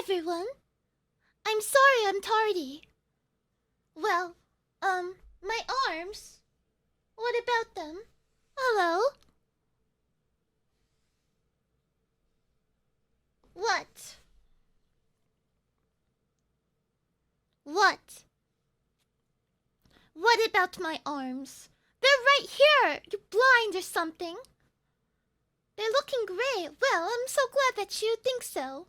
everyone. I'm sorry I'm tardy. Well, my arms. What about them? Hello? What? What? What about my arms? They're right here! You blind or something? They're looking great. Well, I'm so glad that you think so.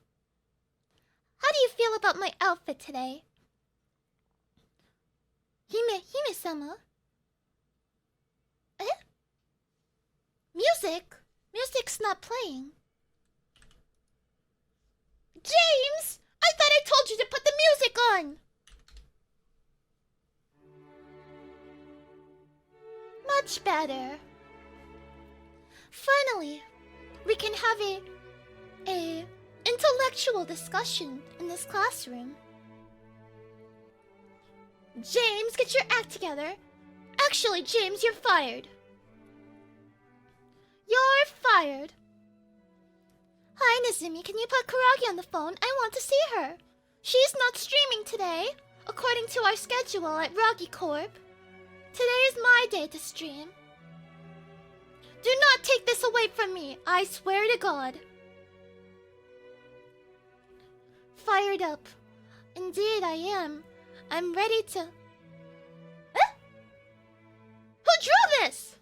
How do you feel about my outfit today? Hime-sama? Eh? Music? Music's not playing. James! I thought I told you to put the music on! Much better. Finally, we can have a intellectual discussion in this classroom. James, get your act together. Actually, James, you're fired. You're fired. Hi, Nezumi. Can you put Koragi on the phone? I want to see her. She's not streaming today, according to our schedule at Roggy Corp. Today is my day to stream. Do not take this away from me. I swear to God. Fired up. Indeed, I am. I'm ready to... Eh? Who drew this?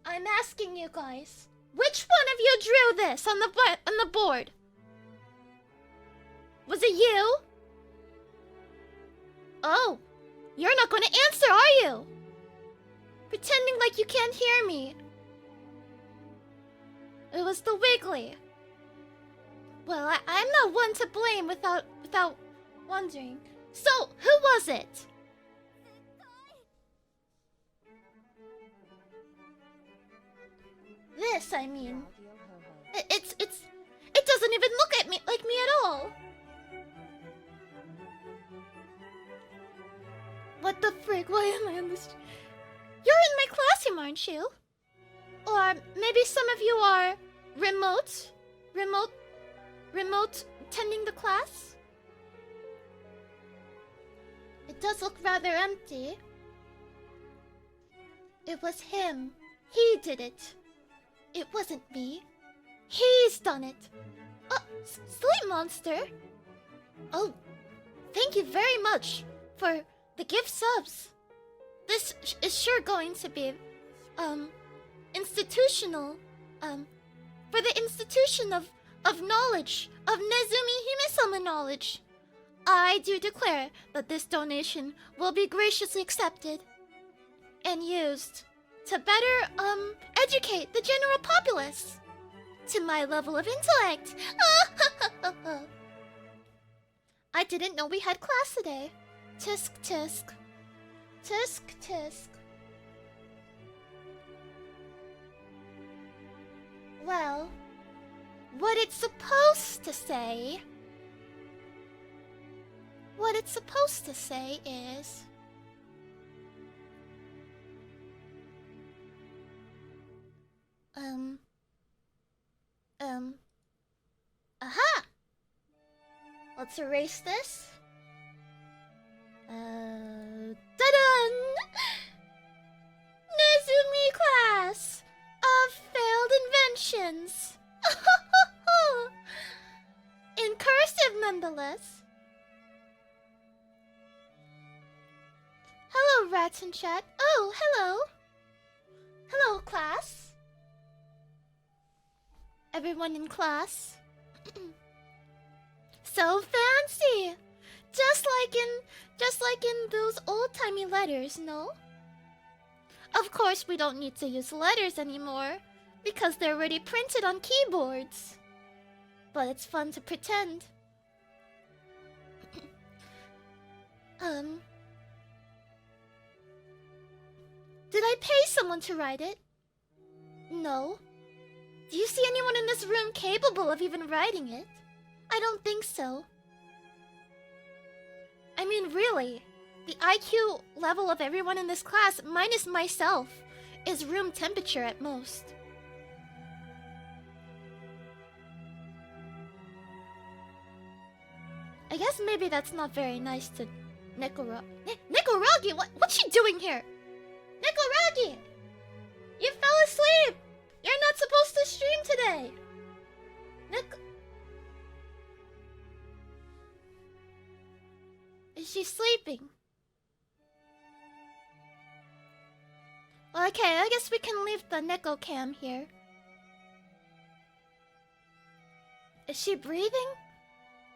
I'm asking you guys. Which one of you drew this on the board? Was it you? Oh, you're not going to answer, are you? Pretending like you can't hear me. It was the Wiggly. Well, I'm not one to blame without wondering. So, who was it? This, I mean. It doesn't even look at me like me at all. What the frig? Why am I on this? You're in my classroom, aren't you? Or maybe some of you are remote tending the class? It does look rather empty. It was him. He did it. It wasn't me. He's done it. Sleep Monster? Oh, thank you very much for the gift subs. This is sure going to be, institutional, for the institution of knowledge, of Nezumi Hime-sama knowledge. I do declare that this donation will be graciously accepted and used to better, educate the general populace to my level of intellect. I didn't know we had class today. Tisk tisk. Tisk tisk. Well, what it's supposed to say... What it's supposed to say is... Aha! Let's erase this. Ta-dun! Nezumi class of failed inventions. In cursive, nonetheless. Hello, rats in chat. Oh, hello. Hello, class. Everyone in class. So fancy. Just like in those old-timey letters, no? Of course, we don't need to use letters anymore because they're already printed on keyboards. But it's fun to pretend. Did I pay someone to write it? No. Do you see anyone in this room capable of even writing it? I don't think so. I mean, really, the IQ level of everyone in this class, minus myself, is room temperature at most. I guess maybe that's not very nice to Koragi, what's she doing here? Koragi! You fell asleep! You're not supposed to stream today! Is she sleeping? Okay, I guess we can leave the Neko cam here. Is she breathing?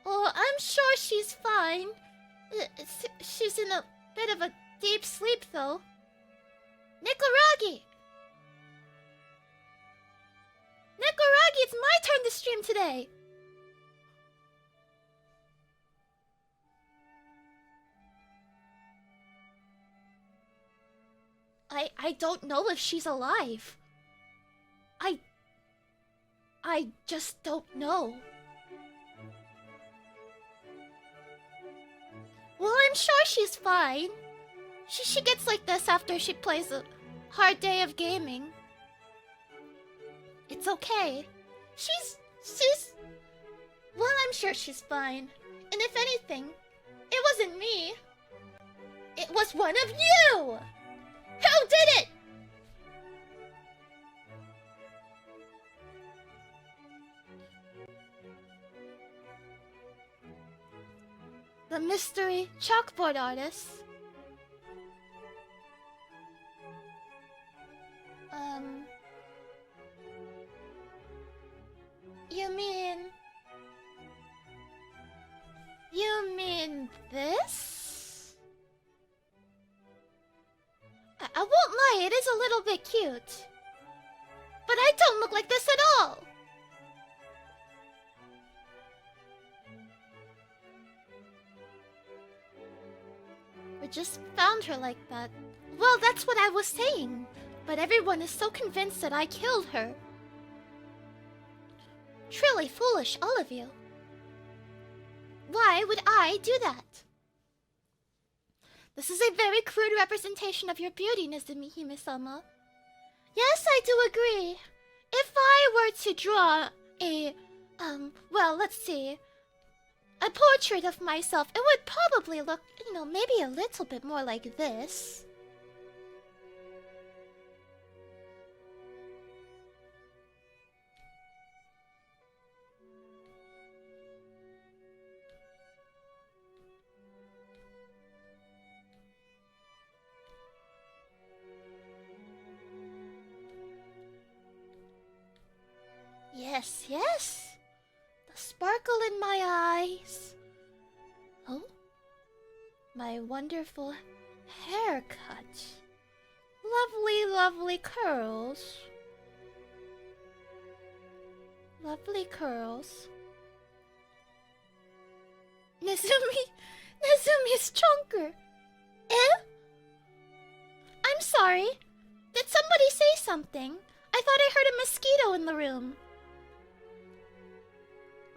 Oh, I'm sure she's fine. She's in a bit of a deep sleep, though. Koragi! Koragi, it's my turn to stream today! I don't know if she's alive. I just don't know. Well, I'm sure she's fine. She gets like this after she plays a hard day of gaming. It's okay. She's... Well, I'm sure she's fine. And if anything, it wasn't me. It was one of you! Who did it? The mystery chalkboard artist. You mean this? I won't lie, it is a little bit cute. But I don't look like this at all. We just found her like that. Well, that's what I was saying. But everyone is so convinced that I killed her. Truly foolish, all of you. Why would I do that? This is a very crude representation of your beauty, Nezumi Hime-sama. Yes, I do agree. If I were to draw a, well, let's see, a portrait of myself, it would probably look, maybe a little bit more like this. Yes, yes. The sparkle in my eyes. Oh? My wonderful haircut. Lovely, lovely curls. Lovely curls. Nezumi's chunker. Eh? I'm sorry. Did somebody say something? I thought I heard a mosquito in the room.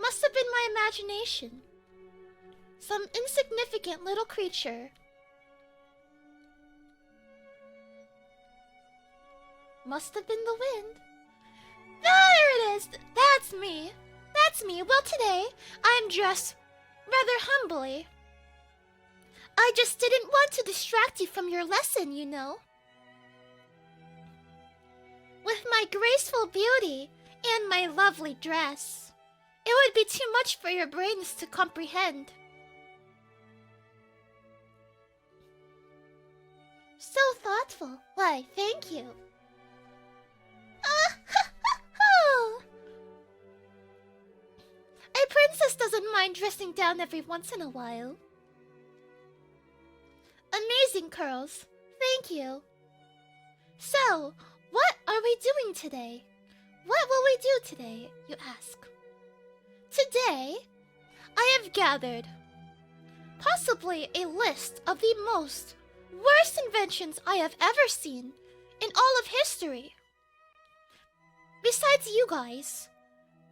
Must have been my imagination. Some insignificant little creature. Must have been the wind. There it is! That's me. That's me. Well, today, I'm dressed rather humbly. I just didn't want to distract you from your lesson, you know. With my graceful beauty and my lovely dress, it would be too much for your brains to comprehend. So thoughtful. Why, thank you. A princess doesn't mind dressing down every once in a while. Amazing curls. Thank you. So, what are we doing today? What will we do today, you ask? Today, I have gathered possibly a list of the most worst inventions I have ever seen in all of history. Besides you guys,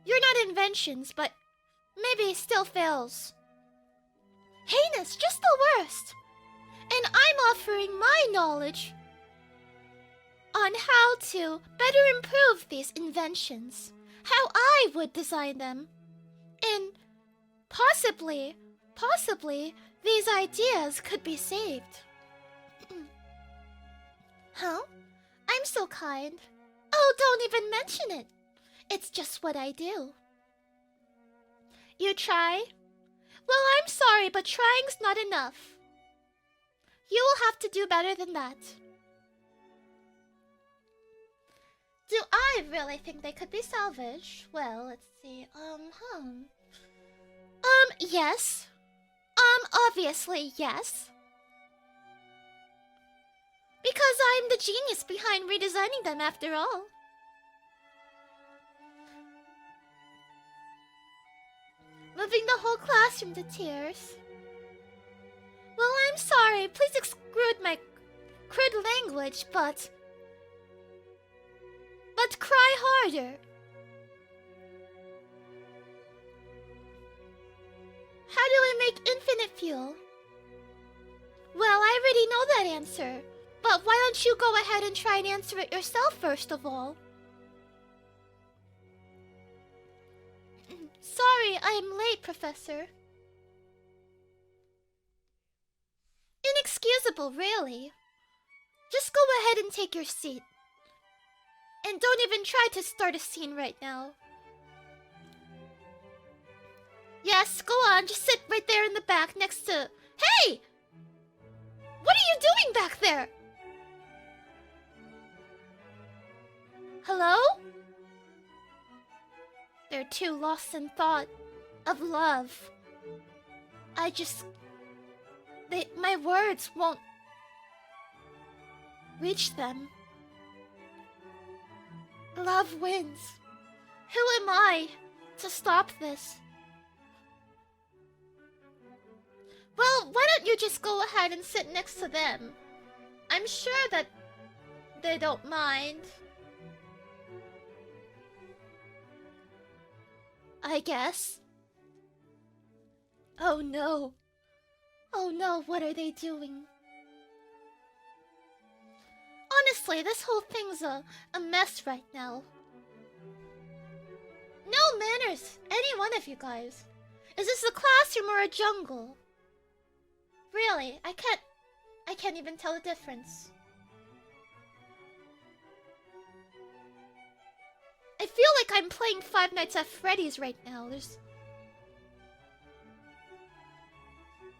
you're not inventions, but maybe still fails. Heinous, just the worst. And I'm offering my knowledge on how to better improve these inventions, how I would design them, and possibly possibly these ideas could be saved. Huh? I'm so kind. Oh, don't even mention it. It's just what I do. You try? Well, I'm sorry, but trying's not enough. You will have to do better than that. Do I really think they could be salvaged? Well, let's see. Yes. Obviously, yes. Because I'm the genius behind redesigning them after all. Moving the whole classroom to tears. Well, I'm sorry. Please exclude my crude language, but cry harder. How do I make infinite fuel? Well, I already know that answer. But why don't you go ahead and try and answer it yourself first of all? Sorry, I am late, Professor. Inexcusable, really. Just go ahead and take your seat. And don't even try to start a scene right now. Yes, go on, just sit right there in the back next to... Hey! What are you doing back there? Hello? They're too lost in thought of love. My words won't reach them. Love wins. Who am I to stop this? Well, why don't you just go ahead and sit next to them? I'm sure that they don't mind. I guess. Oh no. Oh no, what are they doing? Honestly, this whole thing's a mess right now. No manners, any one of you guys. Is this a classroom or a jungle? Really, I can't even tell the difference. I feel like I'm playing Five Nights at Freddy's right now. There's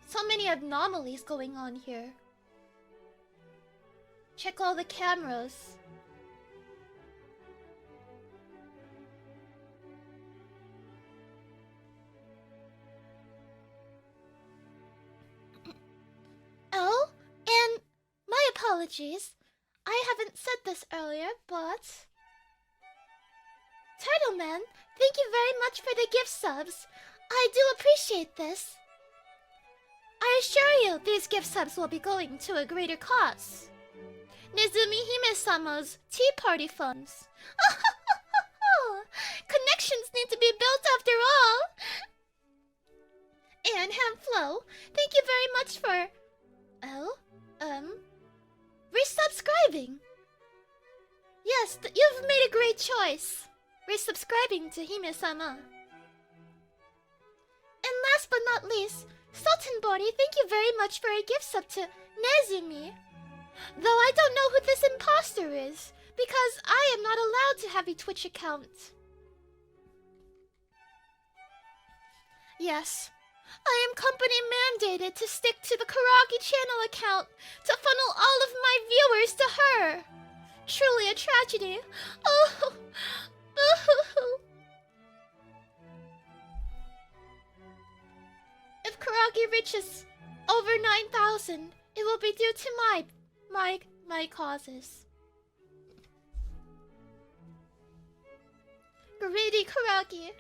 so many anomalies going on here. Check all the cameras. Oh, and my apologies. I haven't said this earlier, but... Turtleman, thank you very much for the gift subs. I do appreciate this. I assure you, these gift subs will be going to a greater cause. Nezumi Hime-sama's tea party funds. Connections need to be built after all. And Hamflo, thank you very much for... resubscribing. Yes, you've made a great choice. Resubscribing to Hime-sama. And last but not least, Sultan Body, thank you very much for a gift sub to Nezumi. Though I don't know who this imposter is, because I am not allowed to have a Twitch account. Yes, I am company mandated to stick to the Koragi channel account to funnel all of my viewers to her. Truly a tragedy. Oh. If Koragi reaches over 9,000, it will be due to my causes. Greedy Koragi.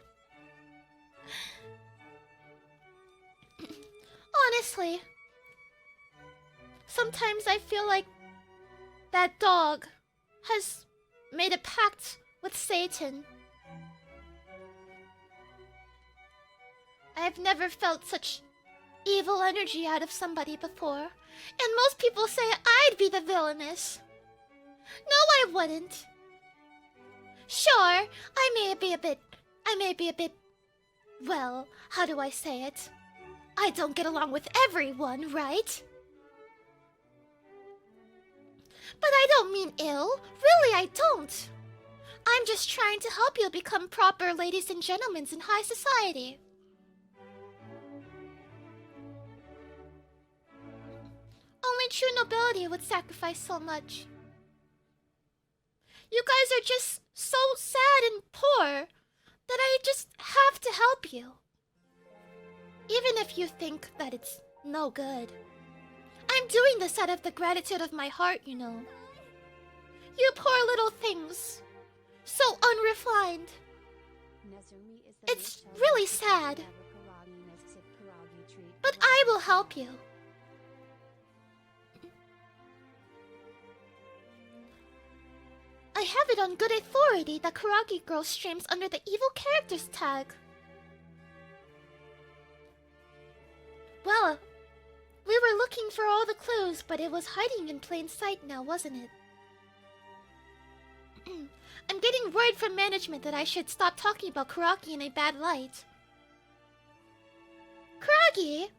Honestly, sometimes I feel like that dog has made a pact with Satan. I've never felt such evil energy out of somebody before, and most people say I'd be the villainess. No, I wouldn't. Sure, I may be a bit, well, how do I say it? I don't get along with everyone, right? But I don't mean ill. Really, I don't. I'm just trying to help you become proper ladies and gentlemen in high society. Only true nobility would sacrifice so much. You guys are just so sad and poor that I just have to help you. Even if you think that it's no good. I'm doing this out of the gratitude of my heart, you know. You poor little things. So unrefined. It's really sad. But I will help you. I have it on good authority that Koragi Girl streams under the evil characters tag. Well, we were looking for all the clues, but it was hiding in plain sight now, wasn't it? I'm getting word from management that I should stop talking about Koragi in a bad light. Koragi?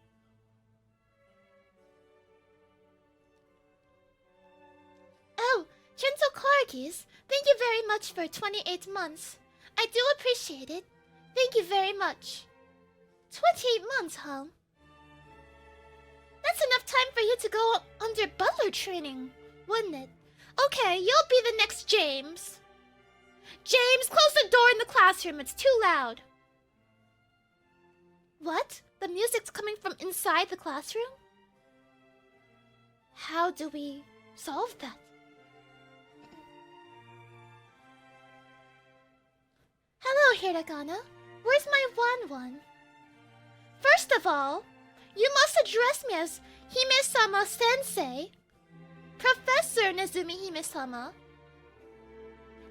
Oh, gentle Koragis, thank you very much for 28 months. I do appreciate it. Thank you very much. 28 months, huh? That's enough time for you to go under butler training, wouldn't it? Okay, you'll be the next James. James, close the door in the classroom. It's too loud. What? The music's coming from inside the classroom? How do we solve that? Hello, Hiragana. Where's my Wan? First of all, you must address me as Hime-sama Sensei. Professor Nezumi Hime-sama.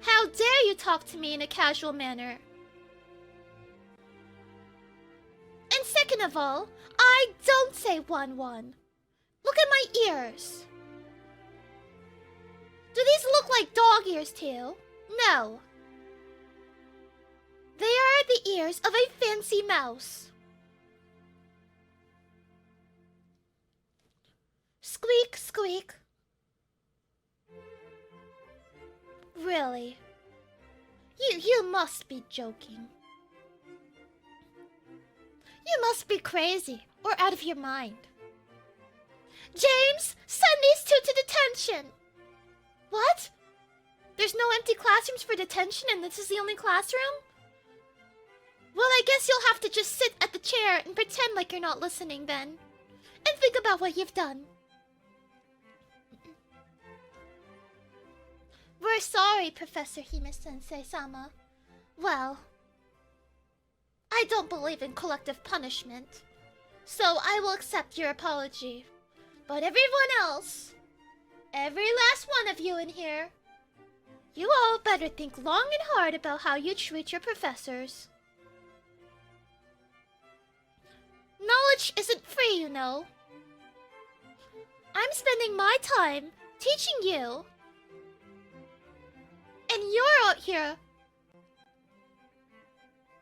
How dare you talk to me in a casual manner? And second of all, I don't say Wan. Look at my ears. Do these look like dog ears to you? No. They are the ears of a fancy mouse. Squeak, squeak. Really? You must be joking. You must be crazy or out of your mind. James, send these two to detention! What? There's no empty classrooms for detention and this is the only classroom? Well, I guess you'll have to just sit at the chair and pretend like you're not listening then. And think about what you've done. We're sorry, Professor Hime-sensei-sama. Well, I don't believe in collective punishment, so I will accept your apology. But everyone else, every last one of you in here, you all better think long and hard about how you treat your professors. Knowledge isn't free, you know. I'm spending my time teaching you. And you're out here.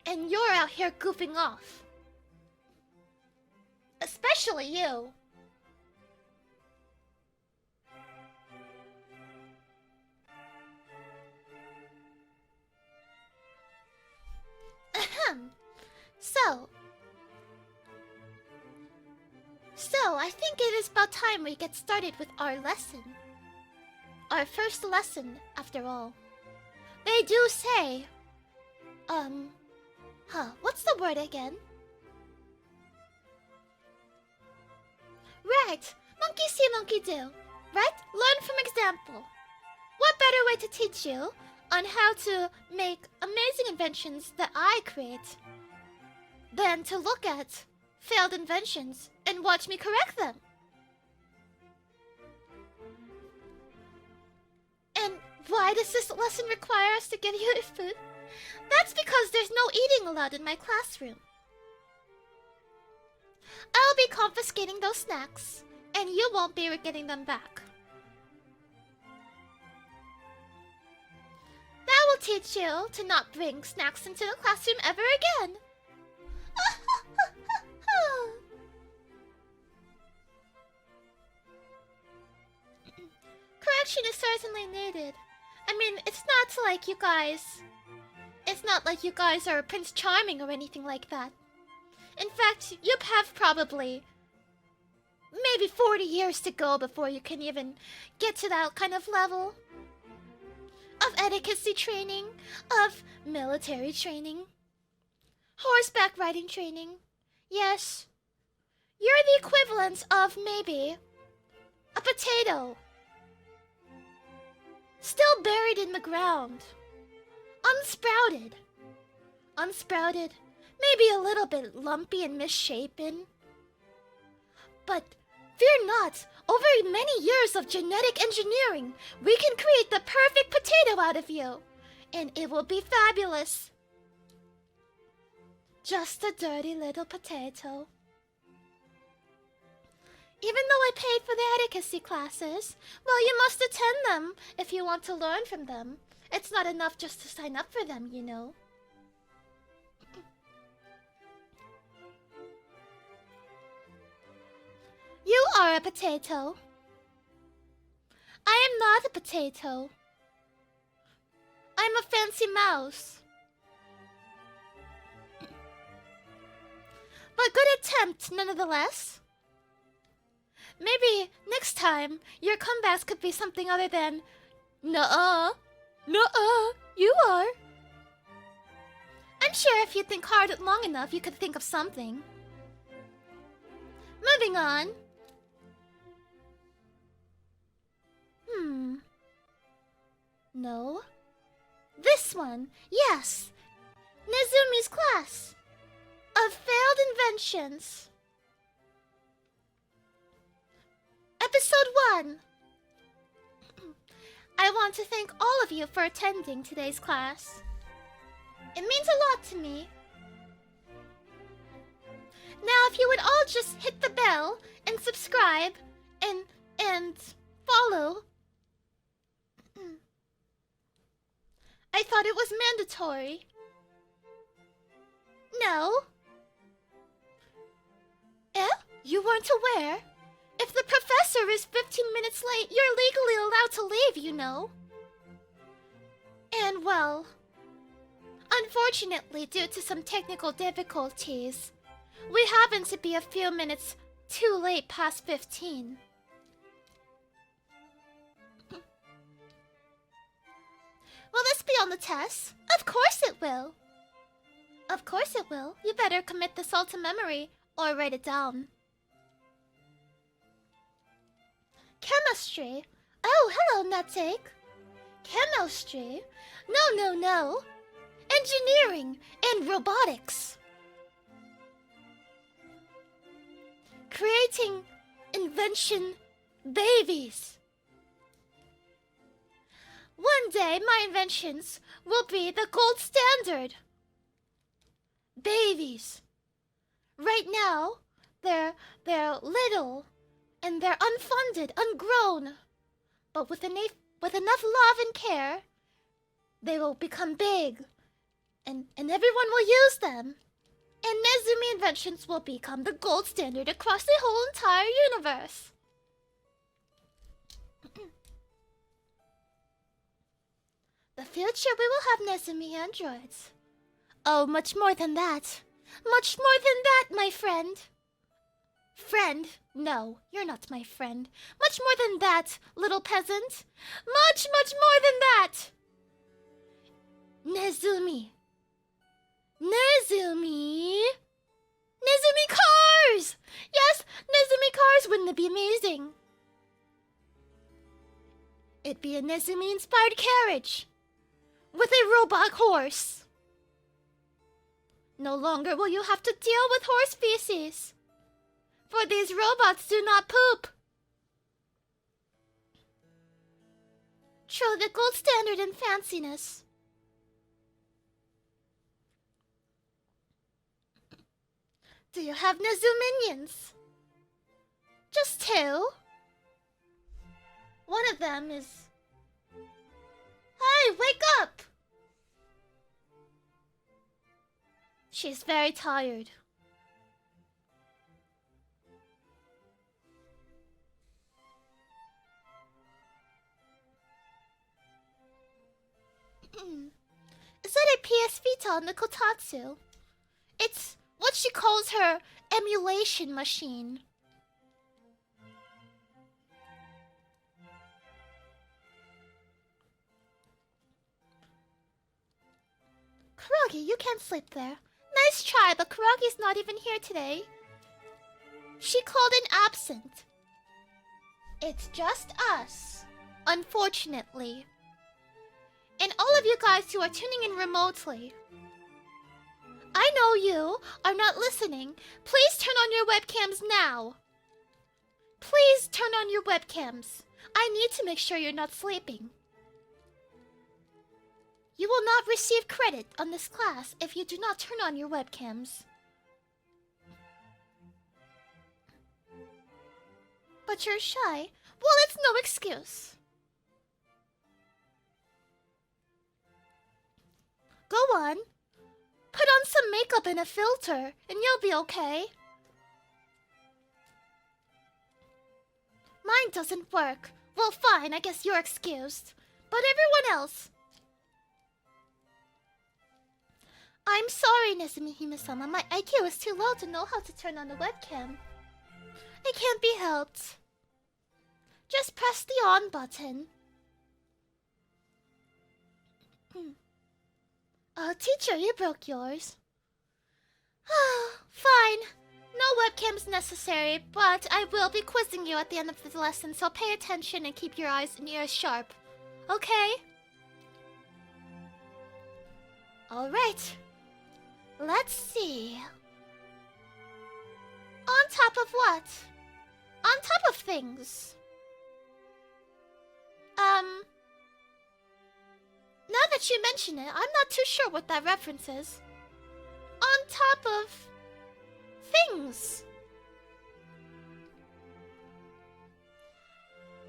And you're out here goofing off. Especially you. Ahem. So, I think it is about time we get started with our lesson. Our first lesson, after all. They do say... what's the word again? Right! Monkey see, monkey do. Right? Learn from example. What better way to teach you on how to make amazing inventions that I create than to look at failed inventions and watch me correct them? And why does this lesson require us to give you your food? That's because there's no eating allowed in my classroom. I'll be confiscating those snacks, and you won't be getting them back. That will teach you to not bring snacks into the classroom ever again. Invention is certainly needed. I mean, it's not like you guys... It's not like you guys are Prince Charming or anything like that. In fact, you have probably... maybe 40 years to go before you can even get to that kind of level. Of etiquette training, of military training, horseback riding training. Yes. You're the equivalent of maybe a potato. Still buried in the ground. Unsprouted. Unsprouted. Maybe a little bit lumpy and misshapen. But fear not. Over many years of genetic engineering, we can create the perfect potato out of you. And it will be fabulous. Just a dirty little potato. Even though I paid for the etiquette classes, well, you must attend them if you want to learn from them. It's not enough just to sign up for them, you know. You are a potato. I am not a potato. I'm a fancy mouse. But good attempt, nonetheless. Maybe next time your comebacks could be something other than nuh-uh, nuh-uh, you are. I'm sure if you think hard long enough, you could think of something. Moving on. No. This one, yes. Nezumi's class of failed inventions. Episode 1. I want to thank all of you for attending today's class. It means a lot to me. Now, if you would all just hit the bell and subscribe and follow. I thought it was mandatory. No. Eh? You weren't aware? If the professor is 15 minutes late, you're legally allowed to leave, you know. And well, unfortunately, due to some technical difficulties, we happen to be a few minutes too late past 15. Will this be on the test? Of course it will. Of course it will. You better commit this all to memory or write it down. Chemistry. Oh, hello, Nutcake. Chemistry? No. Engineering and robotics. Creating invention babies. One day, my inventions will be the gold standard. Babies. Right now, they're little, and they're unfunded, ungrown. But with enough love and care, they will become big, and everyone will use them. And Nezumi inventions will become the gold standard across the whole entire universe. The future, we will have Nezumi androids. Oh, much more than that. Much more than that, my friend. Friend? No, you're not my friend. Much more than that, little peasant. Much more than that. Nezumi. Nezumi cars! Yes, Nezumi cars, wouldn't it be amazing? It'd be a Nezumi-inspired carriage. With a robot horse. No longer will you have to deal with horse feces. For these robots do not poop. Truly the gold standard in fanciness. Do you have Nezuminions? Just 2? One of them is... Hey, wake up! She's very tired. Is that a PS Vita on the Kotatsu? It's what she calls her emulation machine. Koragi, you can't sleep there. Nice try, but Karagi's not even here today. She called in absent. It's just us, unfortunately. And all of you guys who are tuning in remotely. I know you are not listening. Please turn on your webcams now. Please turn on your webcams. I need to make sure you're not sleeping. You will not receive credit on this class if you do not turn on your webcams. But you're shy? Well, it's no excuse. Go on. Put on some makeup and a filter, and you'll be okay. Mine doesn't work. Well, fine, I guess you're excused. But everyone else... I'm sorry, Nezumi Hime-sama. My IQ is too low to know how to turn on the webcam. It can't be helped. Just press the on button. Oh, teacher, you broke yours. Fine. No webcams necessary, but I will be quizzing you at the end of the lesson, so pay attention and keep your eyes and ears sharp. Okay? Alright. Let's see. On top of what? On top of things. Now that you mention it, I'm not too sure what that reference is. On top of... things.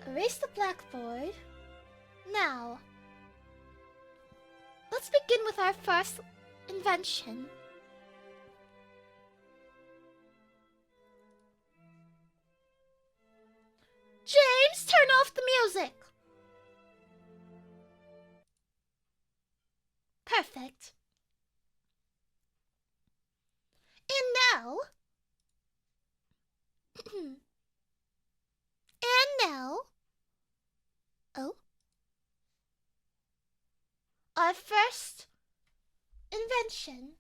Erase the blackboard. Now, let's begin with our first invention. James, turn off the music! Perfect. And now... Oh? Our first invention.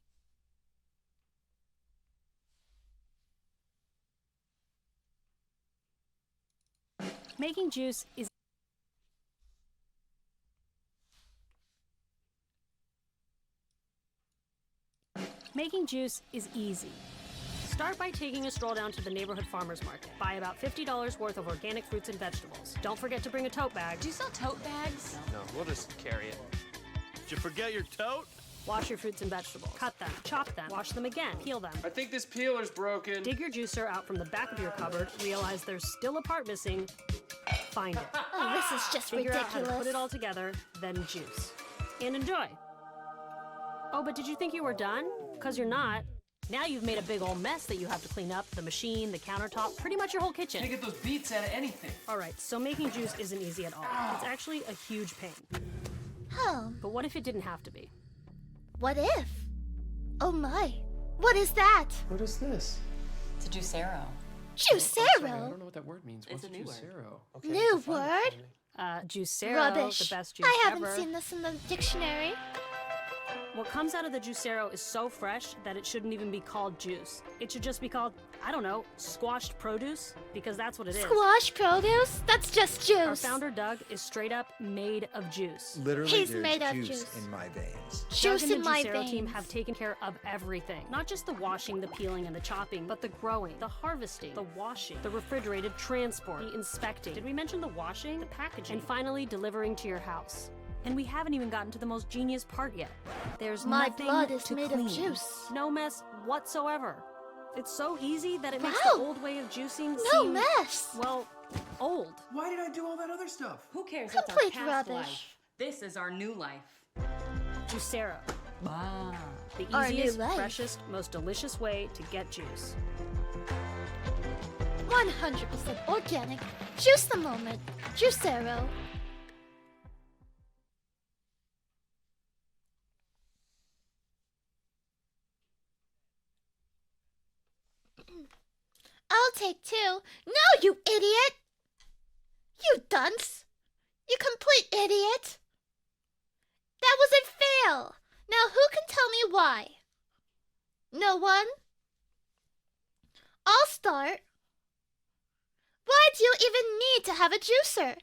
Making juice is easy. Start by taking a stroll down to the neighborhood farmer's market. Buy about $50 worth of organic fruits and vegetables. Don't forget to bring a tote bag. Do you sell tote bags? No, we'll just carry it. Did you forget your tote? Wash your fruits and vegetables. Cut them, chop them, wash them again, peel them. I think this peeler's broken. Dig your juicer out from the back of your cupboard, realize there's still a part missing, find it. Oh, this is just Figure out ridiculous. how to put it all together, then juice. And enjoy. Oh, but did you think you were done? Because you're not. Now you've made a big old mess that you have to clean up. The machine, the countertop, pretty much your whole kitchen. Can't get those beets out of anything. Alright, so making juice isn't easy at all. It's actually a huge pain. But what if it didn't have to be? What if? Oh my. What is that? What is this? It's a Juicero. Juicero? I don't know what that word means. It's What's a new word. Juicero? Okay, New define it word? for me. Juicero, Rubbish. the best juice I haven't ever. seen this in the dictionary. What comes out of the Juicero is so fresh that it shouldn't even be called juice. It should just be called, I don't know, squashed produce, because that's what it is. Squash produce? That's just Our juice. founder, Doug, is straight up made of juice. Literally, He's there's made of juice juice. in my veins. Juice Doug and in the my Juicero team veins. have taken care of everything. Not just the washing, the peeling, and the chopping, but the growing, the harvesting, the washing, the refrigerated transport, the inspecting. Did we mention the washing? The packaging. And finally, delivering to your house. And we haven't even gotten to the most genius part yet. There's My nothing blood is to made clean. of juice. No mess whatsoever. It's so easy that it makes Wow. the old way of juicing No seem, mess. well, old. Why did I do all that other stuff? Who cares? That's our Complete past rubbish. life. This is our new life. Juicero. Wow. The Our new easiest, life. freshest, most delicious way to get juice. 100% organic. Juice the moment. Juicero. I'll take 2. No, you idiot! You dunce! You complete idiot! That was a fail! Now who can tell me why? No one? I'll start. Why do you even need to have a juicer?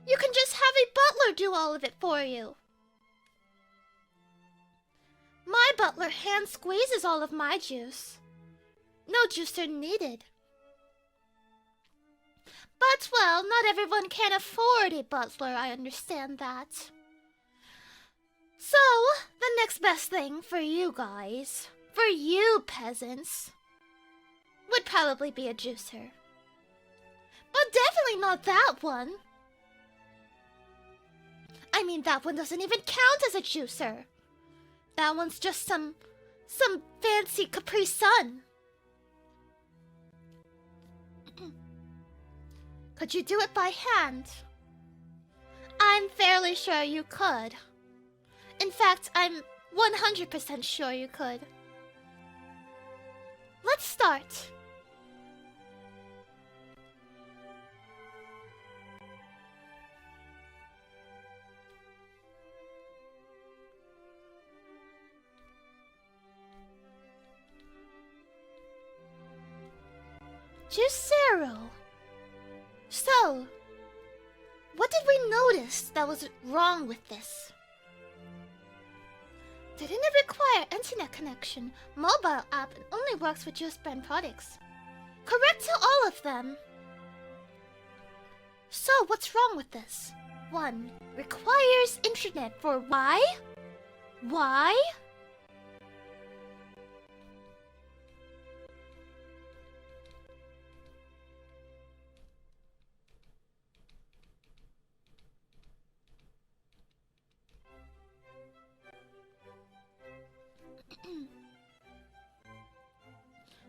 You can just have a butler do all of it for you. My butler hand squeezes all of my juice. No juicer needed. But, well, not everyone can afford a butler, I understand that. So, the next best thing for you guys, for you peasants, would probably be a juicer. But definitely not that one. I mean, that one doesn't even count as a juicer. That one's just some fancy Capri Sun. Could you do it by hand? I'm fairly sure you could. In fact, I'm 100% sure you could. Let's start. Juicero. So, what did we notice that was wrong with this? Didn't it require internet connection, mobile app, and only works with juice brand products? Correct to all of them. So, what's wrong with this? 1. Requires internet for why? Why?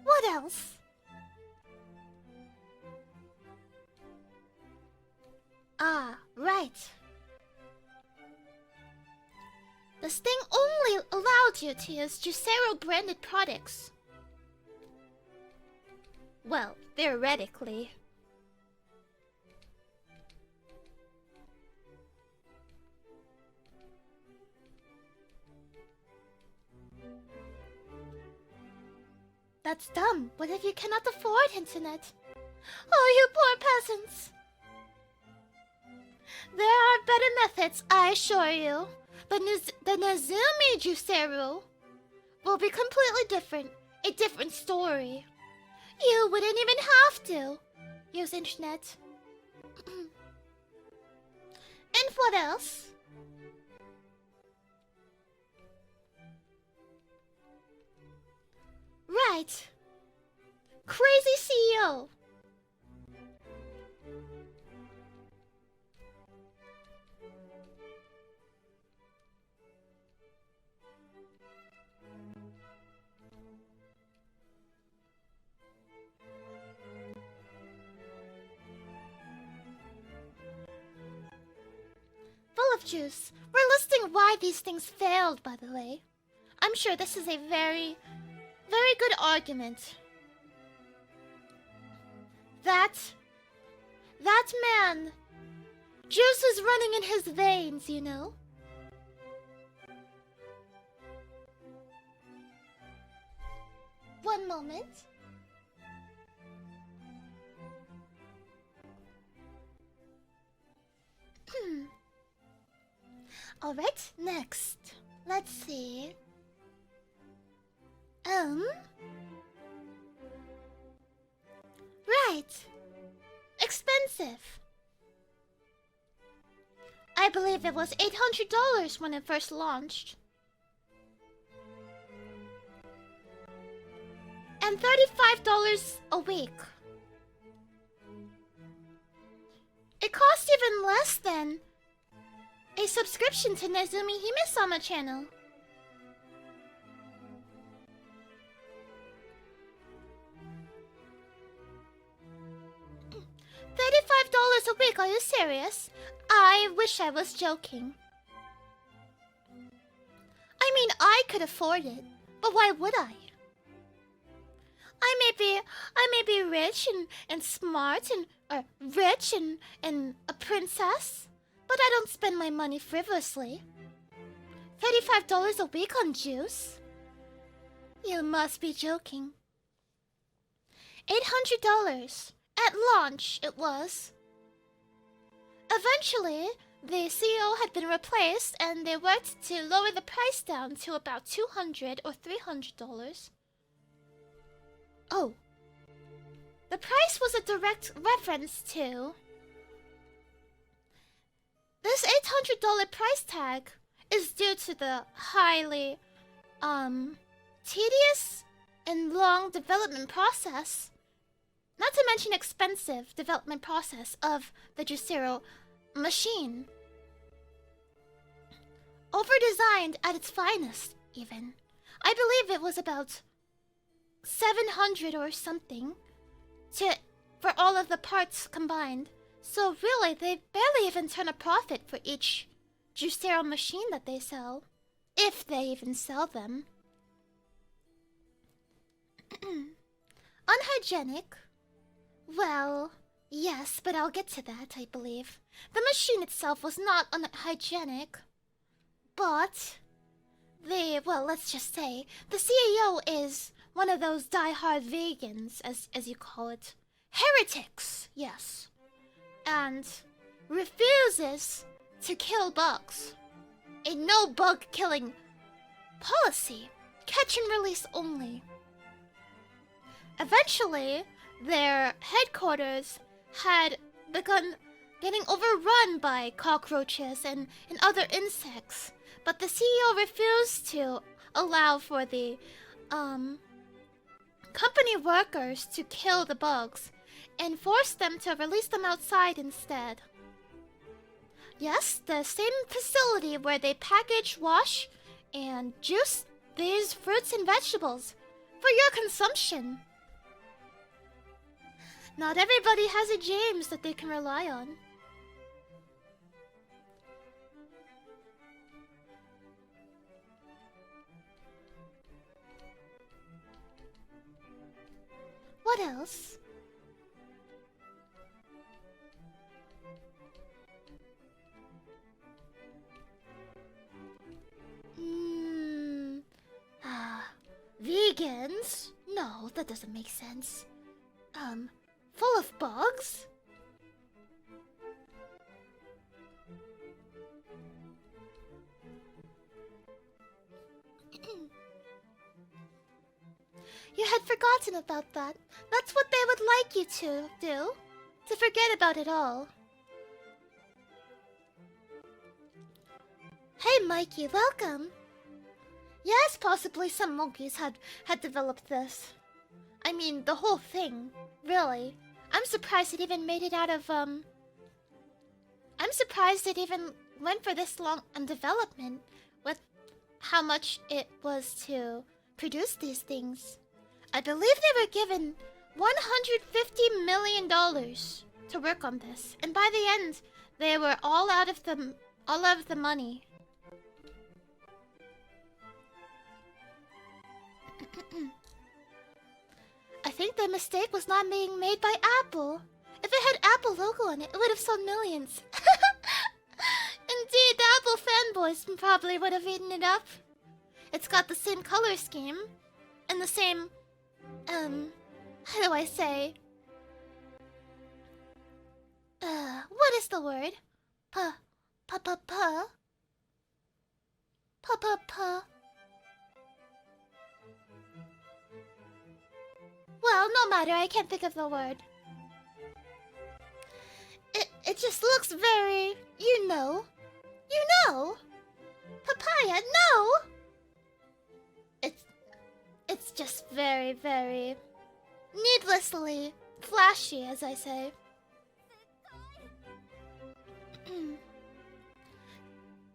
What else? Ah, right. This thing only allowed you to use Juicero branded products. Well, theoretically. That's dumb. What if you cannot afford internet? Oh, you poor peasants. There are better methods, I assure you. The Nezumi Juicero will be completely different. A different story. You wouldn't even have to use internet. And what else? Right. Crazy CEO. Full of juice. We're listing why these things failed, by the way. I'm sure this is a very good argument. That man, juice is running in his veins, you know? One moment. Alright, next. Let's see. Right. Expensive. I believe it was $800 when it first launched. And $35 a week. It costs even less than a subscription to Nezumi Hime-sama channel. $35 a week, are you serious? I wish I was joking. I mean, I could afford it, but why would I? I may be rich and smart and or rich and a princess, but I don't spend my money frivolously. $35 a week on juice? You must be joking. $800 at launch it was. Eventually, the CEO had been replaced, and they worked to lower the price down to about $200 or $300. Oh. The price was a direct reference to... This $800 price tag is due to the highly, tedious and long development process, not to mention expensive development process of the Juicero machine. Over-designed at its finest, even. I believe it was about 700 or something for all of the parts combined. So really, they barely even turn a profit for each Juicero machine that they sell. If they even sell them. Unhygienic? Well, yes, but I'll get to that, I believe. The machine itself was not unhygienic. But well, let's just say, the CEO is one of those die-hard vegans, as you call it. Heretics, yes. And refuses to kill bugs. A no-bug killing policy. Catch and release only. Eventually, their headquarters had begun getting overrun by cockroaches and other insects. But the CEO refused to allow for the company workers to kill the bugs and forced them to release them outside instead. Yes, the same facility where they package, wash, and juice these fruits and vegetables for your consumption. Not everybody has a James that they can rely on. What else? Vegans? No, that doesn't make sense. Full of bugs? You had forgotten about that. That's what they would like you to do. To forget about it all. Hey, Mikey, welcome. Yes, possibly some monkeys had developed this. I mean, the whole thing, really. I'm surprised it even made it out of, I'm surprised it even went for this long in development with how much it was to produce these things. I believe they were given $150 million to work on this, and by the end, they were all out of the money. I think the mistake was not being made by Apple. If it had Apple logo on it, it would have sold millions. Indeed, the Apple fanboys probably would have eaten it up. It's got the same color scheme and the same, how do I say? What is the word? Well, no matter, I can't think of the word. It just looks very, you know. Papaya, no! It's just very, very needlessly flashy, as I say.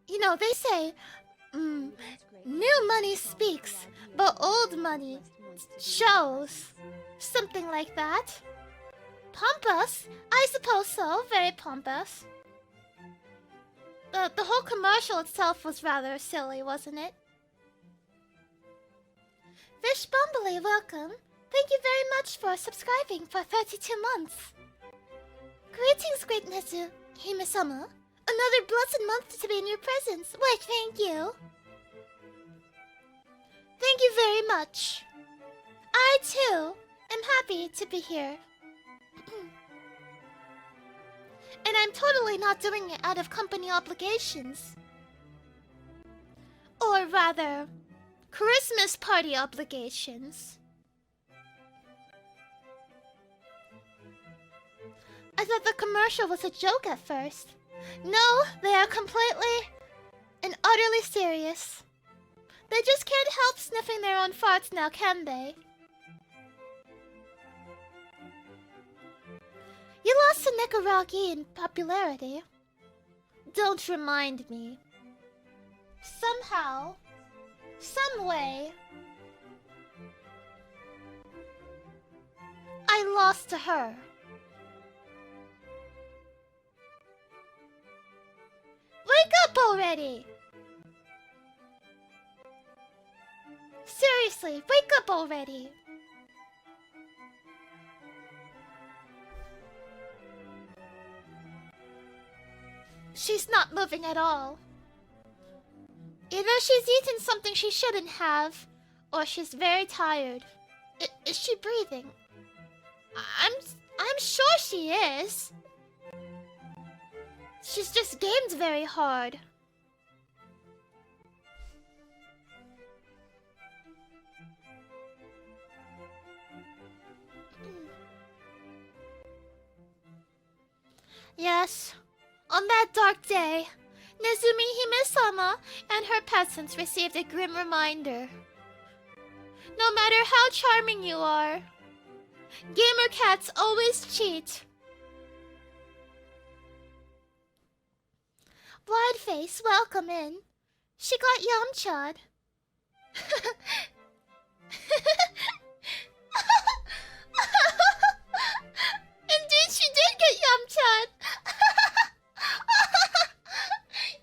You know, they say, new money speaks, but old money shows. Something like that. Pompous? I suppose so. Very pompous. The whole commercial itself was rather silly, wasn't it? Fish Bumbly, welcome. Thank you very much for subscribing for 32 months. Greetings, great Nezu, Hime-sama. Another blessed month to be in your presence. Why, thank you. Thank you very much. I, too, am happy to be here. And I'm totally not doing it out of company obligations. Or rather, Christmas party obligations. I thought the commercial was a joke at first. No, they are completely and utterly serious. They just can't help sniffing their own farts now, can they? You lost to Koragi in popularity. Don't remind me. Somehow, some way, I lost to her. Wake up already! Seriously, wake up already! She's not moving at all. Either she's eaten something she shouldn't have, or she's very tired. Is she breathing? I'm sure she is. She's just gamed very hard. Yes, on that dark day, Nezumi Hime-sama and her peasants received a grim reminder. No matter how charming you are, gamer cats always cheat. Bloodface, welcome in. She got Yamcha'd. Indeed, she did get Yamcha'd.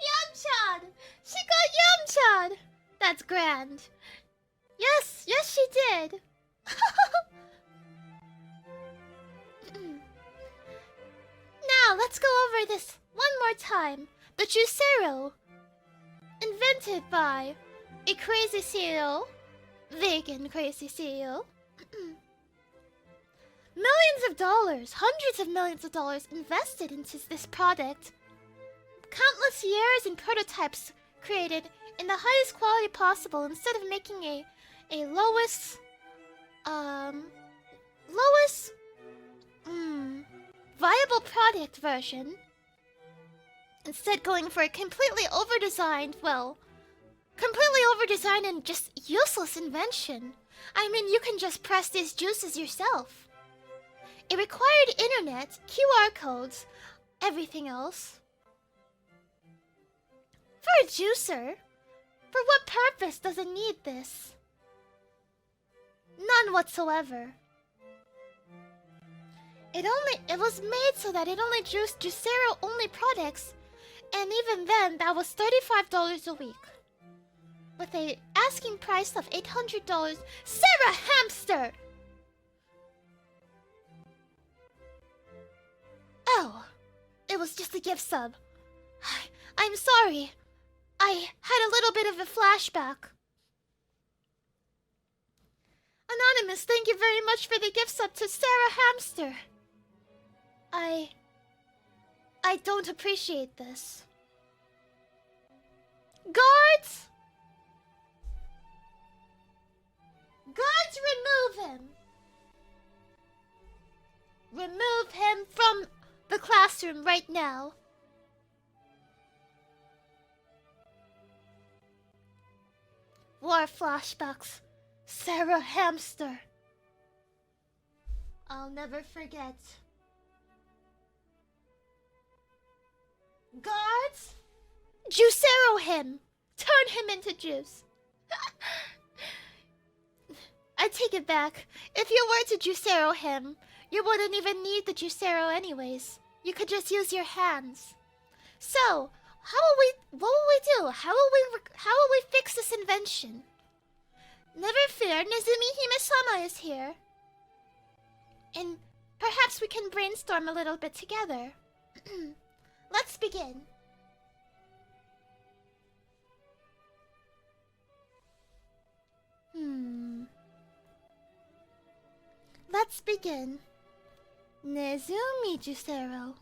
Yamcha'd! She got Yamcha'd! That's grand. Yes, she did. Now, let's go over this one more time. The Juicero, invented by a crazy CEO, vegan crazy CEO. Millions of dollars, hundreds of millions of dollars invested into this product. Countless years and prototypes created in the highest quality possible instead of making a lowest viable product version. Instead going for a completely overdesigned and just useless invention. I mean, you can just press these juices yourself. It required internet, QR codes, everything else. For a juicer, for what purpose does it need this? None whatsoever. It was made so that it only juiced Juicero only products, and even then that was $35 a week. With a asking price of $800, Sarah Hamster! Oh, it was just a gift sub. I'm sorry. I had a little bit of a flashback. Anonymous, thank you very much for the gift sub to Sarah Hamster. I don't appreciate this. Guards! Guards, remove him! Remove him from the classroom right now. War flashbacks. Sarah Hamster. I'll never forget. Guards! Juicero him! Turn him into juice. I take it back. If you were to Juicero him, you wouldn't even need the Juicero anyways. You could just use your hands. So, what will we do? How will we fix this invention? Never fear, Nezumi Hime-sama is here. And perhaps we can brainstorm a little bit together. Let's begin. Let's begin. Nezumi, Juicero.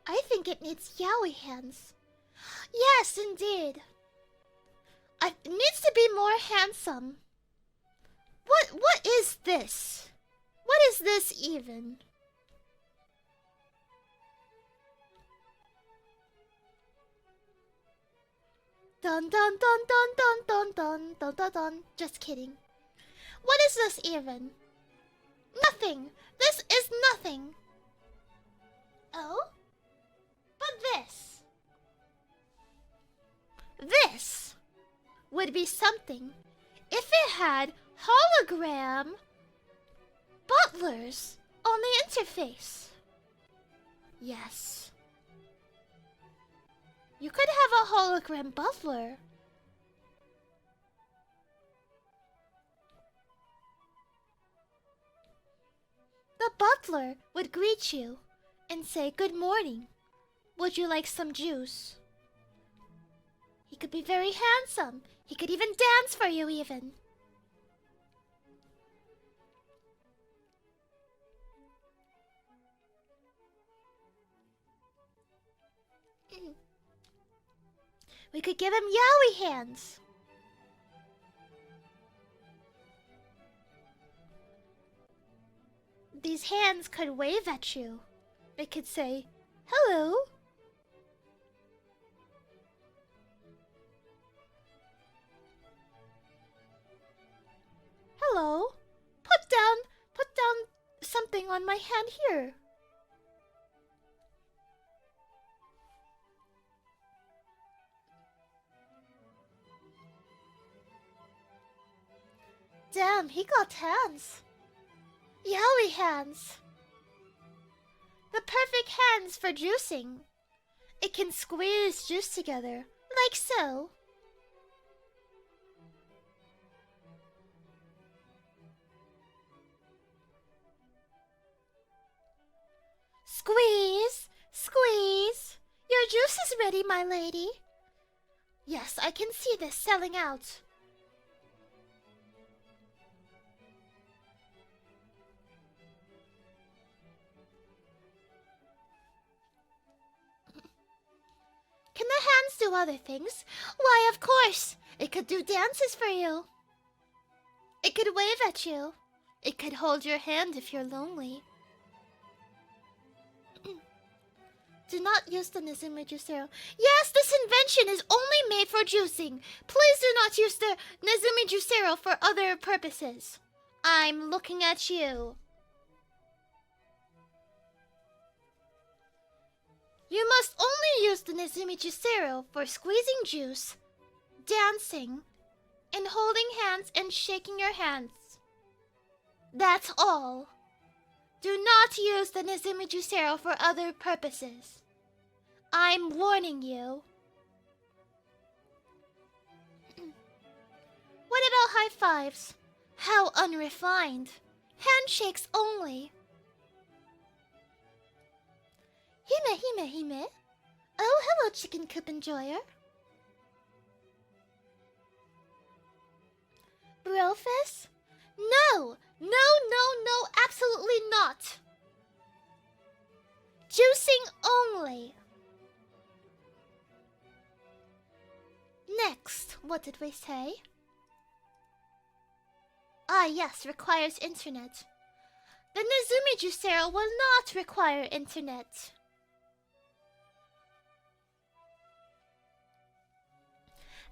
I think it needs yaoi hands. Yes, indeed. It needs to be more handsome. What is this? What is this even? Dun dun dun dun dun dun dun dun dun dun. Just kidding. What is this even? Nothing. This is nothing. Oh? But this would be something if it had hologram butlers on the interface. Yes. You could have a hologram butler. The butler would greet you and say, "Good morning. Would you like some juice?" He could be very handsome. He could even dance for you even. We could give him yaoi hands. These hands could wave at you. They could say, "Hello." Hello. Put down something on my hand here. Damn, he got hands. Yaoi hands. The perfect hands for juicing. It can squeeze juice together, like so. Squeeze, squeeze. Your juice is ready, my lady. Yes, I can see this selling out. Can the hands do other things? Why, of course. It could do dances for you. It could wave at you. It could hold your hand if you're lonely. Do not use the Nezumi Juicero. Yes, this invention is only made for juicing. Please do not use the Nezumi Juicero for other purposes. I'm looking at you. You must only use the Nezumi Juicero for squeezing juice, dancing, and holding hands and shaking your hands. That's all. Do not use the Nezumi Juicero for other purposes. I'm warning you. What about high fives? How unrefined. Handshakes only. Hime. Oh, hello, chicken coop enjoyer. Brofist? No, absolutely not. Juicing only. Next, what did we say? Ah, yes, requires internet. The Nezumi Juicero will not require internet.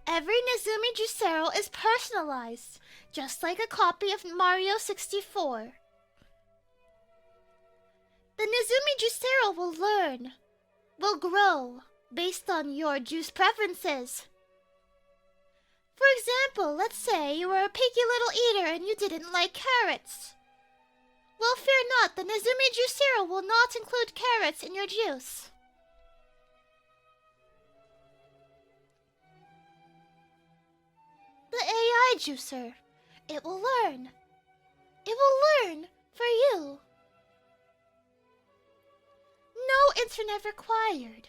Every Nezumi Juicero is personalized, just like a copy of Mario 64. The Nezumi Juicero will learn, will grow, based on your juice preferences. For example, let's say you were a picky little eater and you didn't like carrots. Well, fear not, the Nezumi Juicero will not include carrots in your juice. The AI juicer. It will learn. It will learn for you. No internet required.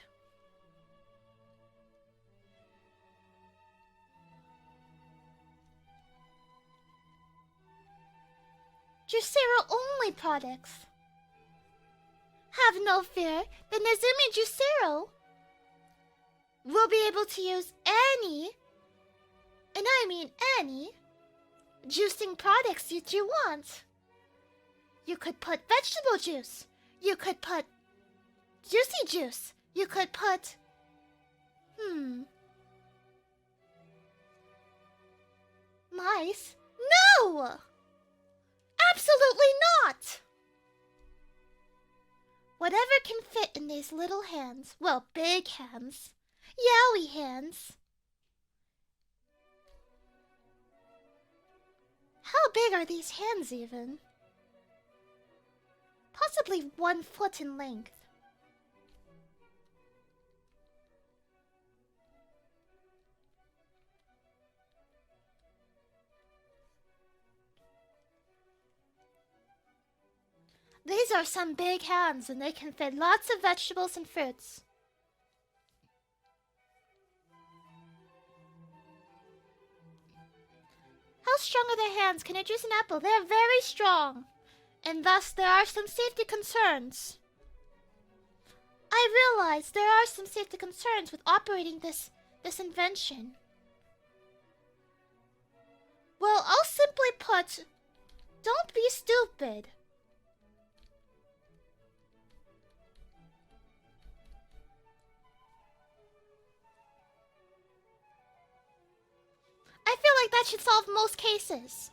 Juicero only products. Have no fear, the Nezumi Juicero will be able to use any, and I mean any, juicing products that you want. You could put vegetable juice. You could put juicy juice. You could put... Mice? No! Absolutely not! Whatever can fit in these little hands. Well, big hands. Yowie hands. How big are these hands even? Possibly 1 foot in length. These are some big hands and they can fit lots of vegetables and fruits. How strong are their hands? Can I juice an apple? They're very strong. And thus there are some safety concerns. I realize there are some safety concerns with operating this invention. Well, I'll simply put, don't be stupid. I feel like that should solve most cases.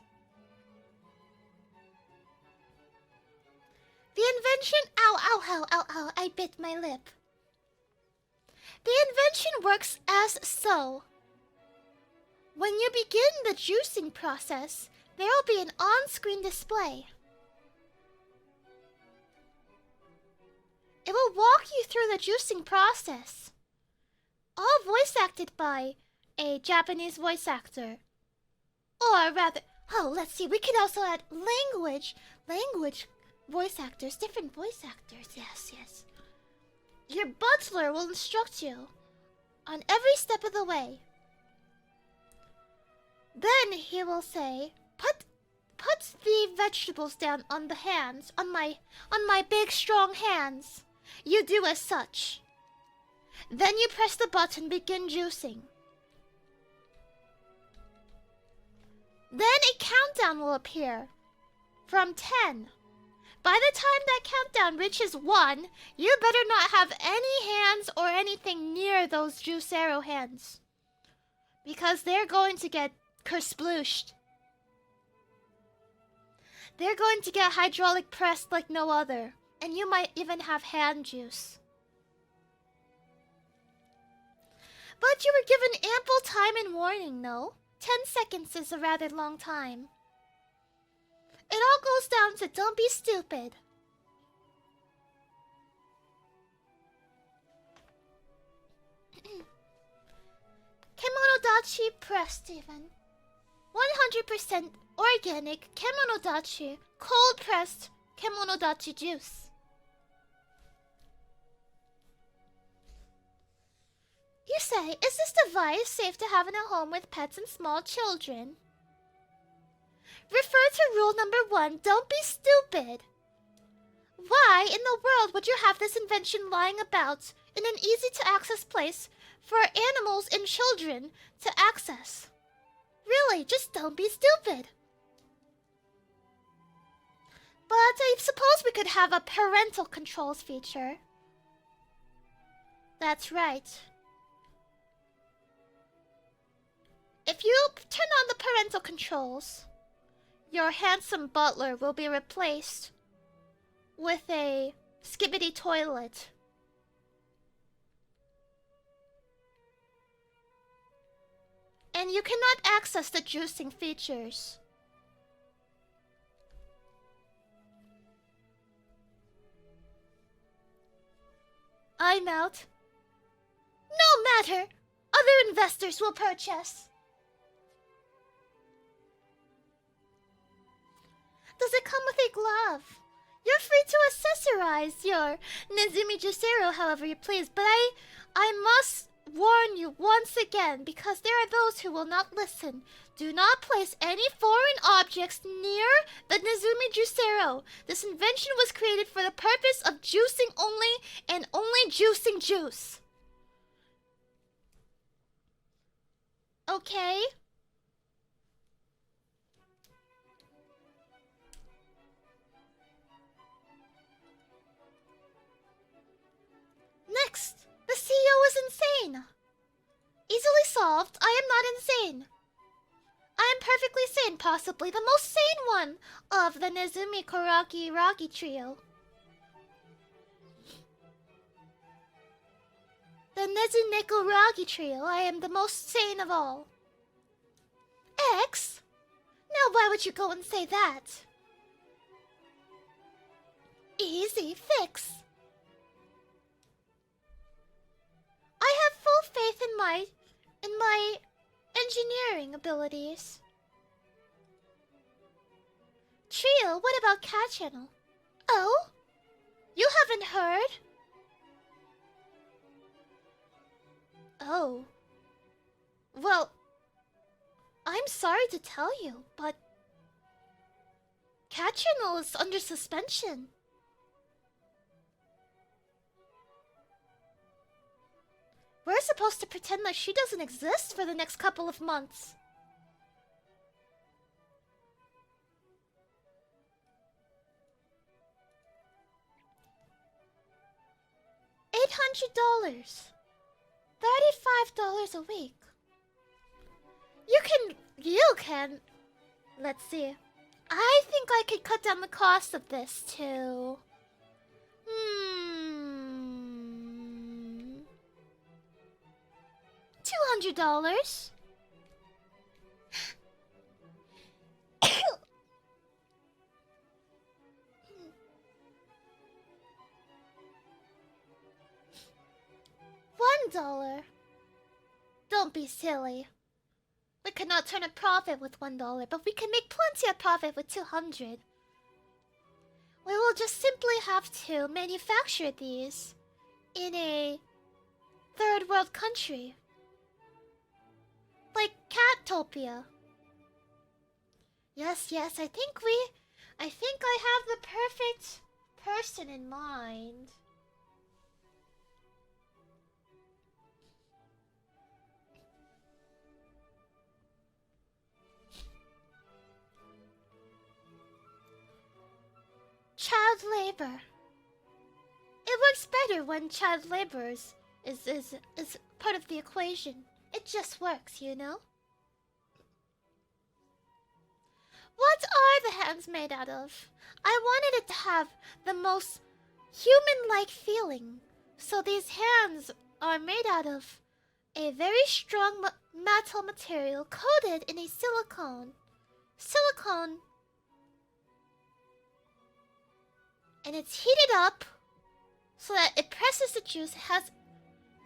The invention... Ow, I bit my lip. The invention works as so. When you begin the juicing process, there will be an on-screen display. It will walk you through the juicing process. All voice acted by a Japanese voice actor. Or rather, let's see, we could also add language voice actors, different voice actors, yes. Your butler will instruct you on every step of the way. Then he will say, put the vegetables down on the hands, on my big strong hands. You do as such. Then you press the button, begin juicing. Then a countdown will appear from 10. By the time that countdown reaches 1, you better not have any hands or anything near those Juicero hands. Because they're going to get kersplooshed. They're going to get hydraulic pressed like no other. And you might even have hand juice. But you were given ample time and warning, no? 10 seconds is a rather long time. It all goes down to don't be stupid. Kemonodachi pressed even. 100% organic Kemonodachi cold pressed Kemonodachi juice. You say, is this device safe to have in a home with pets and small children? Refer to rule number 1, don't be stupid. Why in the world would you have this invention lying about in an easy-to-access place for animals and children to access? Really, just don't be stupid. But I suppose we could have a parental controls feature. That's right. If you turn on the parental controls, your handsome butler will be replaced with a skibbity toilet. And you cannot access the juicing features. I'm out. No matter! Other investors will purchase. Does it come with a glove? You're free to accessorize your Nezumi Juicero however you please, but I must warn you once again, because there are those who will not listen. Do not place any foreign objects near the Nezumi Juicero. This invention was created for the purpose of juicing only, and only juicing juice. Okay? Next, the CEO is insane. Easily solved. I am not insane. I am perfectly sane, possibly the most sane one of the Nezumi Koragi trio. The Nezuneko trio, I am the most sane of all. X? Now why would you go and say that? Easy fix. I have full faith in my engineering abilities. Trio, what about Cat Channel? Oh? You haven't heard? Oh. Well, I'm sorry to tell you, but Cat Channel is under suspension. We're supposed to pretend like she doesn't exist for the next couple of months. $800. $35 a week. You can. Let's see. I think I could cut down the cost of this to $200. $1. Don't be silly. We cannot turn a profit with $1, but we can make plenty of profit with 200. We will just simply have to manufacture these in a third world country. Like Catopia. Yes, I think I have the perfect person in mind. Child labor. It works better when child labor is part of the equation. It just works, you know? What are the hands made out of? I wanted it to have the most human-like feeling. So these hands are made out of a very strong metal material coated in a silicone. And it's heated up so that it presses the juice. It has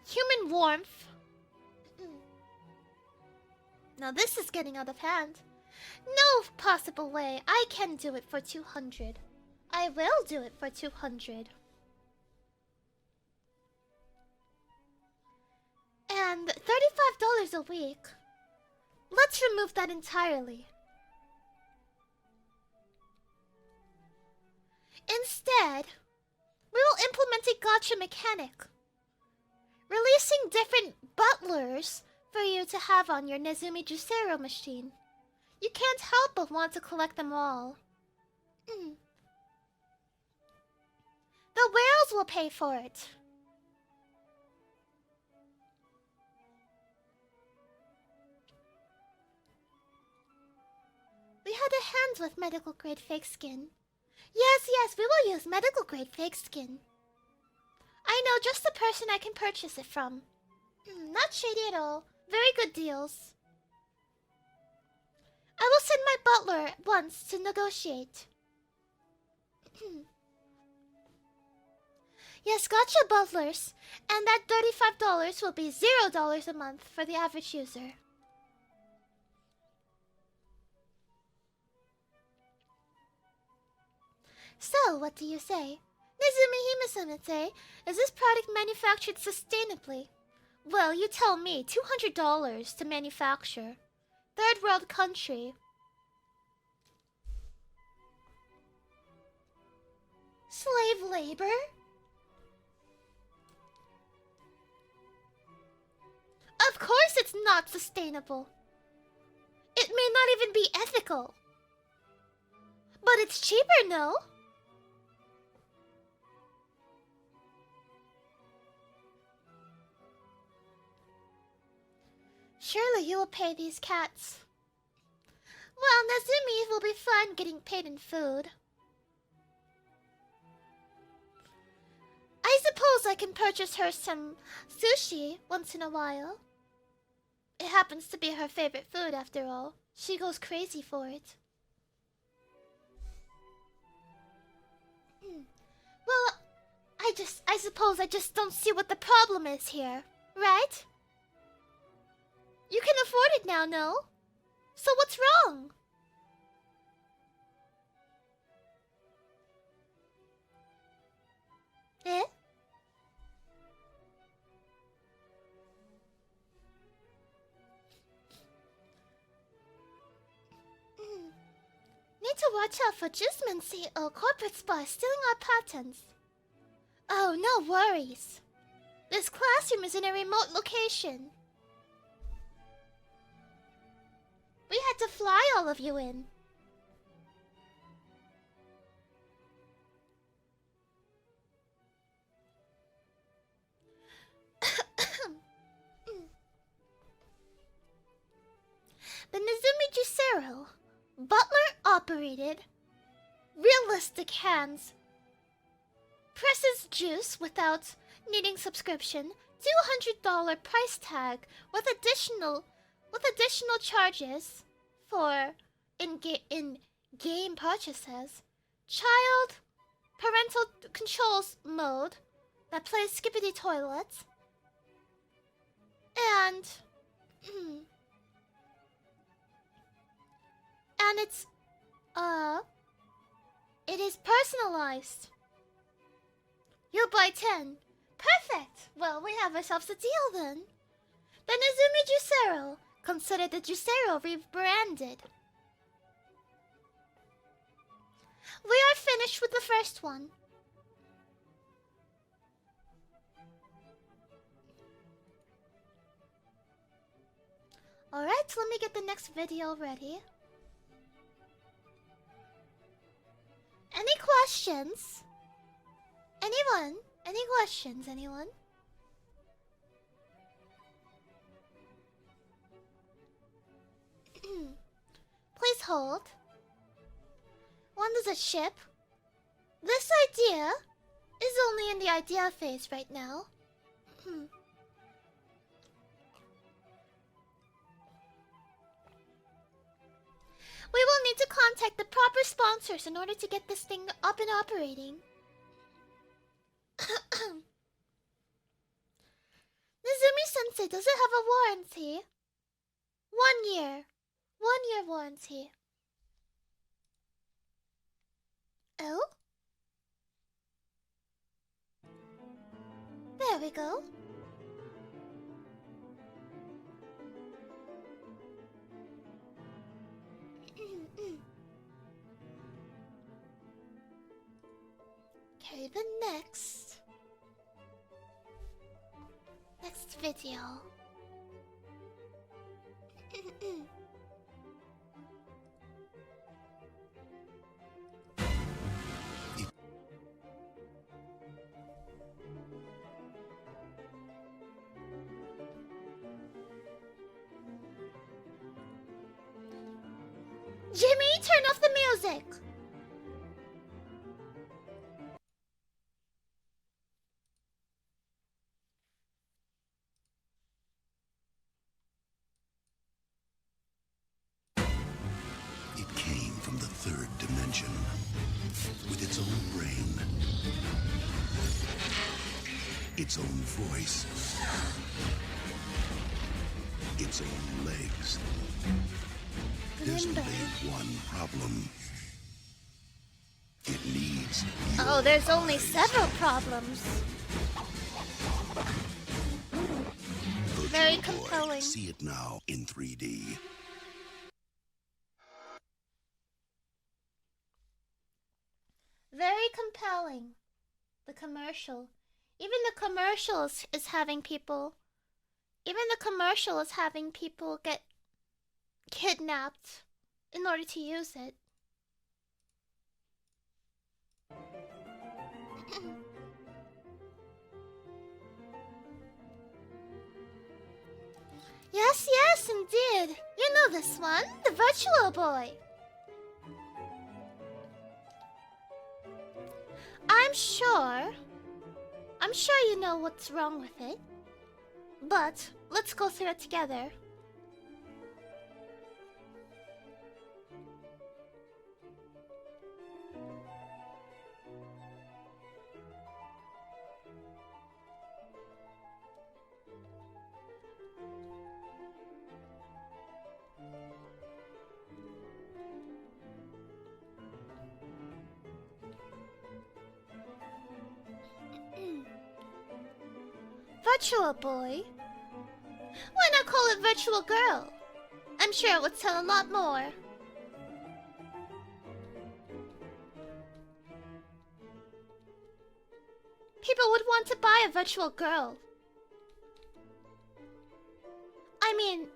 human warmth. Now this is getting out of hand. No possible way. I can do it for 200. I will do it for 200. And $35 a week. Let's remove that entirely. Instead, we will implement a gotcha mechanic, releasing different butlers for you to have on your Nezumi Juicero machine. You can't help but want to collect them all. The whales will pay for it. We had a hand with medical grade fake skin. Yes, we will use medical grade fake skin. I know just the person I can purchase it from. Not shady at all. Very good deals. I will send my butler once to negotiate. Yes, gotcha butlers. And that $35 will be $0 a month for the average user. So, what do you say? Nezumi Hime-sama, is this product manufactured sustainably? Well, you tell me, $200 to manufacture. Third world country. Slave labor? Of course it's not sustainable. It may not even be ethical. But it's cheaper, no? Surely you will pay these cats. Well, Nezumi will be fun getting paid in food. I suppose I can purchase her some sushi once in a while. It happens to be her favorite food after all. She goes crazy for it. Well, I suppose I just don't see what the problem is here, right? You can afford it now, no? So what's wrong? Eh? Need to watch out for Jusman CEO corporate spies stealing our patents. Oh, no worries. This classroom is in a remote location. We had to fly all of you in. The Nezumi Juicero, butler-operated, realistic hands, presses juice without needing subscription, $200 price tag with additional charges for in-game purchases, child parental controls mode that plays skippity toilets, and it is personalized. You'll buy 10. Perfect! Well, we have ourselves a deal then. The Nezumi Juicero. Consider the Juicero rebranded. We are finished with the first one. Alright, let me get the next video ready. Any questions? Anyone? Any questions, anyone? Please hold. One is a ship. This idea is only in the idea phase right now. We will need to contact the proper sponsors in order to get this thing up and operating. Nezumi-sensei, does it have a warranty? 1 year. 1 year warranty. Oh? There we go. Okay, the next video. Jimmy, turn off the music! It came from the third dimension, with its own brain, its own voice, its own legs. There's only one problem. It needs is. Oh, there's only several problems. Very Virtual Boy. compelling. See it now in 3D. Very compelling. The commercial. Even the commercial is having people. Even the commercial is having people get kidnapped in order to use it. Yes, yes, indeed. You know this one, the Virtual Boy. I'm sure you know what's wrong with it. But let's go through it together. Virtual Boy? Why not call it Virtual Girl? I'm sure it would sell a lot more. People would want to buy a Virtual Girl. I mean,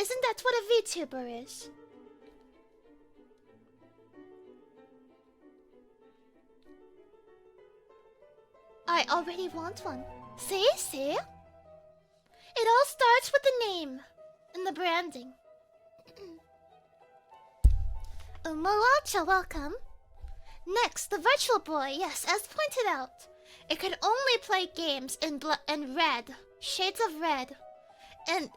isn't that what a VTuber is? I already want one. See? See? It all starts with the name and the branding. Umalacha, welcome. Next, the Virtual Boy. Yes, as pointed out, it could only play games in red, shades of red. And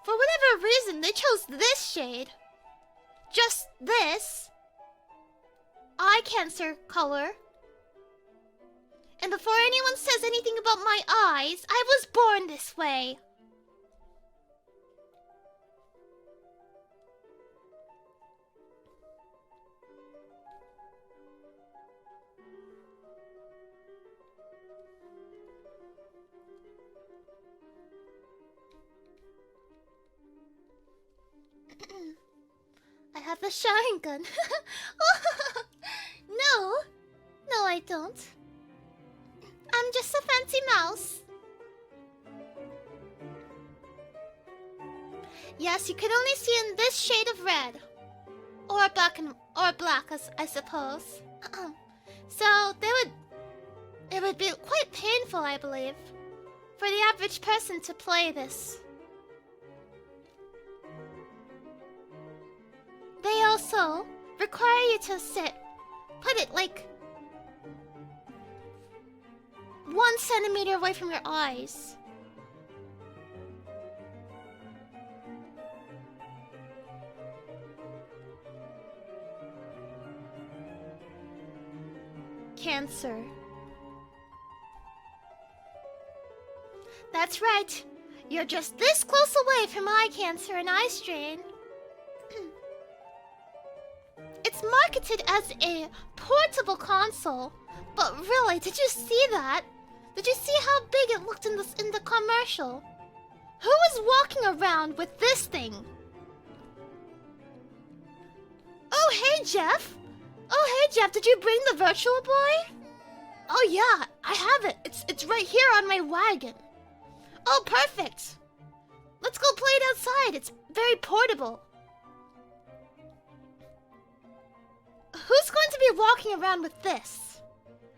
for whatever reason, they chose this shade. Just this. Eye cancer color. And before anyone says anything about my eyes, I was born this way. I have the Sharingan. No. No, I don't. I'm just a fancy mouse. Yes, you can only see in this shade of red. Or black, I suppose. So it would be quite painful, I believe, for the average person to play this. They also require you to put it like 1 centimeter away from your eyes. Cancer. That's right. You're just this close away from eye cancer and eye strain. It's marketed as a portable console, but really, did you see that? Did you see how big it looked in the commercial? Who was walking around with this thing? Oh, hey, Jeff. Oh, hey, Jeff, did you bring the Virtual Boy? Oh, yeah, I have it. It's right here on my wagon. Oh, perfect. Let's go play it outside. It's very portable. Who's going to be walking around with this?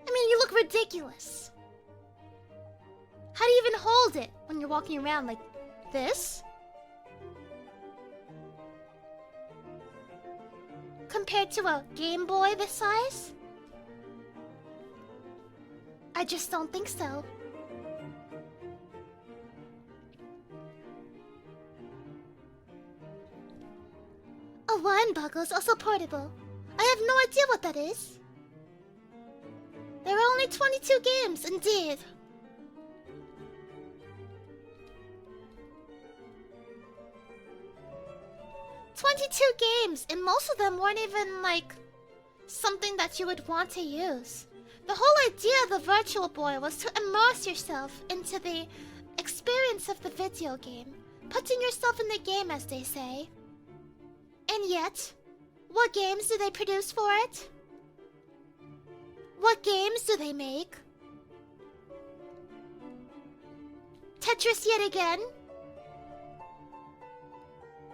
I mean, you look ridiculous. How do you even hold it when you're walking around like this? Compared to a Game Boy this size? I just don't think so. A wine bottle is also portable. I have no idea what that is. There are only 22 games, indeed. And most of them weren't even, like, something that you would want to use. The whole idea of the Virtual Boy was to immerse yourself into the experience of the video game, putting yourself in the game, as they say. And yet, what games do they produce for it? What games do they make? Tetris yet again?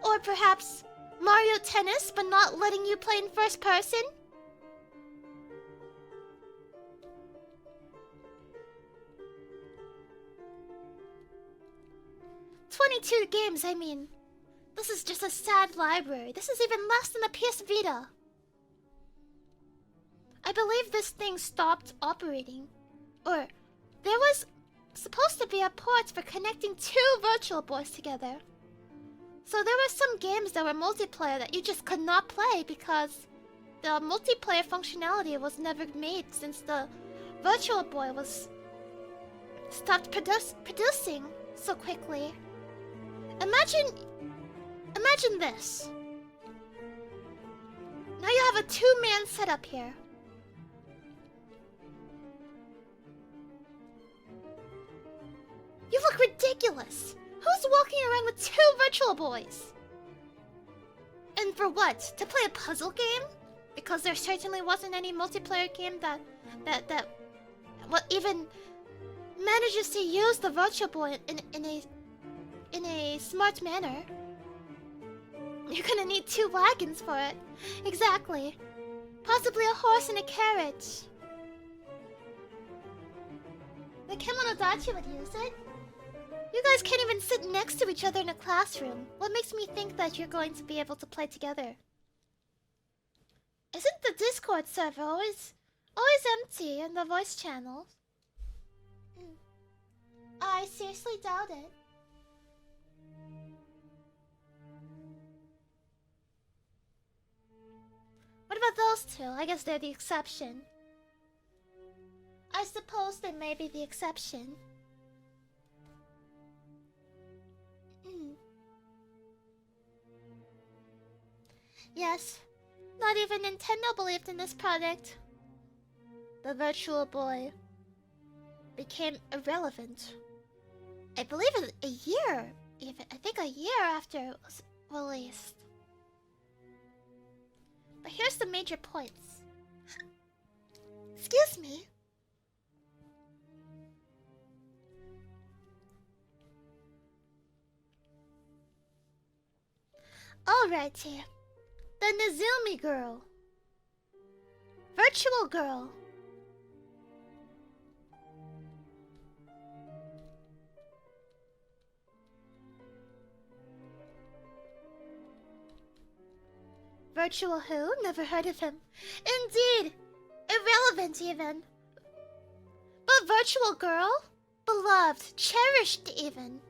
Or perhaps Mario Tennis, but not letting you play in first person? "22 games, I mean. This is just a sad library. This is even less than the PS Vita. I believe this thing stopped operating. Or, there was supposed to be a port for connecting 2 Virtual Boys together. So there were some games that were multiplayer that you just could not play because the multiplayer functionality was never made since the Virtual Boy was stopped producing so quickly. Imagine this. Now you have a 2-man setup here. You look ridiculous. Who's walking around with 2 Virtual Boys? And for what? To play a puzzle game? Because there certainly wasn't any multiplayer game that even manages to use the Virtual Boy in a smart manner. You're gonna need 2 wagons for it. Exactly. Possibly a horse and a carriage. The Kemonodachi would use it. You guys can't even sit next to each other in a classroom. What makes me think that you're going to be able to play together? Isn't the Discord server always empty in the voice channels? I seriously doubt it. What about those 2? I guess they're the exception. I suppose they may be the exception. Yes, not even Nintendo believed in this product. The Virtual Boy became irrelevant. I believe a year, even. I think a year after it was released. But here's the major points. Excuse me. Alrighty. The Nezumi girl. Virtual girl. Virtual who? Never heard of him. Indeed! Irrelevant even. But virtual girl? Beloved, cherished even.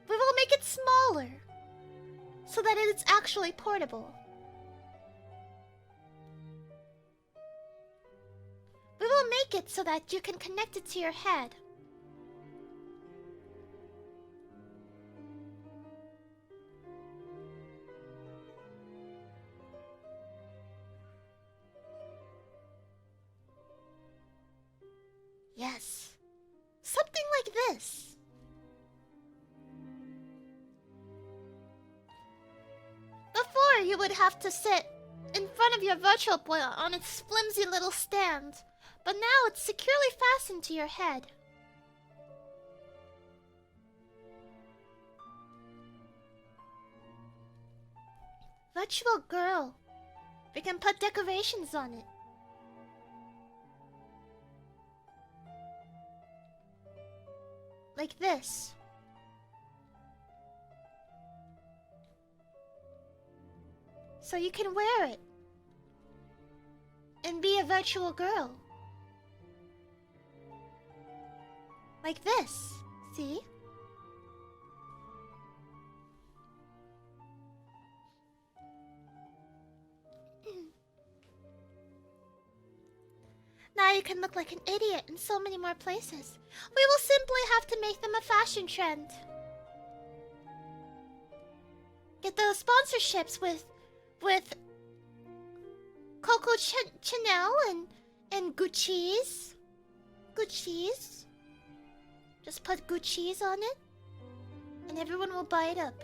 We will make it smaller, so that it is actually portable. We will make it so that you can connect it to your head. Yes, something like this. Before, you would have to sit in front of your Virtual Boy on its flimsy little stand, but now it's securely fastened to your head. Virtual girl. We can put decorations on it. Like this. So you can wear it and be a virtual girl. Like this. See? Now you can look like an idiot in so many more places. We will simply have to make them a fashion trend. get the sponsorships with Coco Chanel and Gucci's. Gucci's. Just put Gucci's on it, and everyone will buy it up.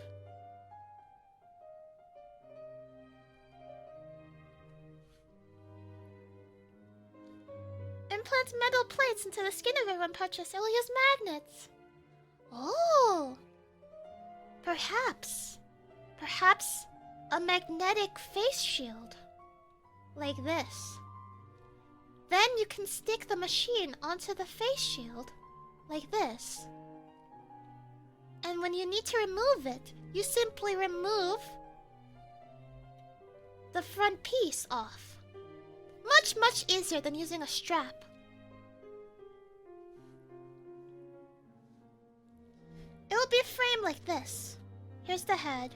Implant metal plates into the skin of everyone purchase. It will use magnets. Oh. Perhaps a magnetic face shield. Like this. Then you can stick the machine onto the face shield. Like this. And when you need to remove it, you simply remove the front piece off. Much easier than using a strap. It will be framed like this. Here's the head.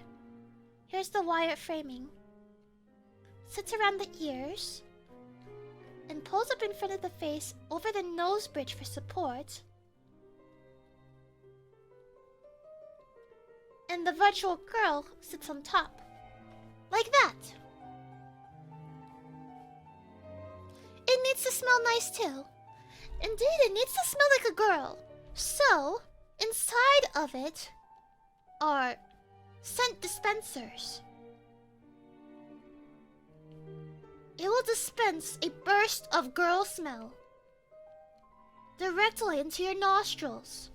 Here's the wire framing. Sits around the ears. And pulls up in front of the face over the nose bridge for support. And the virtual girl sits on top. Like that. It needs to smell nice too. Indeed, it needs to smell like a girl. So, inside of it are scent dispensers. It will dispense a burst of girl smell directly into your nostrils.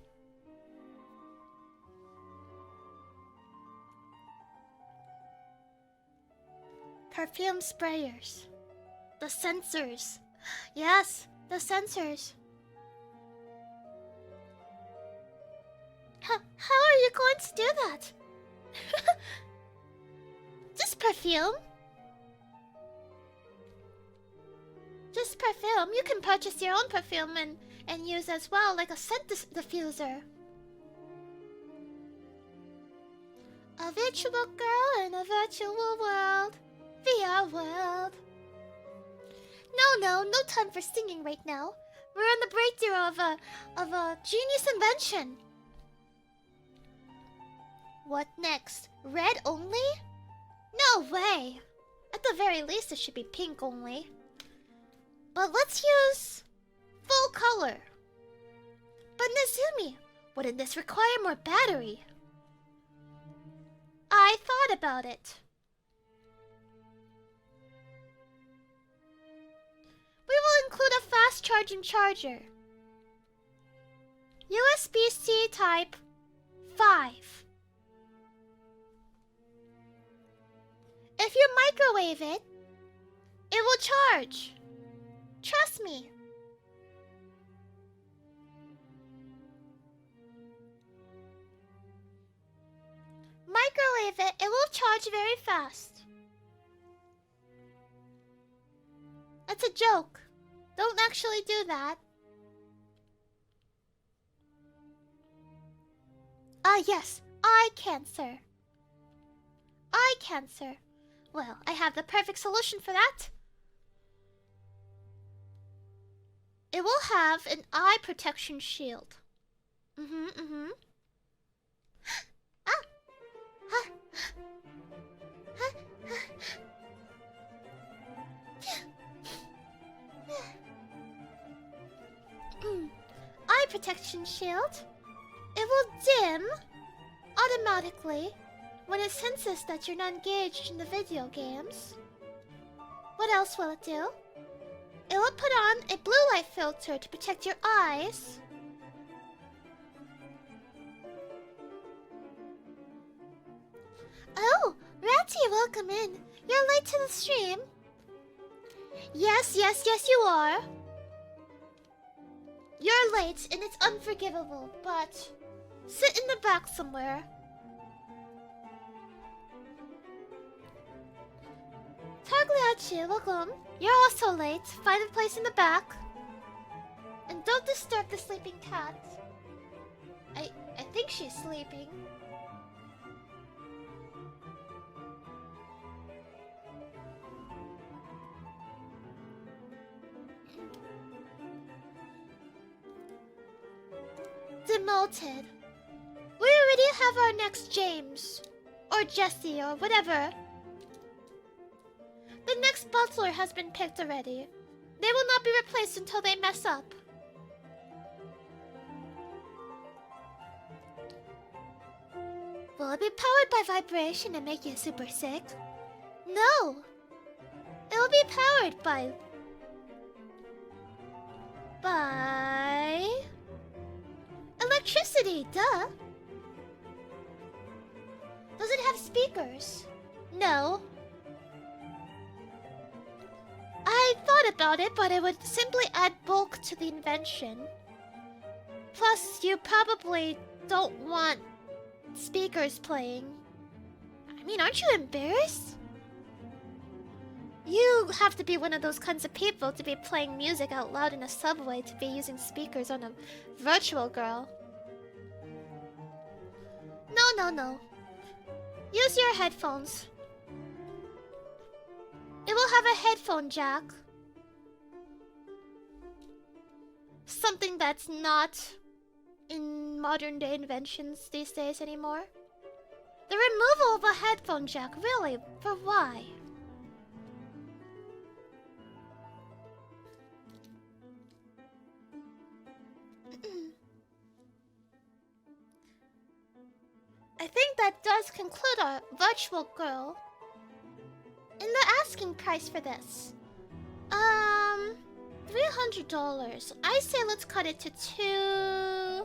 Perfume sprayers. The sensors. Yes, the sensors. How are you going to do that? Just perfume. Just perfume. You can purchase your own perfume and use as well, like a scent diffuser. A virtual girl in a virtual world. VR world. No time for singing right now. We're on the breakthrough of a genius invention. What next? Red only? No way! At the very least, it should be pink only. But let's use full color. But Nezumi, wouldn't this require more battery? I thought about it. We will include a fast charging charger. USB-C type 5. If you microwave it, it will charge. Trust me. Microwave it, it will charge very fast. It's a joke. Don't actually do that. Yes, eye cancer. Eye cancer. Well, I have the perfect solution for that. It will have an eye protection shield. Eye protection shield. It will dim automatically when it senses that you're not engaged in the video games. What else will it do? It will put on a blue light filter to protect your eyes. Oh, Ratty, welcome in. You're late to the stream. Yes, you are. You're late and it's unforgivable, but sit in the back somewhere. Tagliacci, welcome. You're also late. Find a place in the back. And don't disturb the sleeping cat. I think she's sleeping. Demoted. We already have our next James. Or Jesse, or whatever. The next butler has been picked already. They will not be replaced until they mess up. Will it be powered by vibration and make you super sick? No! It will be powered by electricity, duh! Does it have speakers? No. I thought about it, but it would simply add bulk to the invention. Plus, you probably don't want speakers playing. I mean, aren't you embarrassed? You have to be one of those kinds of people to be playing music out loud in a subway to be using speakers on a virtual girl. No. Use your headphones. It will have a headphone jack. Something that's not in modern day inventions these days anymore. The removal of a headphone jack, really? For why? I think that does conclude our virtual girl. And the asking price for this. $300. I say let's cut it to $250.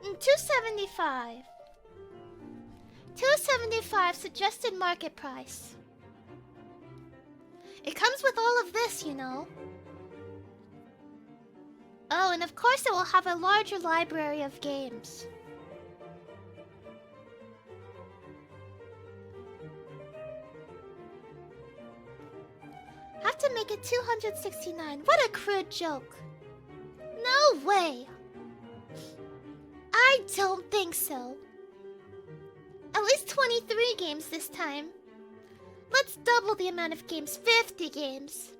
$275. $275 suggested market price. It comes with all of this, you know. Oh, and of course it will have a larger library of games. Have to make it $269. What a crude joke. No way. I don't think so. At least 23 games this time. Let's double the amount of games. 50 games.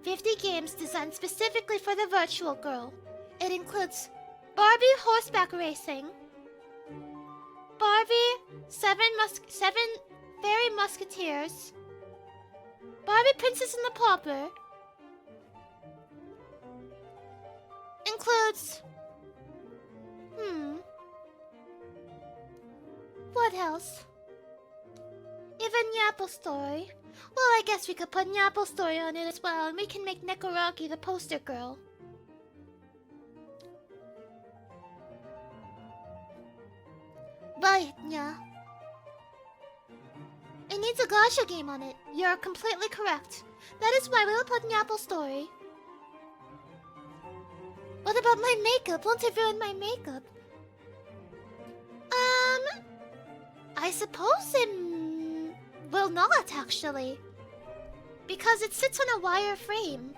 50 games designed specifically for the virtual girl. It includes Barbie horseback racing, Barbie seven fairy musketeers, Barbie Princess and the Pauper. Includes what else? Even Yapple Story. Well, I guess we could put Yapple Story on it as well, and we can make Koragi the poster girl. Buy it, Nya. It needs a gacha game on it. You're completely correct. That is why we'll put Yapple Story. What about my makeup? Won't it ruin my makeup? I suppose it will not, actually. Because it sits on a wire frame.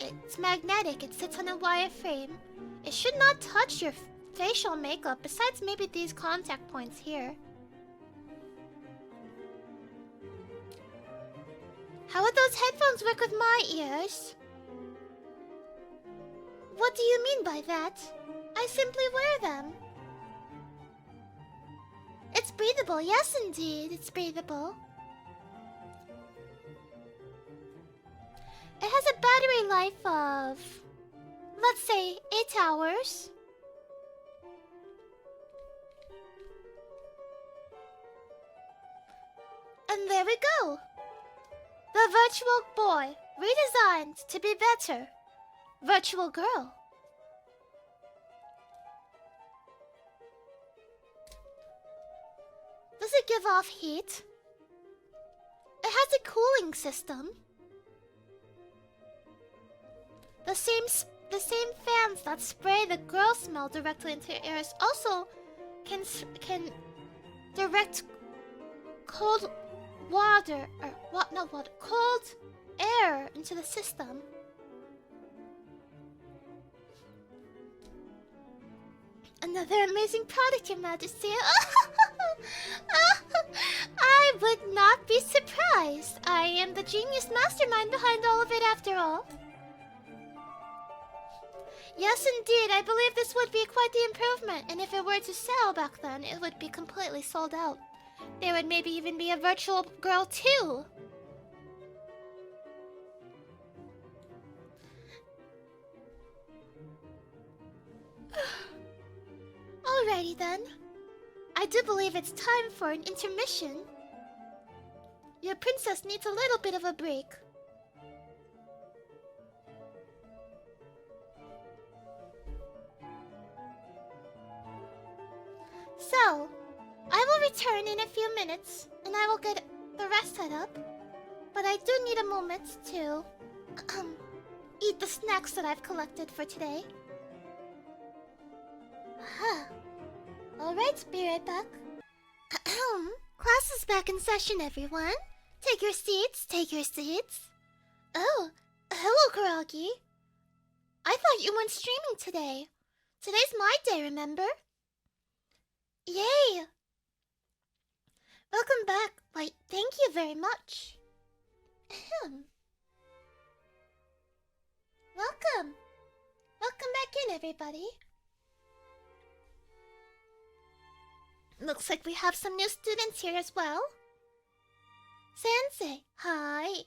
It's magnetic, it sits on a wire frame. It should not touch your facial makeup, besides maybe these contact points here. How would those headphones work with my ears? What do you mean by that? I simply wear them. It's breathable, yes indeed, it's breathable. It has a battery life of, let's say, 8 hours. And there we go. The virtual boy, redesigned to be better. Virtual girl. Does it give off heat? It has a cooling system. The same fans that spray the girl smell directly into your ears also can direct cold water cold air into the system. Another amazing product, Your Majesty. I I would not be surprised. I am the genius mastermind behind all of it after all. Yes, indeed, I believe this would be quite the improvement, and if it were to sell back then, it would be completely sold out. There would maybe even be a virtual girl too. Alrighty then. I do believe it's time for an intermission. Your princess needs a little bit of a break. So, I will return in a few minutes, and I will get the rest set up. But I do need a moment to eat the snacks that I've collected for today. Alright, be right back. Class is back in session, everyone. Take your seats, take your seats. Oh, hello, Koragi. I thought you weren't streaming today. Today's my day, remember? Yay! Welcome back. Why, thank you very much. Welcome. Welcome back in, everybody. Looks like we have some new students here as well. Sensei, hi.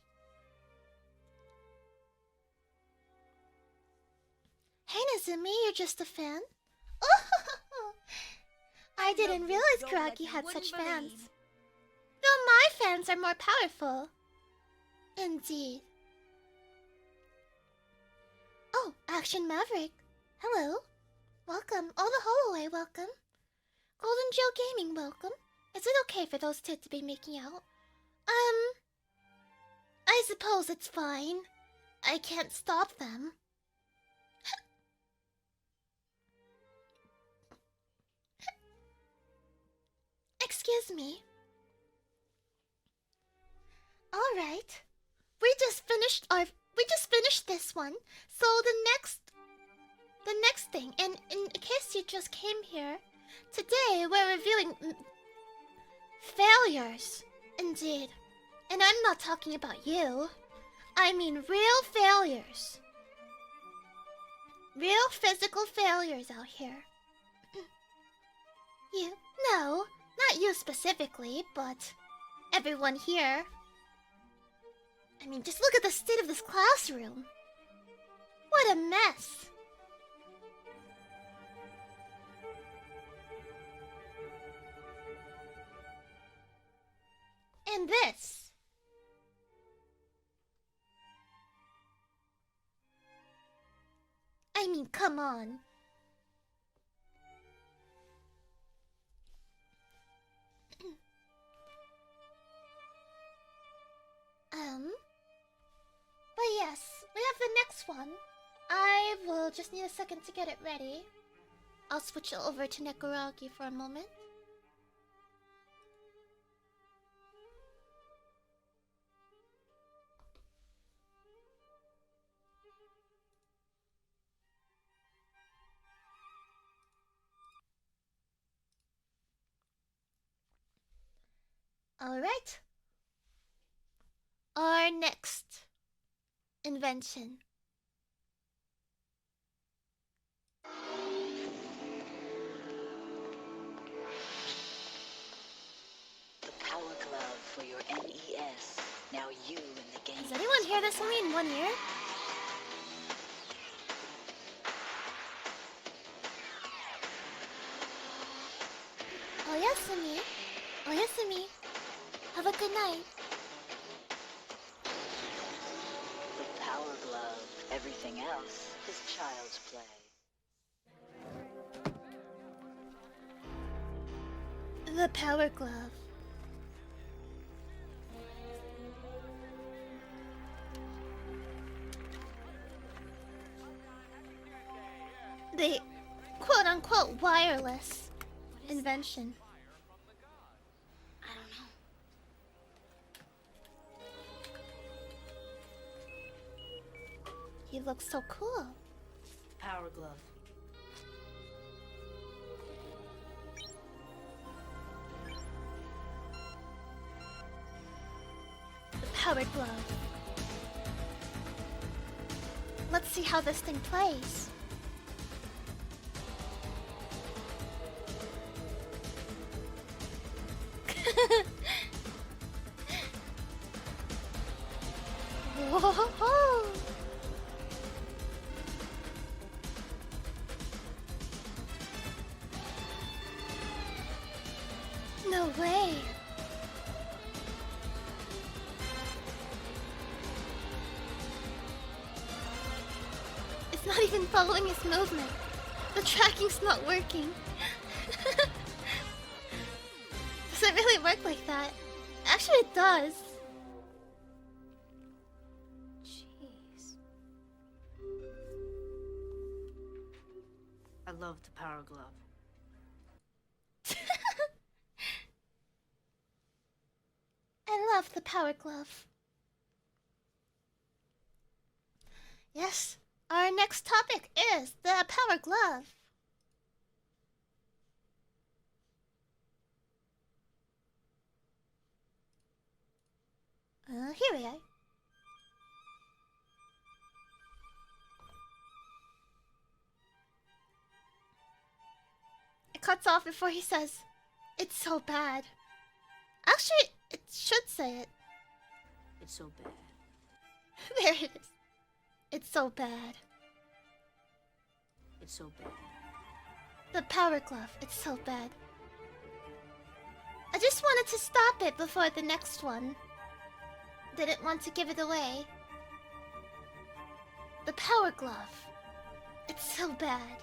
Hey Nezumi, you're just a fan? I didn't realize Koragi had such fans. Though my fans are more powerful. Indeed. Oh, Action Maverick. Hello. Welcome. All the Holloway, welcome. Golden Joe Gaming, welcome. Is it okay for those two to be making out? I suppose it's fine. I can't stop them. Excuse me. Alright. We just finished this one. So the next thing, and in case you just came here, today we're reviewing failures. Indeed. And I'm not talking about you. I mean real failures. Real physical failures out here. No, not you specifically, but everyone here. I mean, just look at the state of this classroom. What a mess. And this. I mean, come on. But yes, we have the next one. I will just need a second to get it ready. I'll switch it over to Koragi for a moment. Alright. Our next invention. The power glove for your NES. Now you in the game. Does anyone hear this only in one ear? Oyasumi. Oyasumi. Have a good night. The power glove. Everything else is child's play. The power glove. The quote-unquote wireless invention. I don't know. He looks so cool. Power glove. Power Glove. Let's see how this thing plays. Whoa! No way! It's not even following his movement. The tracking's not working. Does it really work like that? Actually, it does. Jeez. I love the Power Glove. I love the Power Glove. Yes, our next topic is the Power Glove. Here we are. It cuts off before he says, "It's so bad." Actually, it should say it. It's so bad. There it is. It's so bad. It's so bad. The Power Glove. It's so bad. I just wanted to stop it before the next one. Didn't want to give it away. The Power Glove. It's so bad.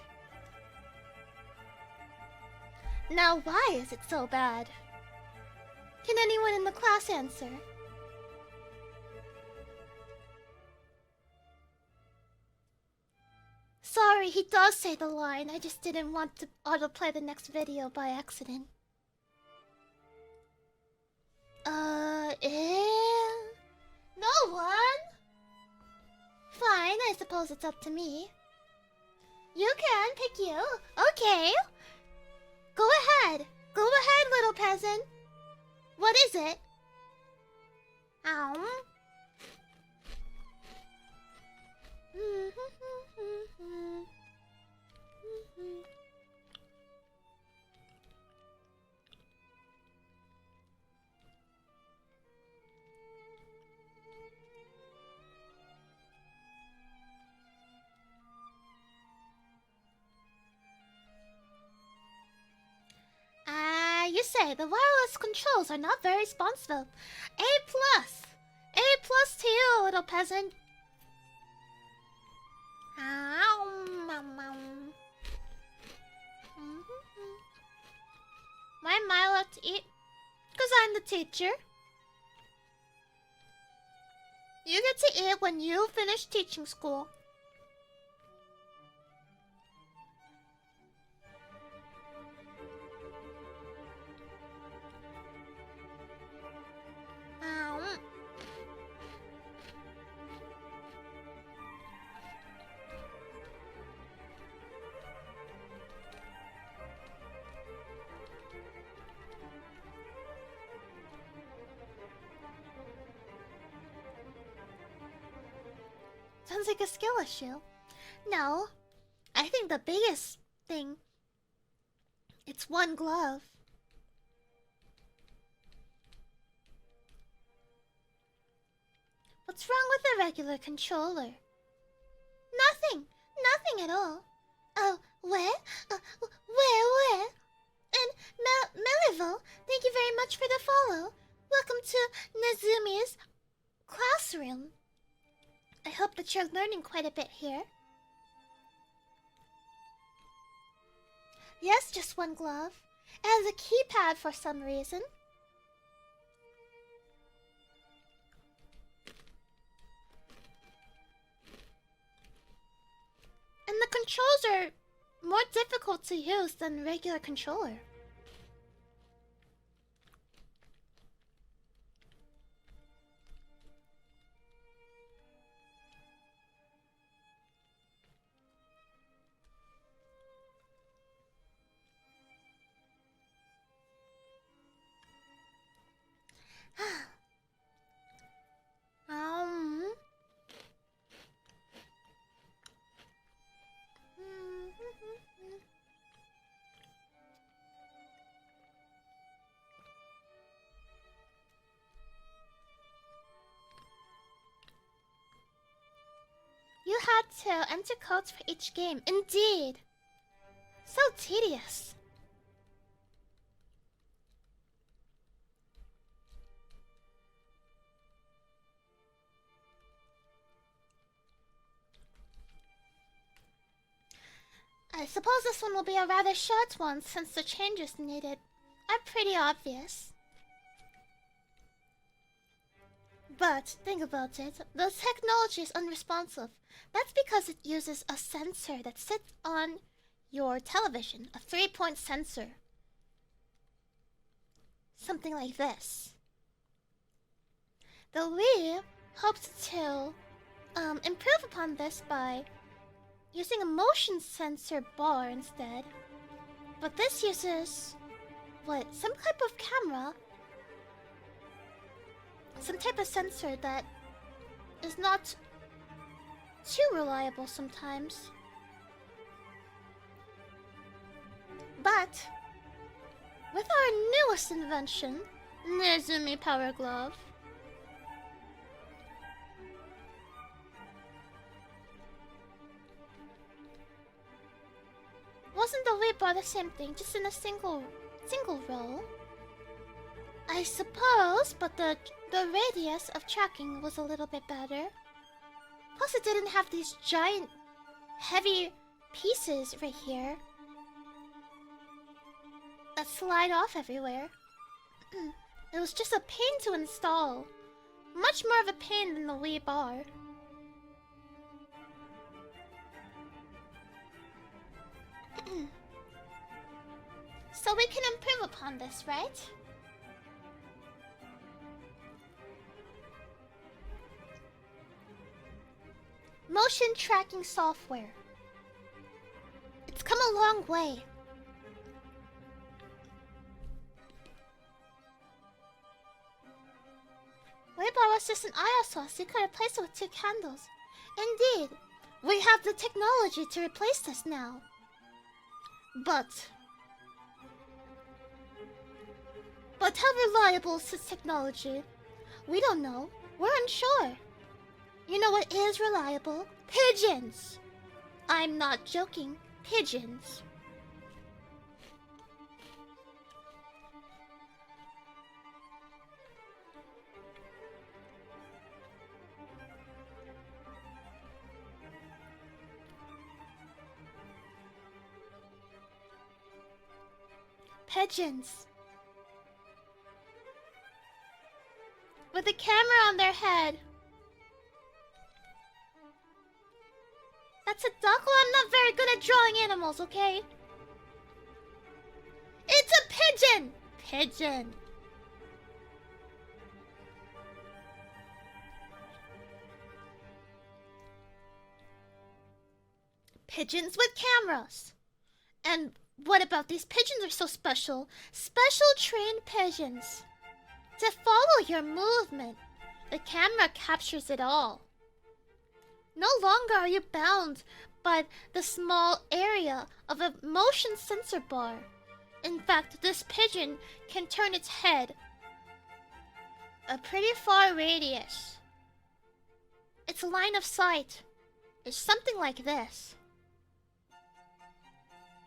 Now, why is it so bad? Can anyone in the class answer? Sorry, he does say the line. I just didn't want to autoplay the next video by accident. No one? Fine, I suppose it's up to me. You can pick you. Okay. Go ahead. Go ahead, little peasant. What is it? You say the wireless controls are not very responsive. A plus. A plus to you, little peasant. Why am I allowed to eat? Because I'm the teacher. You get to eat when you finish teaching school. Sounds like a skill issue. No, I think the biggest thing, it's one glove. What's wrong with a regular controller? Nothing. Nothing at all. Oh, where? Where? And Melival, thank you very much for the follow. Welcome to Nezumi's classroom. I hope that you're learning quite a bit here. Yes, just one glove. It has a keypad for some reason. And the controls are more difficult to use than a regular controller. to enter codes for each game. Indeed. So tedious. I suppose this one will be a rather short one since the changes needed are pretty obvious. But think about it, the technology is unresponsive. That's because it uses a sensor that sits on your television, a 3-point sensor. Something like this. The Wii hopes to improve upon this by using a motion sensor bar instead. But this uses, what, some type of camera? Some type of sensor that is not too reliable sometimes. But with our newest invention, Nezumi Power Glove, wasn't the Wii bar the same thing, just in a single row? I suppose, but the radius of tracking was a little bit better. Plus it didn't have these giant, heavy pieces right here that slide off everywhere. It was just a pain to install. Much more of a pain than the Wii bar. So we can improve upon this, right? Motion tracking software. It's come a long way. Wii bar was just an eyesore, so you could replace it with 2 candles. Indeed, we have the technology to replace this now. But how reliable is this technology? We don't know. We're unsure. You know what is reliable? Pigeons! I'm not joking. Pigeons. Pigeons. With a camera on their head. That's a duck? Well, I'm not very good at drawing animals, okay? It's a pigeon! Pigeon. Pigeons with cameras. And what about these pigeons are so special? Special trained pigeons. To follow your movement. The camera captures it all. No longer are you bound by the small area of a motion sensor bar. In fact, this pigeon can turn its head a pretty far radius. Its line of sight is something like this.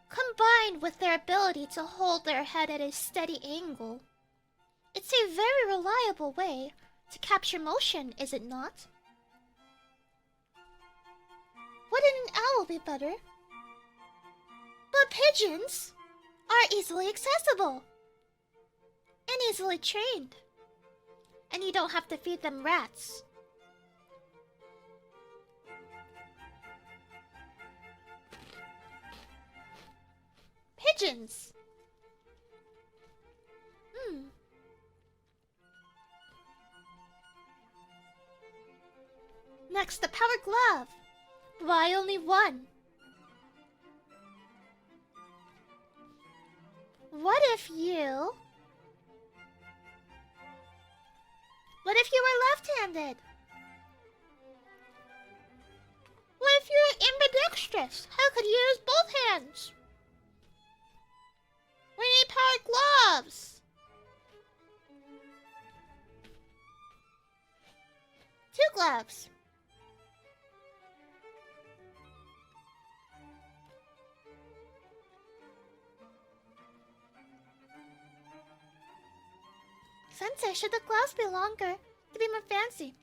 Combined with their ability to hold their head at a steady angle, it's a very reliable way to capture motion, is it not? Wouldn't an owl be better? But pigeons are easily accessible and easily trained, and you don't have to feed them rats. Pigeons. Next, the power glove. Why only one? What if you were left-handed? What if you were ambidextrous? How could you use both hands? We need power gloves. 2 gloves. Sensei, should the gloves be longer to be more fancy?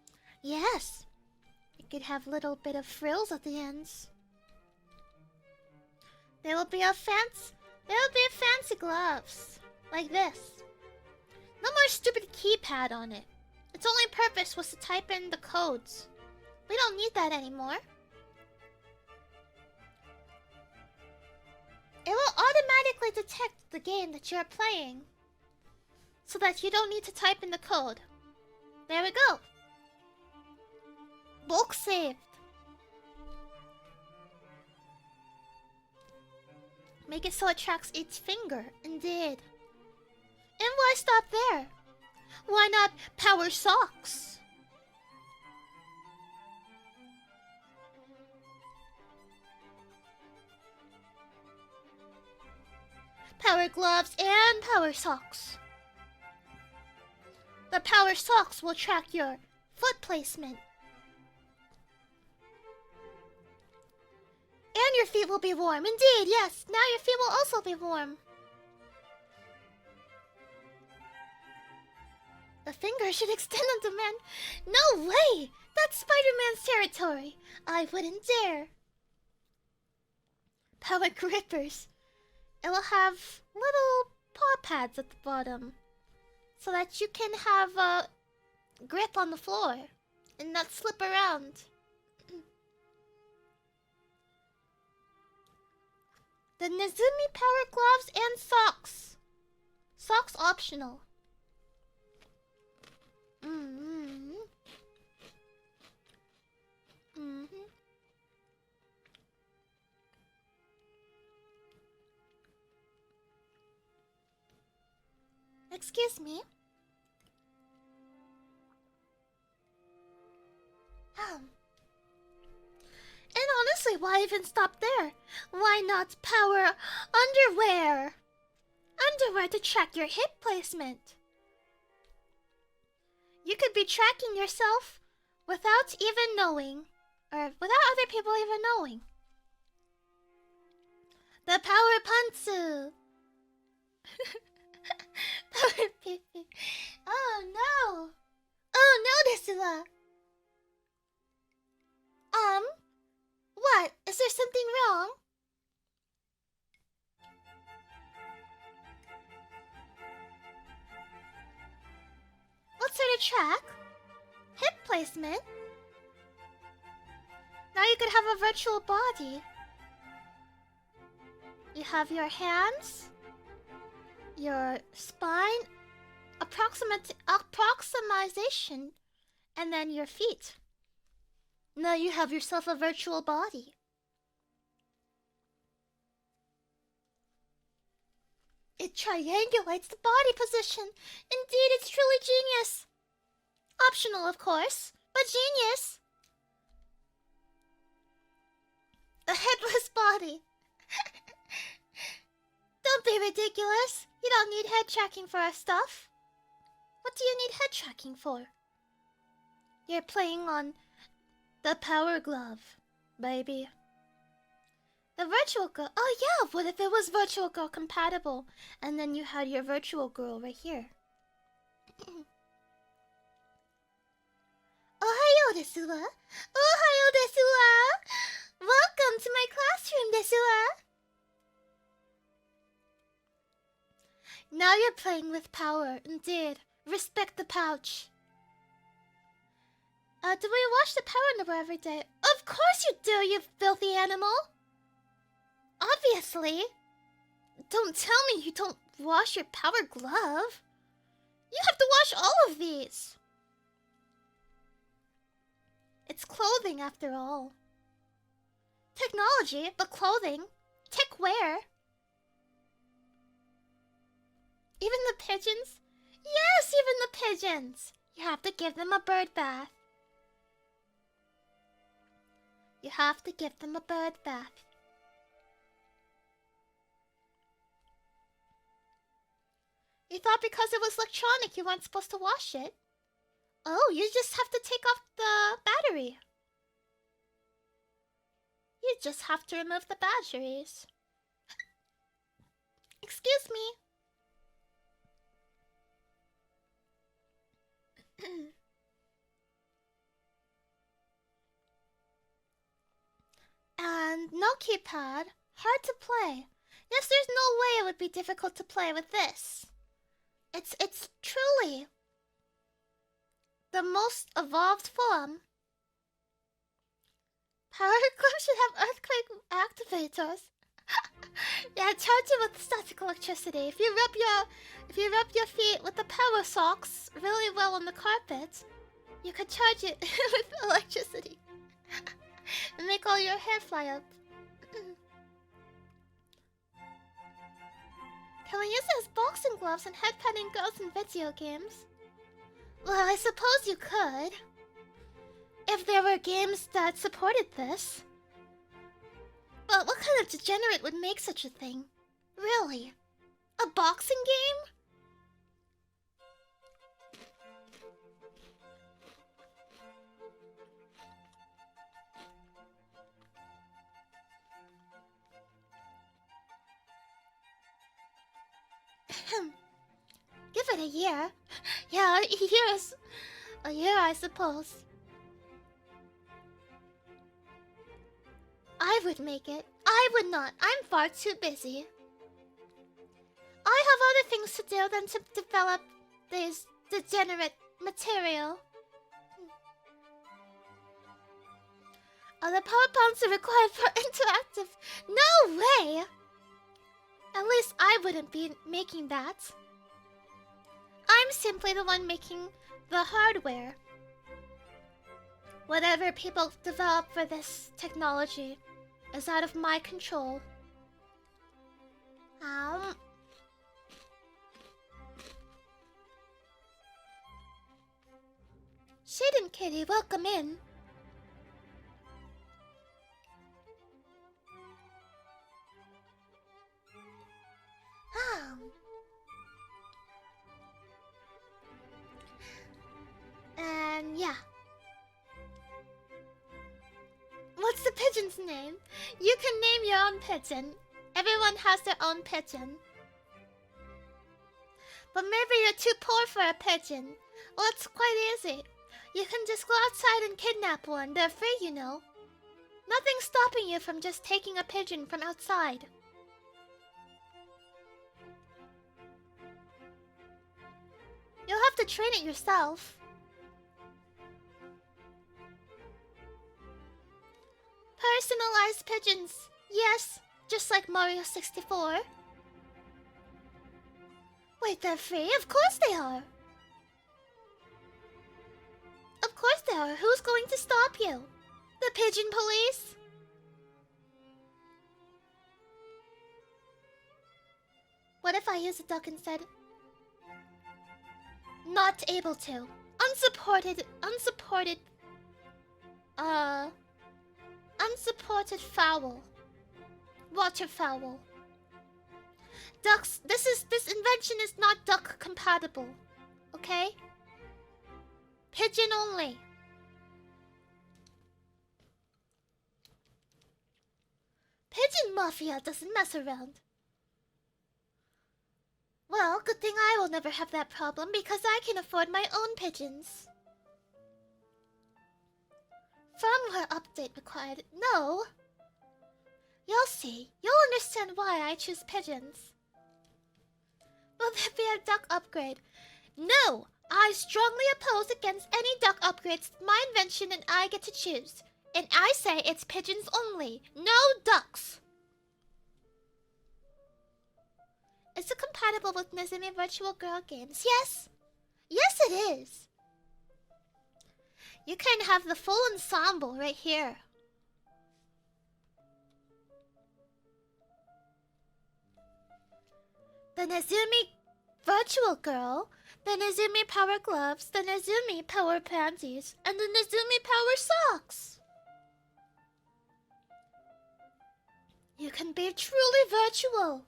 Yes. You could have little bit of frills at the ends. There will be fancy gloves. Like this. No more stupid keypad on it. Its only purpose was to type in the codes. We don't need that anymore. It will automatically detect the game that you're playing, so that you don't need to type in the code. There we go. Bulk saved. Make it so it tracks each finger. Indeed. And why stop there? Why not power socks? Power gloves and power socks. The power socks will track your foot placement. And your feet will be warm. Indeed, yes. Now your feet will also be warm. The finger should extend on demand. No way! That's Spider-Man's territory. I wouldn't dare. Power grippers. It will have little paw pads at the bottom, so that you can have a grip on the floor and not slip around. The Nezumi power gloves and socks. Socks optional. Excuse me. And honestly, why even stop there? Why not power underwear? Underwear to track your hip placement. You could be tracking yourself without even knowing, or without other people even knowing. The power pantsu. Power pee-pee. Oh no! Oh no, Desua! What? Is there something wrong? What sort of track? Hip placement? Now you could have a virtual body. You have your hands, your spine, approximation, and then your feet. Now you have yourself a virtual body. It triangulates the body position. Indeed, it's truly genius. Optional, of course, but genius. A headless body. Don't be ridiculous. You don't need head tracking for our stuff. What do you need head tracking for? You're playing on the power glove, baby. The virtual girl. Oh yeah, what if it was virtual girl compatible? And then you had your virtual girl right here. Ohayo desu wa. Ohayo desu wa. Welcome to my classroom, desu wa. Now you're playing with power, indeed. Respect the pouch. Do we wash the power underwear every day? Of course you do, you filthy animal! Obviously! Don't tell me you don't wash your power glove. You have to wash all of these. It's clothing after all. Technology, but clothing. Tech wear. Even the pigeons? Yes, even the pigeons! You have to give them a bird bath. You have to give them a bird bath. You thought because it was electronic you weren't supposed to wash it? Oh, you just have to take off the battery. You just have to remove the batteries. Excuse me. No keypad. Hard to play. Yes, there's no way it would be difficult to play with this. It's truly the most evolved form. Power Glove should have earthquake activators. Yeah, charge it with static electricity. If you rub your feet with the power socks really well on the carpet, you could charge it with electricity and make all your hair fly up. Can we use it as boxing gloves and head petting girls in video games? Well, I suppose you could. If there were games that supported this. But what kind of degenerate would make such a thing? Really? A boxing game? Give it a year. Yeah, a year, I suppose. I would make it. I would not. I'm far too busy. I have other things to do than to develop this degenerate material. Other power bonds are required for interactive. No way! At least I wouldn't be making that. I'm simply the one making the hardware. Whatever people develop for this technology is out of my control. Shade and Kitty, welcome in. And yeah. What's the pigeon's name? You can name your own pigeon. Everyone has their own pigeon. But maybe you're too poor for a pigeon. Well, it's quite easy. You can just go outside and kidnap one. They're free, you know. Nothing's stopping you from just taking a pigeon from outside. You'll have to train it yourself. Personalized pigeons. Yes, just like Mario 64. Wait, they're free? Of course they are. Of course they are. Who's going to stop you? The pigeon police? What if I use a duck instead? Not able to. Unsupported fowl. Waterfowl. Ducks, this invention is not duck compatible. Okay? Pigeon only. Pigeon Mafia doesn't mess around. Well, good thing I will never have that problem because I can afford my own pigeons. Firmware update required. No. You'll see. You'll understand why I choose pigeons. Will there be a duck upgrade? No! I strongly oppose against any duck upgrades. My invention and I get to choose. And I say it's pigeons only. No ducks! Is it compatible with Nezumi Virtual Girl games? Yes! Yes, it is! You can have the full ensemble right here. The Nezumi Virtual Girl, the Nezumi Power Gloves, the Nezumi Power Panties, and the Nezumi Power Socks. You can be truly virtual.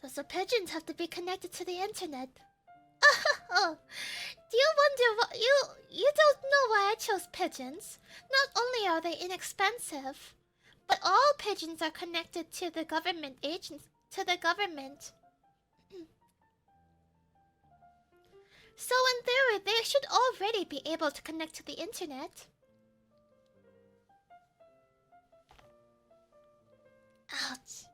Does the pigeons have to be connected to the internet? Oh, do you wonder what you don't know why I chose pigeons? Not only are they inexpensive, but all pigeons are connected to the government agents, to the government. So in theory, they should already be able to connect to the internet. Ouch.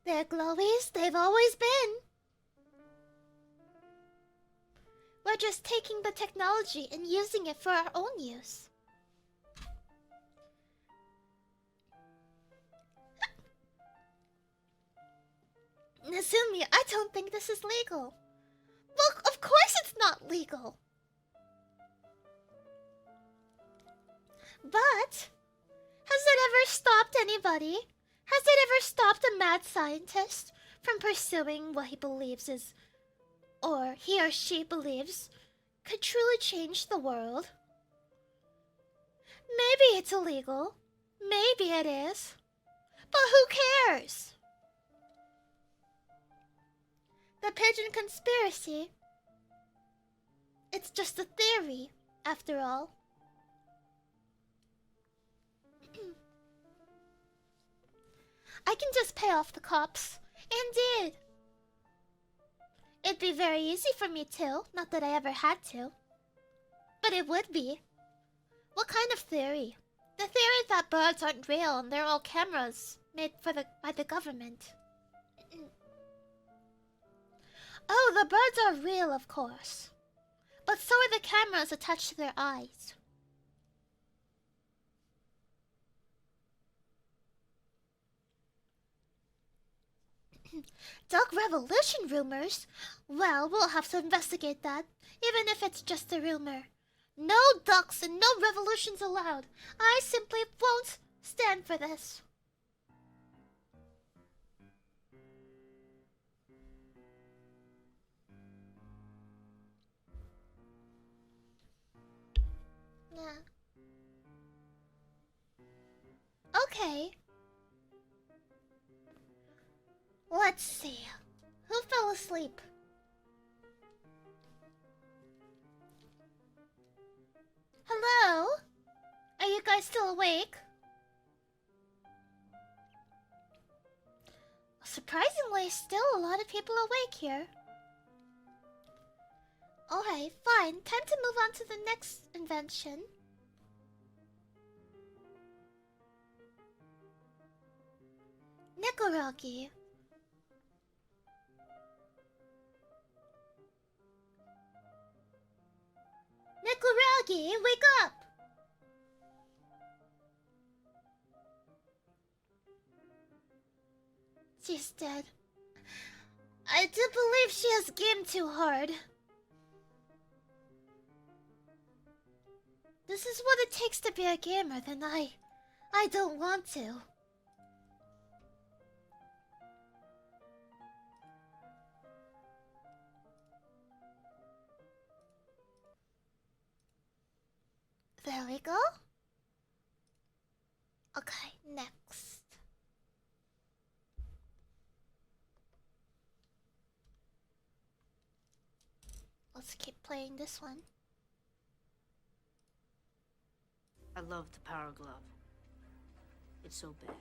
They're glowies, they've always been. We're just taking the technology and using it for our own use. Nezumi, I don't think this is legal. Look, of course it's not legal. But has it ever stopped anybody? Has it ever stopped a mad scientist from pursuing what he believes is, or he or she believes, could truly change the world? Maybe it's illegal. Maybe it is. But who cares? The pigeon conspiracy. It's just a theory, after all. I can just pay off the cops. And did. It'd be very easy for me to. Not that I ever had to. But it would be. What kind of theory? The theory that birds aren't real and they're all cameras made by the government. Oh, the birds are real, of course. But so are the cameras attached to their eyes. Duck revolution rumors? Well, we'll have to investigate that, even if it's just a rumor. No ducks and no revolutions allowed. I simply won't stand for this. Yeah. Okay. Let's see. Who fell asleep? Hello? Are you guys still awake? Surprisingly, still a lot of people awake here. Alright, fine. Time to move on to the next invention. Koragi. Koragi, wake up! She's dead. I do believe she has gamed too hard. This is what it takes to be a gamer, then I don't want to. There we go. Okay, next. Let's keep playing this one. I love the power glove. It's so bad.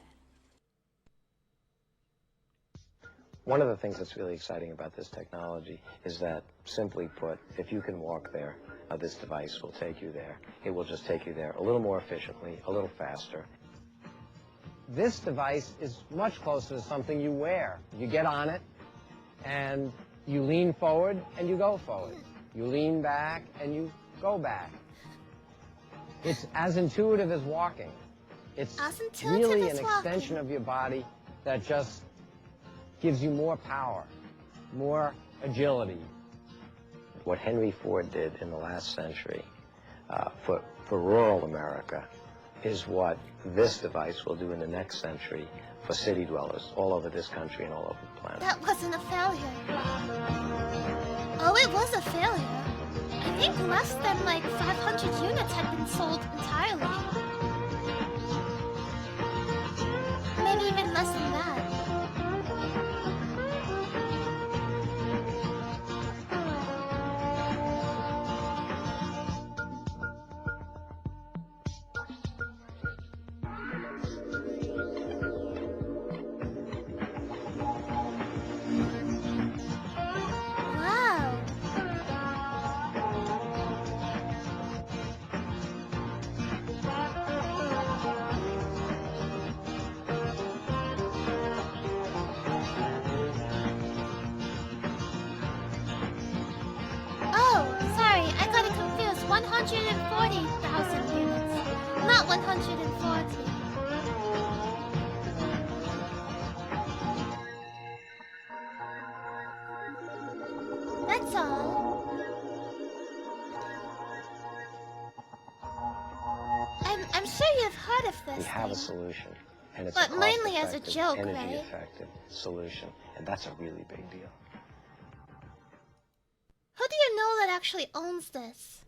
One of the things that's really exciting about this technology is that, simply put, if you can walk there, this device will take you there. It will just take you there a little more efficiently, a little faster. This device is much closer to something you wear. You get on it, and you lean forward, and you go forward. You lean back, and you go back. It's as intuitive as walking. It's really an extension of your body that just gives you more power, more agility. What Henry Ford did in the last century for rural America is what this device will do in the next century for city dwellers all over this country and all over the planet. That wasn't a failure. Oh, it was a failure. I think less than like 500 units had been sold entirely. Maybe even less than that. 140,000 units, not 140. That's all. I'm sure you've heard of this We have a thing. solution, and it's But a mainly as a cost-effective, joke, right? energy-effective solution, and that's a really big deal. Who do you know that actually owns this?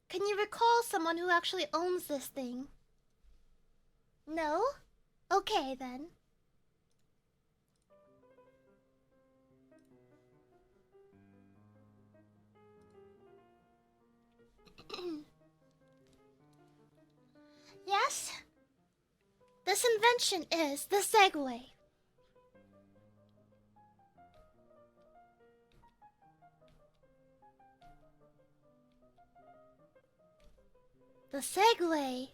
Can you recall someone who actually owns this thing? No? Okay then. Yes? This invention is the Segway. The Segway.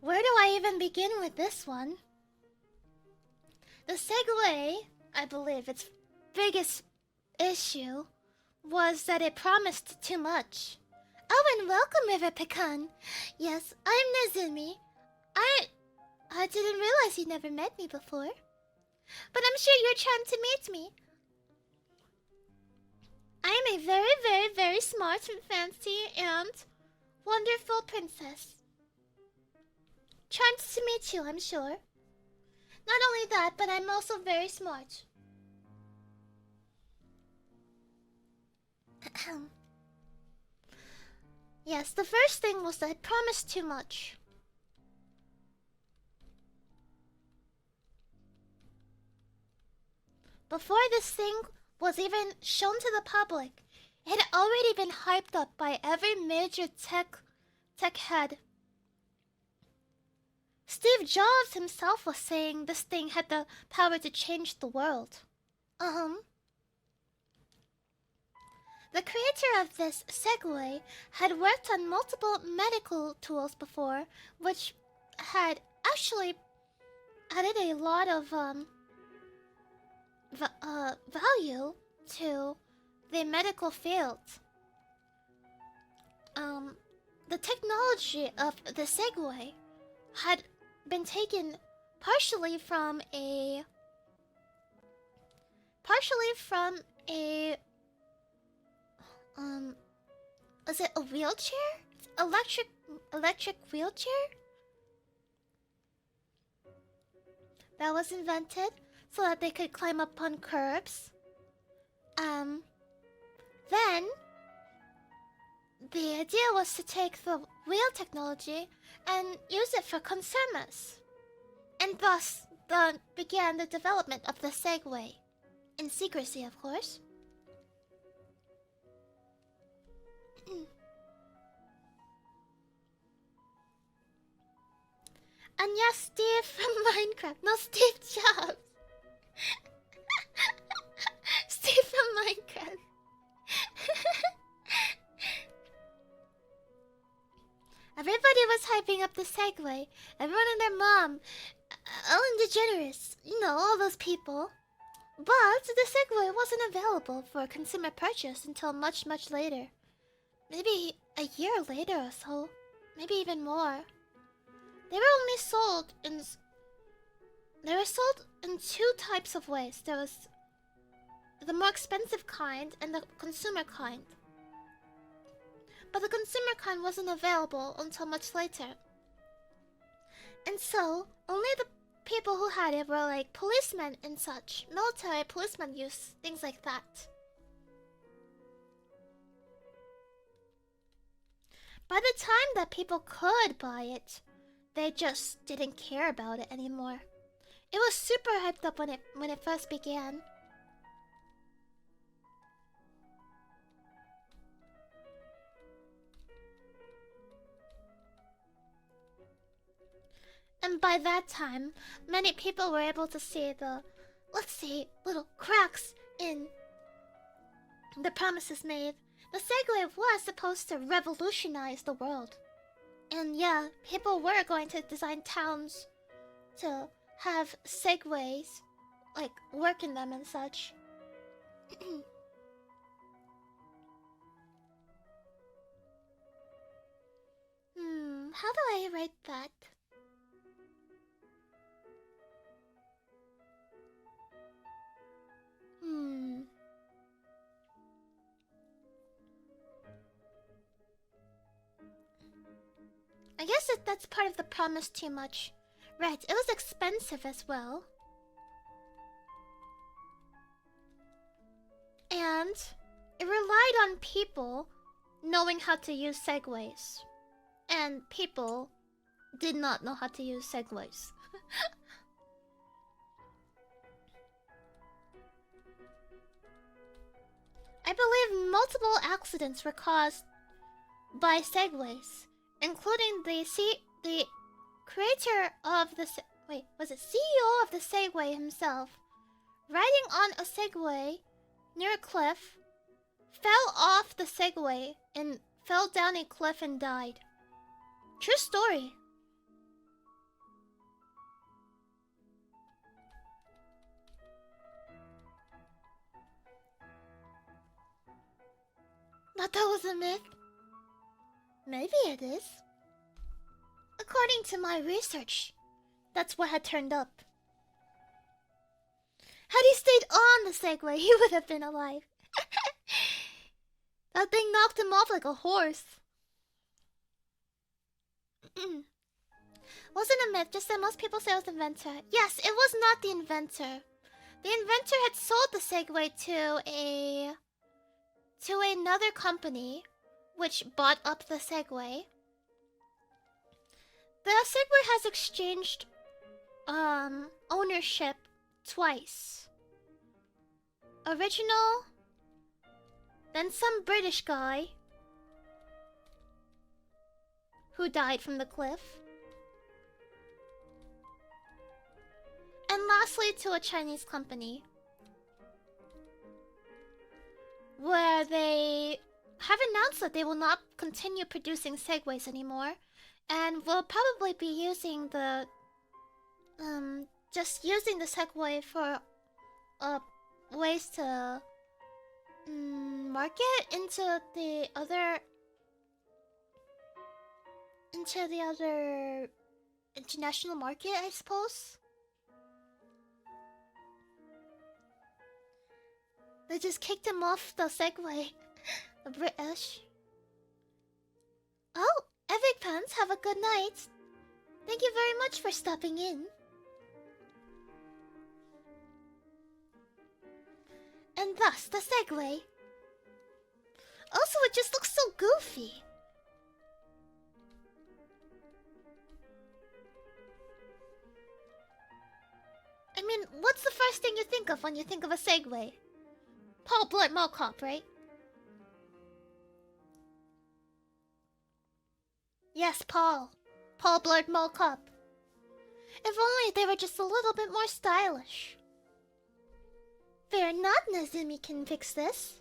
Where do I even begin with this one? The Segway, I believe its biggest issue was that it promised too much. Oh, and welcome, River Pecan. Yes, I'm Nezumi. I didn't realize you never met me before. But I'm sure you're trying to meet me. I am a very, very, very smart and fancy and wonderful princess. Charmed to meet you, I'm sure. Not only that, but I'm also very smart. Yes, the first thing was that it promised too much. Before this thing was even shown to the public, it had already been hyped up by every major tech head. Steve Jobs himself was saying this thing had the power to change the world. The creator of this Segway had worked on multiple medical tools before, which had actually added a lot of value to the medical field. The technology of the Segway had been taken partially from a is it a wheelchair? Electric wheelchair? That was invented so that they could climb up on curbs. Then the idea was to take the wheel technology and use it for consumers. And thus began the development of the Segway. In secrecy, of course. And yes, Steve from Minecraft. No, Steve Jobs. Steve from Minecraft. Everybody was hyping up the Segway. Everyone and their mom. Ellen DeGeneres. You know, all those people. But the Segway wasn't available for consumer purchase until much, much later. Maybe a year later or so. Maybe even more. They were sold in two types of ways. There was the more expensive kind and the consumer kind. But the consumer kind wasn't available until much later. And so, only the people who had it were like policemen and such. Military policemen use things like that. By the time that people could buy it, they just didn't care about it anymore. It was super hyped up when it first began. And by that time, many people were able to see the, let's see, little cracks in the promises made. The Segway was supposed to revolutionize the world. And yeah, people were going to design towns to have segways, like, work in them and such. how do I write that? I guess that's part of the promise too much. Right, it was expensive as well. And it relied on people knowing how to use segways. And people did not know how to use segways. I believe multiple accidents were caused by segways, including the creator of the was it CEO of the Segway himself, riding on a Segway near a cliff, fell off the Segway and fell down a cliff and died. True story. But that was a myth. Maybe it is. According to my research, that's what had turned up. Had he stayed on the Segway, he would have been alive. That thing knocked him off like a horse. Wasn't a myth, just that most people say it was the inventor. Yes, it was not the inventor. The inventor had sold the Segway to another company, which bought up the Segway. The Segway has exchanged ownership twice. Original, then some British guy who died from the cliff, and lastly to a Chinese company where they have announced that they will not continue producing Segways anymore and will probably be using the just using the Segway for ways to market into the other international market, I suppose. They just kicked him off the Segway. The British. Oh, Epic fans, have a good night. Thank you very much for stopping in. And thus, the Segway. Also, it just looks so goofy. I mean, what's the first thing you think of when you think of a Segway? Paul Blart Mall Cop, right? Yes, Paul. Paul Blart Mall Cop. If only they were just a little bit more stylish. Fear not, Nezumi can fix this.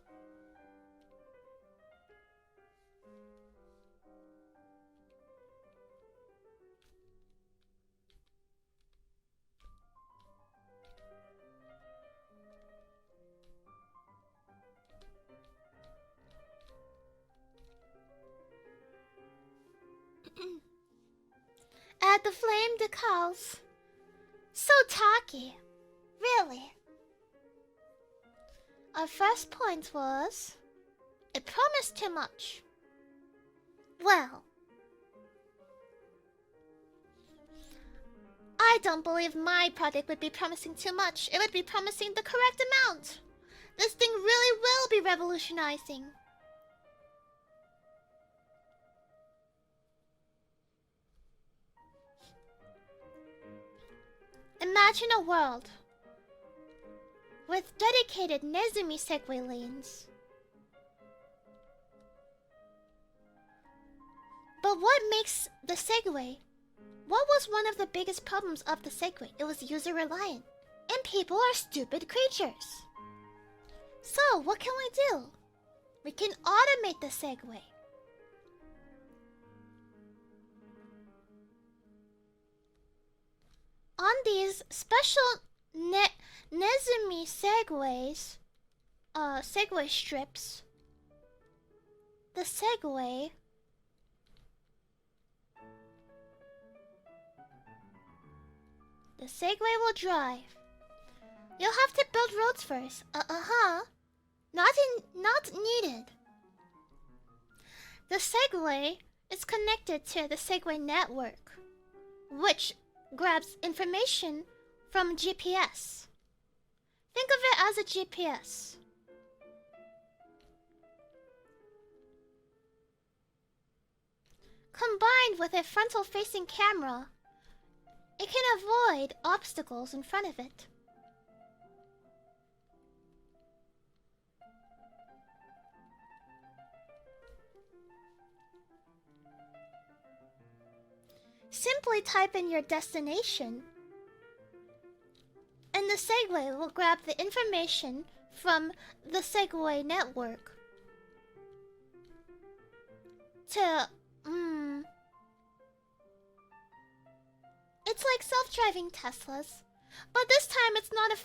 Add the flame decals. So tacky. Really. Our first point was it promised too much. Well, I don't believe my product would be promising too much. It would be promising the correct amount. This thing really will be revolutionizing. Imagine a world with dedicated Nezumi Segway lanes. But what makes the Segway? What was one of the biggest problems of the Segway? It was user reliant. And people are stupid creatures. So, what can we do? We can automate the Segway. On these special Nezumi Segways, Segway strips, the Segway The Segway will drive. You'll have to build roads first. Not needed. The Segway is connected to the Segway network, which grabs information from GPS. Think of it as a GPS. Combined with a frontal-facing camera, it can avoid obstacles in front of it. Simply type in your destination, and the Segway will grab the information from the Segway network to, it's like self-driving Teslas, but this time it's not a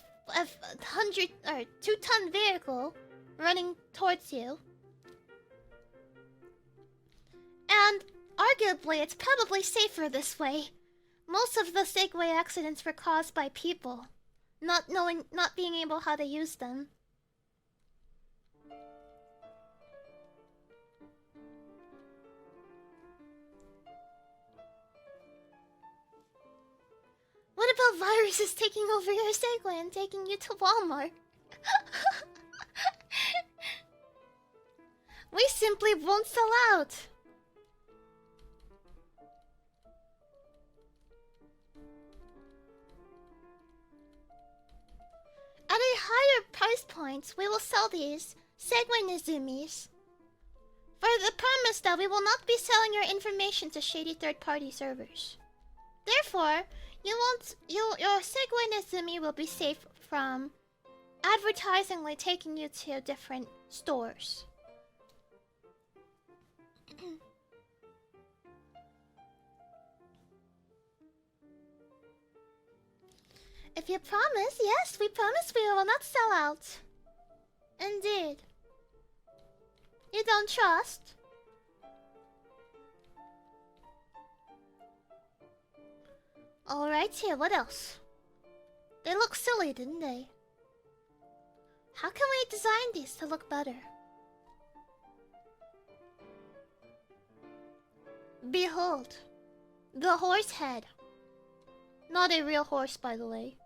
100 or 2-ton vehicle running towards you. And arguably, it's probably safer this way. Most of the Segway accidents were caused by people not being able how to use them. What about viruses taking over your Segway and taking you to Walmart? We simply won't sell out. At a higher price point, we will sell these Segway Nezumis for the promise that we will not be selling your information to shady third-party servers. Therefore, your Segway Nezumi will be safe from advertisingly taking you to different stores. If you promise, yes, we promise we will not sell out. Indeed. You don't trust? Alright, here, what else? They look silly, didn't they? How can we design these to look better? Behold, the horse head. Not a real horse, by the way.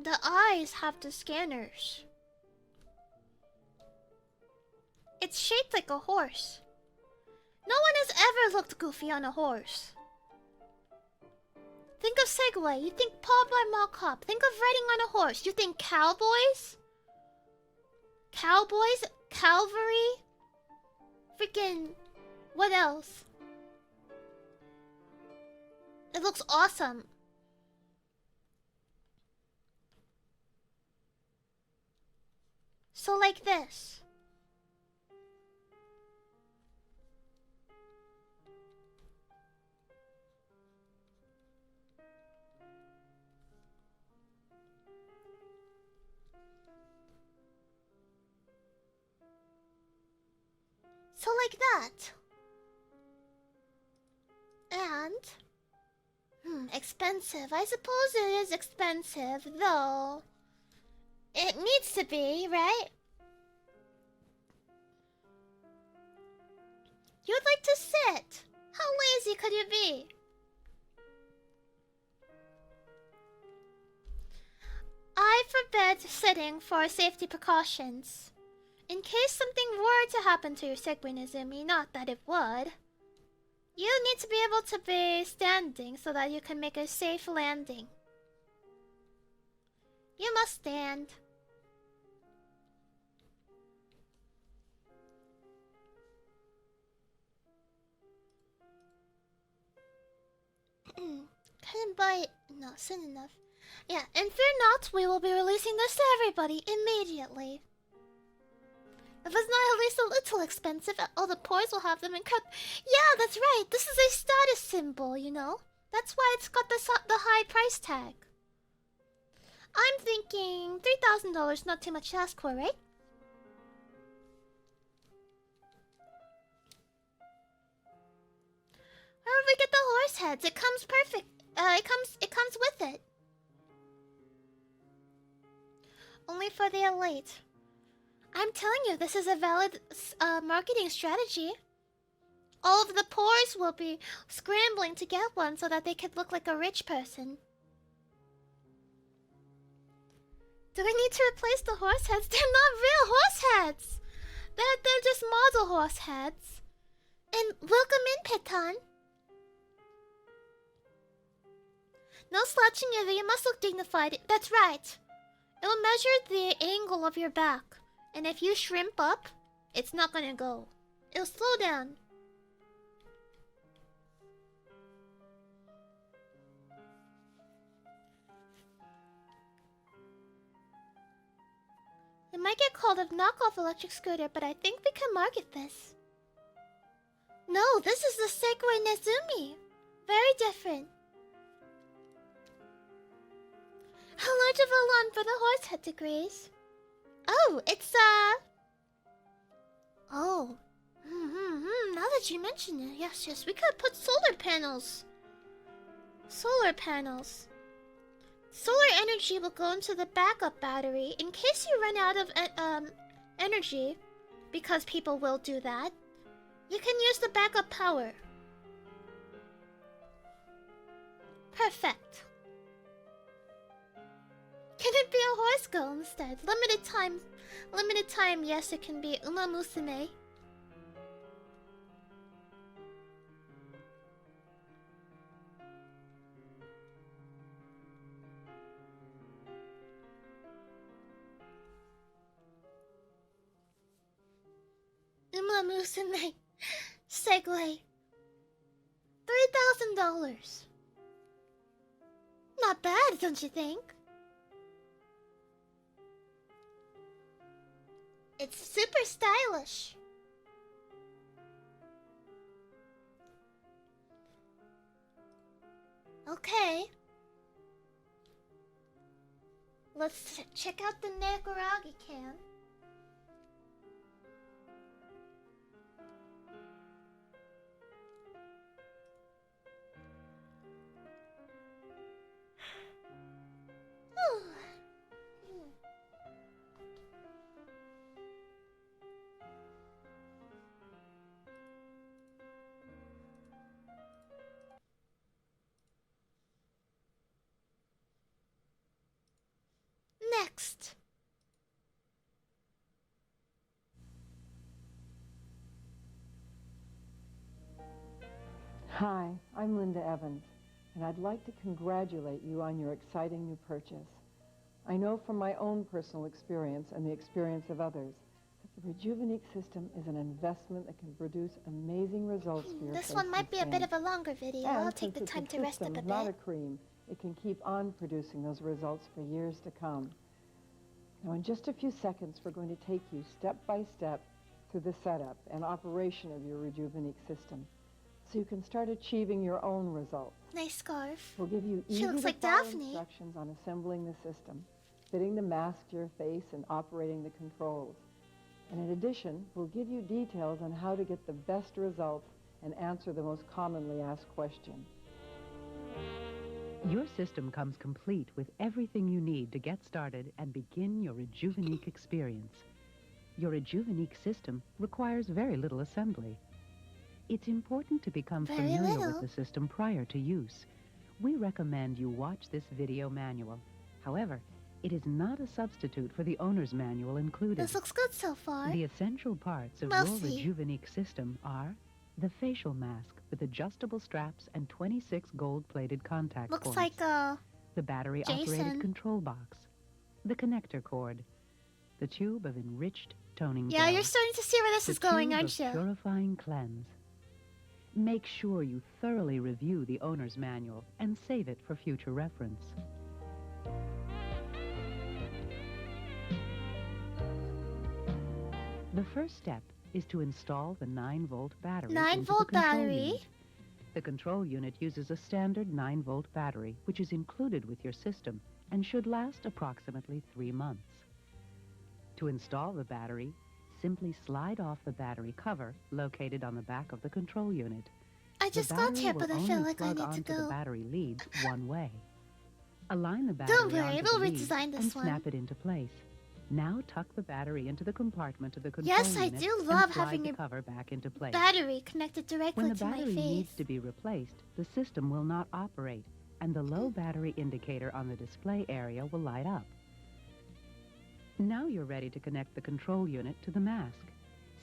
The eyes have the scanners. It's shaped like a horse. No one has ever looked goofy on a horse. Think of Segway. You think Paul by Mall Cop. Think of riding on a horse. You think cowboys? Cowboys? Calvary? Freaking... what else? It looks awesome. So like this. So like that. And... expensive. I suppose it is expensive, though. It needs to be, right? You'd like to sit. How lazy could you be? I forbid sitting for safety precautions. In case something were to happen to your Segway Nezumi, not that it would. You need to be able to be standing so that you can make a safe landing. You must stand. Couldn't buy it. No, soon enough. Yeah, and fear not, we will be releasing this to everybody immediately. If it's not at least a little expensive, all the poors will have them incredible. Yeah, that's right. This is a status symbol, you know? That's why it's got the high price tag. I'm thinking $3,000, not too much to ask for, right? How do we get the horse heads? It comes perfect. It comes with it. Only for the elite. I'm telling you, this is a valid marketing strategy. All of the poors will be scrambling to get one so that they could look like a rich person. Do we need to replace the horse heads? They're not real horse heads. They're just model horse heads. And welcome in, Petan. No slouching either. You must look dignified. That's right. It will measure the angle of your back. And if you shrimp up, it's not gonna go. It'll slow down. It might get called a knockoff electric scooter, but I think we can market this. No, this is the Segway Nezumi. Very different. How large of a lawn for the horse head to graze? Oh, it's oh. Now that you mention it, yes, we could put solar panels. Solar panels. Solar energy will go into the backup battery in case you run out of energy, because people will do that. You can use the backup power. Perfect. Can it be a horse girl instead? Limited time, yes, it can be Uma Musume. Uma Musume. Segway. $3,000. Not bad, don't you think? It's super stylish. Okay. Let's check out the Koragi can. Next. Hi, I'm Linda Evans, and I'd like to congratulate you on your exciting new purchase. I know from my own personal experience and the experience of others that the Rejuvenique system is an investment that can produce amazing results for your This face one might and be a bit skin. of a longer video. And I'll take the time to rest up a not a bit. cream. It can keep on producing those results for years to come. Now, in just a few seconds, we're going to take you step by step through the setup and operation of your Rejuvenique system, so you can start achieving your own results. Nice scarf. We'll give you She looks like easy-to-follow Daphne. instructions on assembling the system, fitting the mask to your face, and operating the controls. And in addition, we'll give you details on how to get the best results and answer the most commonly asked questions. Your system comes complete with everything you need to get started and begin your Rejuvenique experience. Your Rejuvenique system requires very little assembly. It's important to become familiar with the system prior to use. We recommend you watch this video manual. However, it is not a substitute for the owner's manual included. This looks good so far. The essential parts of We'll your see. Rejuvenique system are the facial mask with adjustable straps and 26 gold-plated contact Looks points. like The battery-operated Jason. control box. The connector cord. The tube of enriched toning yeah, gel. you're starting to see where this The is going, tube aren't of you? purifying cleanse. Make sure you thoroughly review the owner's manual and save it for future reference. The first step is to install the 9-volt battery. 9-volt battery. Unit. The control unit uses a standard 9-volt battery, which is included with your system and should last approximately 3 months. To install the battery, simply slide off the battery cover located on the back of the control unit. I just got here, but I feel like I need to The go. battery leads one way. Align the battery Don't worry, onto we'll the lead redesign this and one. snap it into place. Now tuck the battery into the compartment of the control Yes, I unit do and love slide having the a cover back into place. battery connected directly When the to my battery face. needs to be replaced, the system will not operate, and the low battery indicator on the display area will light up. Now you're ready to connect the control unit to the mask.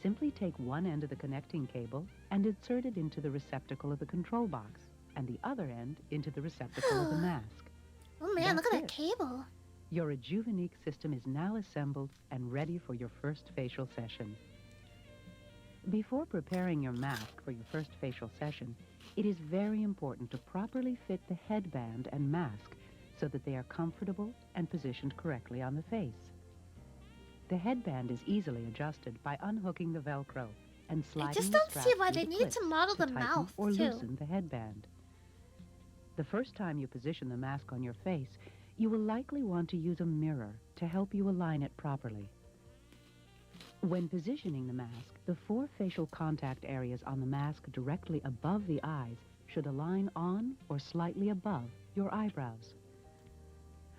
Simply take one end of the connecting cable and insert it into the receptacle of the control box, and the other end into the receptacle of the mask. Oh man, look at that That's cable. Your Rejuvenique system is now assembled and ready for your first facial session. Before preparing your mask for your first facial session, it is very important to properly fit the headband and mask so that they are comfortable and positioned correctly on the face. The headband is easily adjusted by unhooking the Velcro and sliding I just the don't strap see why through they the needed to clips model the tighten mouth, or too. loosen the headband. The first time you position the mask on your face, you will likely want to use a mirror to help you align it properly. When positioning the mask, the 4 facial contact areas on the mask directly above the eyes should align on or slightly above your eyebrows.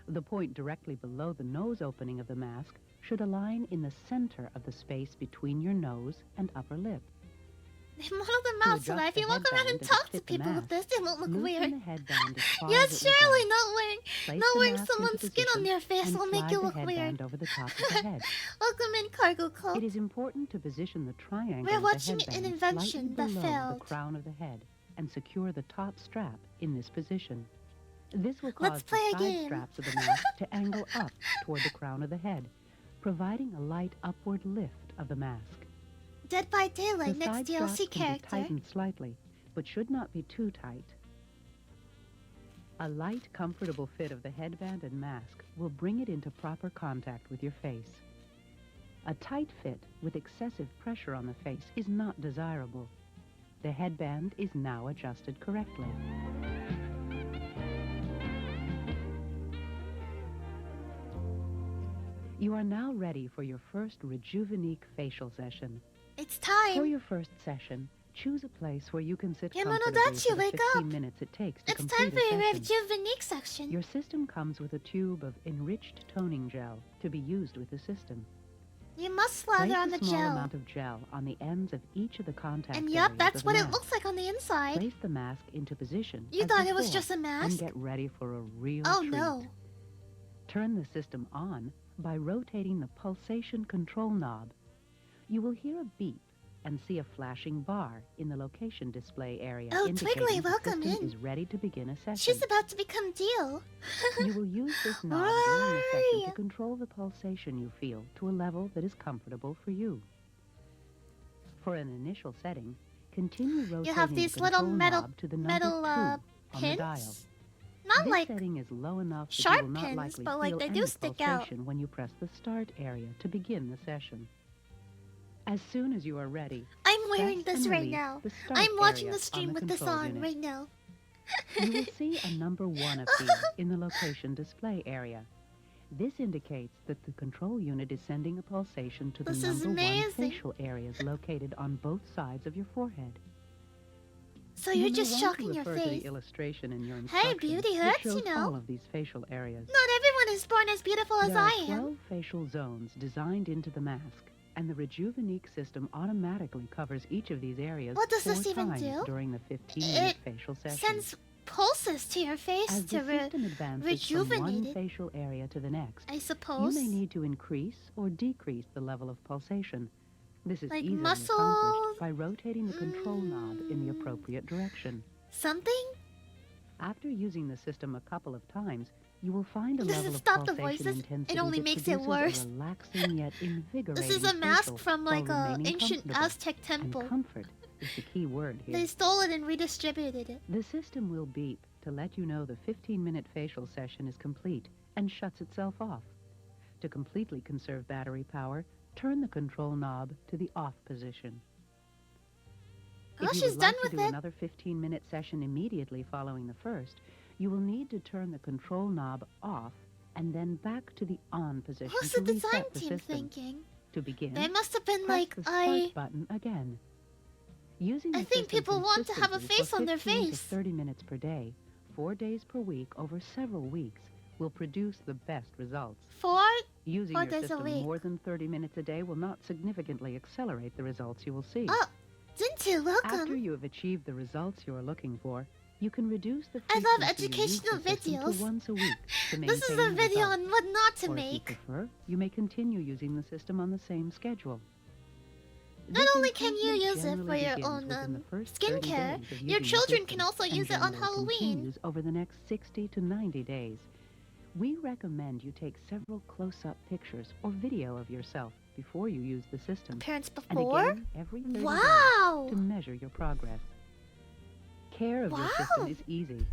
The point directly below the nose opening of the mask should align in the center of the space between your nose and upper lip. They modeled the mouth so that if you walk around and talk to people with this, it won't look weird. Yes, surely not wearing someone's skin on their face will make you look weird. Over the top of the head. Welcome in, Cargo Cult. It is important to position the triangle We're of watching the an headband invention slightly that below failed. the crown of the head and secure the top strap in this position. This will cause Let's play the a side game. straps of the mask to angle up toward the crown of the head, providing a light upward lift of the mask. Dead by Daylight, The next side DLC straps can be character. tightened slightly, but should not be too tight. A light, comfortable fit of the headband and mask will bring it into proper contact with your face. A tight fit with excessive pressure on the face is not desirable. The headband is now adjusted correctly. You are now ready for your first Rejuvenique facial session. It's For time. your first session, choose a place where you can sit Kemonodachi, comfortably for the wake 15 up. minutes it takes to It's complete time for a your session. Rejuvenique section. Your system comes with a tube of enriched toning gel to be used with the system. You must Place slather on a the small gel. amount of gel on the ends of each of the contact And areas yep, that's of the what it mask. looks like on the inside. Place the mask into position. You as thought it was before, just a and mask? get ready for a real Oh treat. no. Turn the system on by rotating the pulsation control knob. You will hear a beep and see a flashing bar in the location display area Oh, indicating Twiggly, the welcome system in. is ready to begin a session. She's about to become Deal. You will use this knob during the session Why? to control the pulsation you feel to a level that is comfortable for you. For an initial setting, continue rotating You have the these little control metal knob to the number metal 2 on the dial. pins. Not This like setting is low enough that sharp you will not pins, likely but like feel they any do stick out. pulsation when you press the start area to begin the session. As soon as you are ready, I'm wearing press this and right release now. the start I'm watching area the stream on the with this control on unit. right now. You will see a number 1 appear in the location display area. This indicates that the control unit is sending a pulsation to the This is number 1 amazing. facial areas located on both sides of your forehead. So You you're may just want to shocking your refer to face. the illustration in your Hey, instructions beauty that hurts, you shows know. all of these facial areas. Not everyone is born as beautiful as There are I am. 12 facial zones designed into the mask, and the Rejuvenique system automatically covers each of these areas What does 4 this even times do? during the 15-minute It facial session. Sends pulses to your face As to the system advances from one rejuvenate it, facial area to the next, I you suppose. may need to increase or decrease the level of pulsation. This is Like easily muscles? accomplished by rotating the control knob in the appropriate direction. Something? After using the system a couple of times, you will find a Does level it of stop the pulsation voices? intensity It only that makes it produces worse. a relaxing yet invigorating This is a mask facial from while like a remaining ancient comfortable. Aztec temple. And comfort is the key word here. They stole it and redistributed it. The system will beep to let you know the 15-minute facial session is complete and shuts itself off. To completely conserve battery power, turn the control knob to the off position. Oh, If you she's would done like with to do it. another 15-minute session immediately following the first, you will need to turn the control knob off and then back to the on position What's to the design reset the team system. thinking? To begin, They must have been press like, the start button again. Using I the think system people want to have a consistently face for on their 15 to face. 30 minutes per day, 4 days per week over several weeks will produce the best results. Using 4 your days a system week. more than 30 minutes a day will not significantly accelerate the results you will see. Oh, Jinju, welcome. After you have achieved the results you are looking for, you can reduce the I love frequency you use educational the system videos. to once a week to maintain This is a the video results. on what not to Or make. if you prefer, you may continue using the system on the same schedule. Not This only can you improvement use it for generally your begins own within the first 30 skincare, days of your using the children system can also and use it on generally Halloween. continues over the next 60 to 90 days. We recommend you take several close-up pictures or video of yourself before you use the system. Appearance And before? again every 30 Wow! days to measure your progress. Care of your system is easy.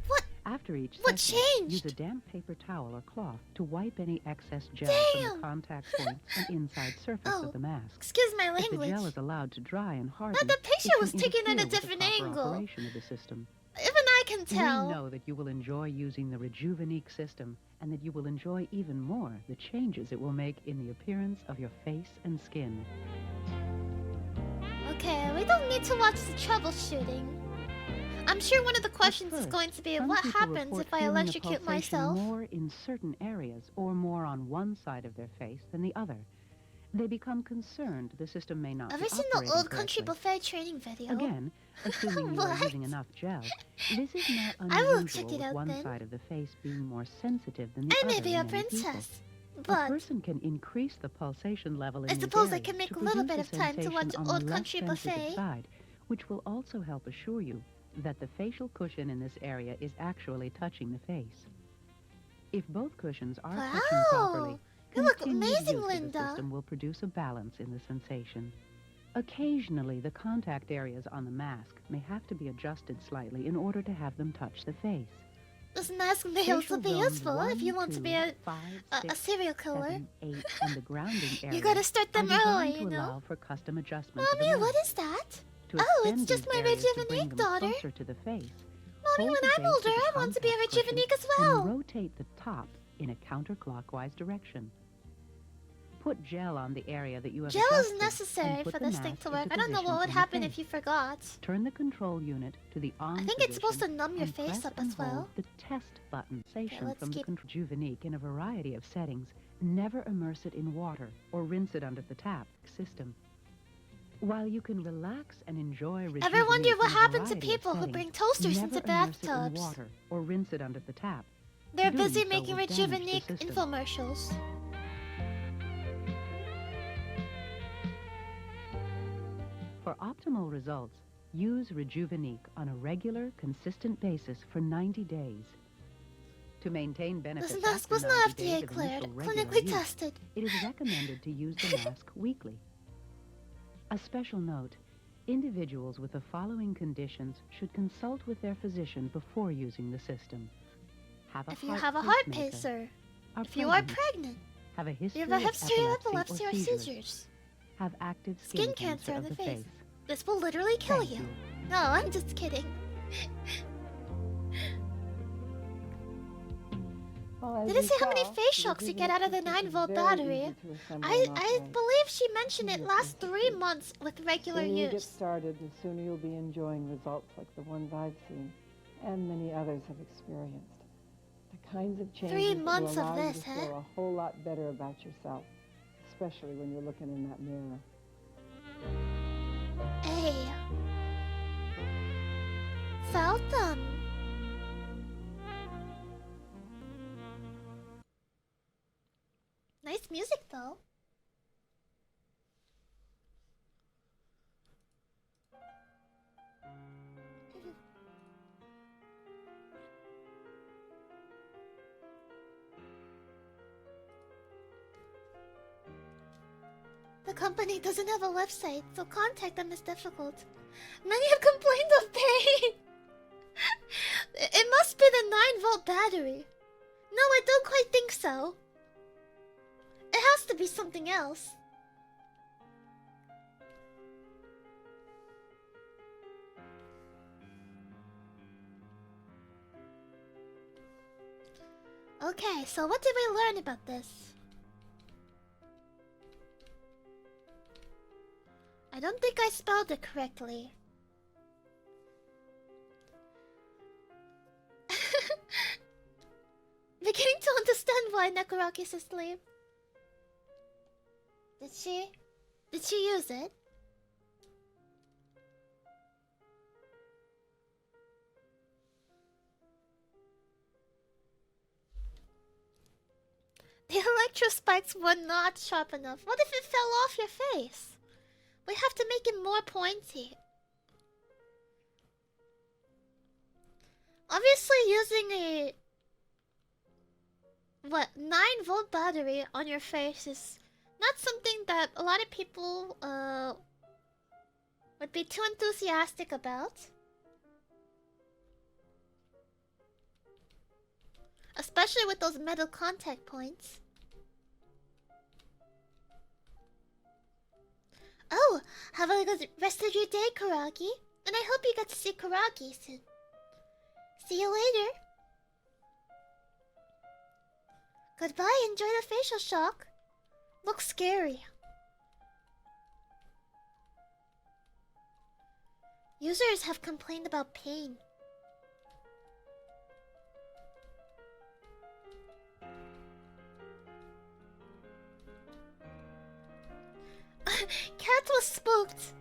After each What session, changed? use a damp paper towel or cloth to wipe any excess gel from Damn! the contact points and inside surface Oh, of the mask. excuse my If the language. gel is allowed to dry and harden, But the picture it can was taken at a interfere with the different proper angle. operation of the system. Even I can We tell. know that you will enjoy using the Rejuvenique system and that you will enjoy even more the changes it will make in the appearance of your face and skin. Okay, we don't need to watch the troubleshooting. I'm sure one of the questions is First, going to be, some what people happens report if I feeling the electrocute pulsation myself? more in certain areas or more on one side of their face than the other. They become concerned the system may not Have be you seen the operating old country correctly. buffet training video? Again, assuming you are What? using enough gel, this is not I will unusual check it with out one then. side of the face being more sensitive than the I other may be in a many people. princess, A but person can increase the pulsation level in I these suppose I areas can make to a little produce bit a of time to watch sensation on the Old less Country sensitive Buffet. side, which will also help assure you that the facial cushion in this area is actually touching the face. If both cushions are touching Wow! properly, You look continued amazing, use of Linda. the system will produce a balance in the sensation. Occasionally, the contact areas on the mask may have to be adjusted slightly in order to have them touch the face. This mask may Facial also be zones useful if 1, you want to 2, be a 5, a 6, serial killer. 7, 8, and the grounding area. You gotta start them are designed early, to you know? allow for custom adjustment of the Mommy, what mask. is that? To Oh, it's extend just these my areas to bring Rejuvenique them daughter. closer to the face. Mommy, Hold when the I'm base older, of I the want to be a contact cushion Rejuvenique as well. And rotate the top in a counterclockwise direction. Put gel on the area that you have Gel is adjusted necessary and put for the this thing mask to work. into I don't know what position would in the happen face. if you forgot. Turn the control unit to the on I think it's supposed to numb your and face press up and as well. hold the test button. Sensation let's from the keep- Rejuvenique in a variety of settings. Never immerse it in water or rinse it under the tap system. While you can relax and enjoy Rejuvenique Ever wonder what in a happened to variety of people who settings, bring toasters never into immerse it in bathtubs? water or rinse it under the tap. They're Doing busy so making will damage the Rejuvenique system. infomercials. For optimal results, use Rejuvenique on a regular, consistent basis for 90 days. To maintain benefits This mask after was 90 not days FDA of cleared, initial regular clinically use, tested. it is recommended to use the mask weekly. A special note, individuals with the following conditions should consult with their physician before using the system. Have a If you have a heart pacer, if you are pregnant, have a history you have a of history of epilepsy epilepsy or seizures, seizures, have active skin cancer in of the the face. This will literally kill Thank you. you. No, I'm just kidding. Did it say how many face shocks you get out of the 9-volt battery? I believe she mentioned it lasts 3 months with regular When you get use. started, the sooner you'll be enjoying results like the ones I've seen and many others have experienced. The kinds of changes 3 that months will of allow you this, to huh? feel a whole lot better about yourself, especially when you're looking in that mirror. Hey. Seldom. Nice music though. The company doesn't have a website, so contact them is difficult. Many have complained of pain. It must be the 9-volt battery. No, I don't quite think so. It has to be something else. Okay, so what did we learn about this? I don't think I spelled it correctly. why Nekaraki's asleep? Did she? Did she use it? The electro spikes were not sharp enough. What if it fell off your face? We have to make it more pointy. Obviously, using a 9-volt battery on your face is not something that a lot of people would be too enthusiastic about. Especially with those metal contact points. Oh, have a good rest of your day, Koragi. And I hope you get to see Koragi soon. See you later. Goodbye, enjoy the facial shock. Looks scary. Users have complained about pain. Cat was spooked.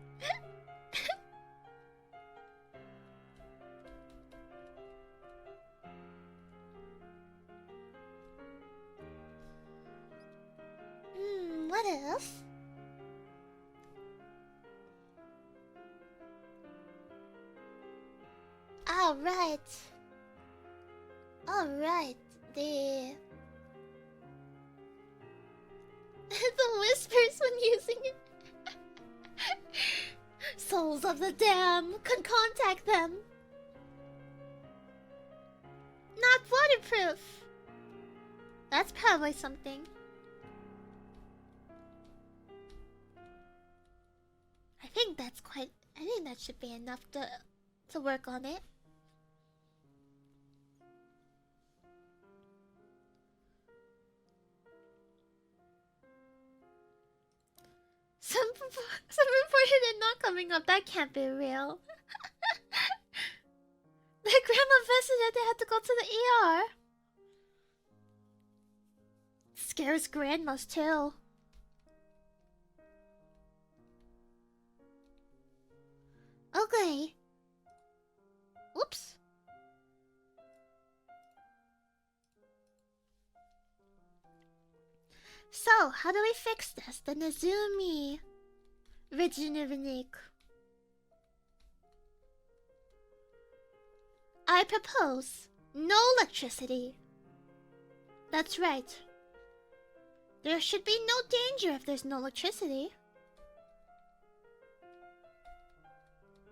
What else? Alright. Alright. The whispers when using it. Souls of the Dam can contact them. Not waterproof. That's probably something. I think that should be enough to work on it. Some reported it not coming up. That can't be real. Their grandma visited. They had to go to the ER. Scares grandmas too. Okay. Oops. So, how do we fix this? The Nezumi Rejuvenique. I propose no electricity. That's right. There should be no danger if there's no electricity.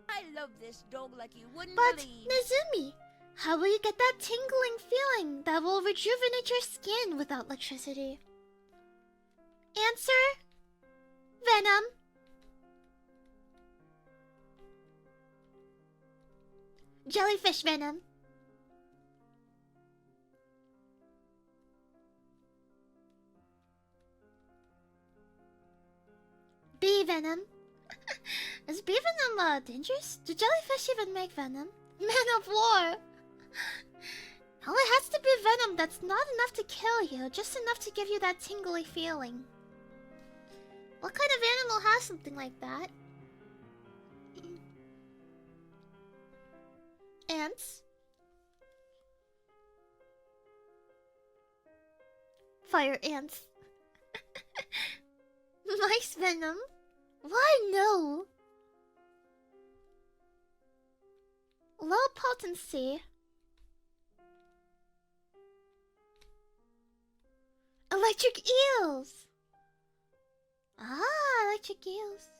I love this dog like you wouldn't But, believe. Nezumi, how will you get that tingling feeling that will rejuvenate your skin without electricity? Answer? Venom. Jellyfish venom. Bee venom. Is bee venom dangerous? Do jellyfish even make venom? Man of war. Well, it has to be venom that's not enough to kill you, just enough to give you that tingly feeling. What kind of animal has something like that? Ants? Fire ants. Mice venom? Why no? Low potency. Electric eels. Ah, electric eels.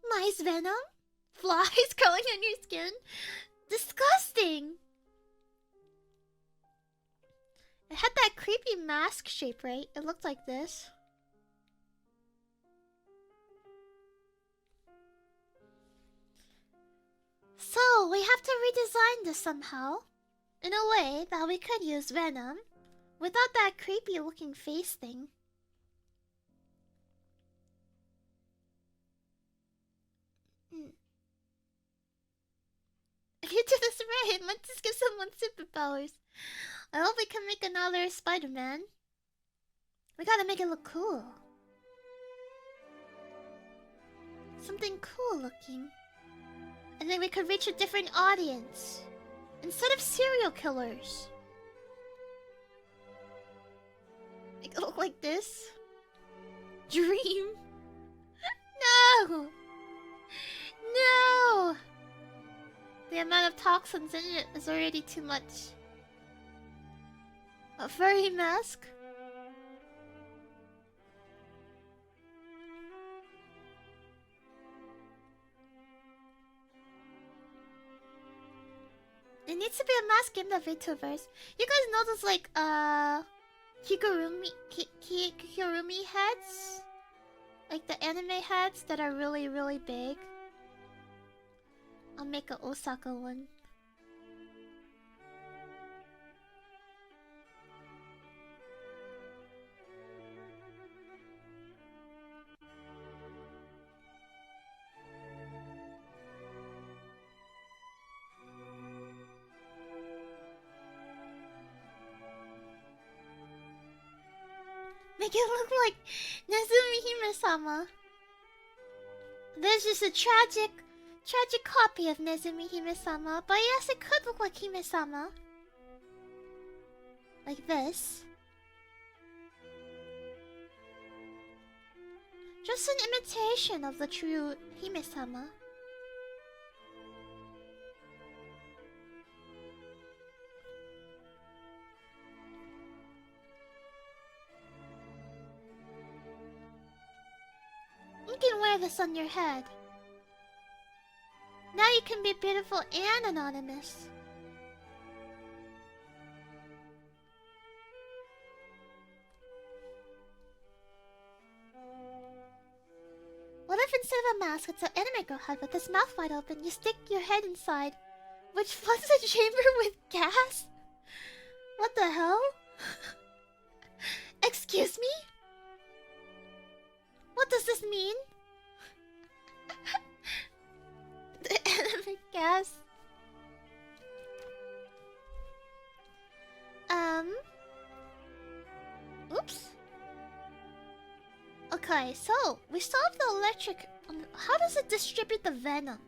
Mice venom? Flies crawling on your skin? Disgusting! It had that creepy mask shape, right? It looked like this. So, we have to redesign this somehow. In a way that we could use venom without that creepy looking face thing. Alright, let's just give someone superpowers. I hope we can make another Spider-Man. We gotta make it look cool. Something cool looking. And then we could reach a different audience. Instead of serial killers. Make it look like this. Dream. No! No! The amount of toxins in it is already too much. A furry mask? It needs to be a mask in the VTubers. You guys know those like Kigurumi heads? Like the anime heads that are really, really big. I'll make an Osaka one. Make it look like Nezumi Hime-sama. There's just a tragic copy of Nezumi Hime-sama, but yes, it could look like Hime-sama. Like this. Just an imitation of the true Hime-sama. You can wear this on your head. Now you can be beautiful and anonymous. What if instead of a mask, it's an anime girl head with its mouth wide open? You stick your head inside, which floods the chamber with gas? What the hell? Excuse me? What does this mean? The anime gas. Oops. Okay, so we solved the electric. How does it distribute the venom?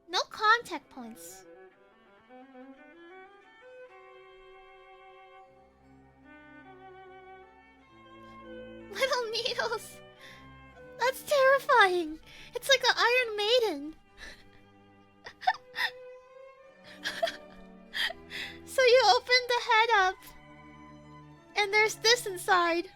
No contact points. Little needles. That's terrifying. It's like an Iron Maiden. So you open the head up, and there's this inside.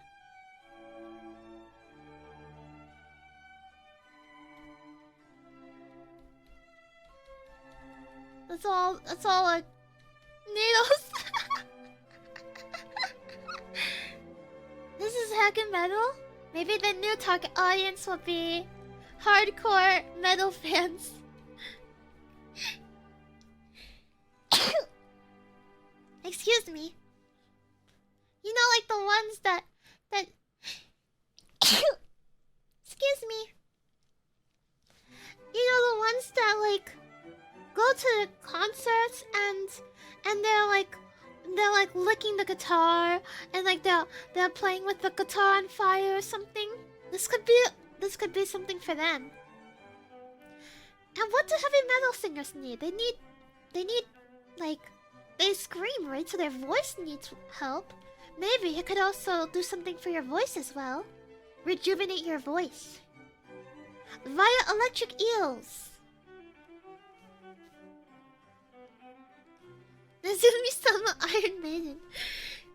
That's all like needles. This is heavy metal? Maybe the new target audience will be hardcore metal fans. Excuse me. You know, like the ones that excuse me. You know the ones that like go to concerts and they're like licking the guitar and like they're playing with the guitar on fire or something. This could be something for them. And what do heavy metal singers need? They need like they scream, right? So their voice needs help. Maybe it could also do something for your voice as well. Rejuvenate your voice via electric eels. Nezumi-sama Iron Maiden.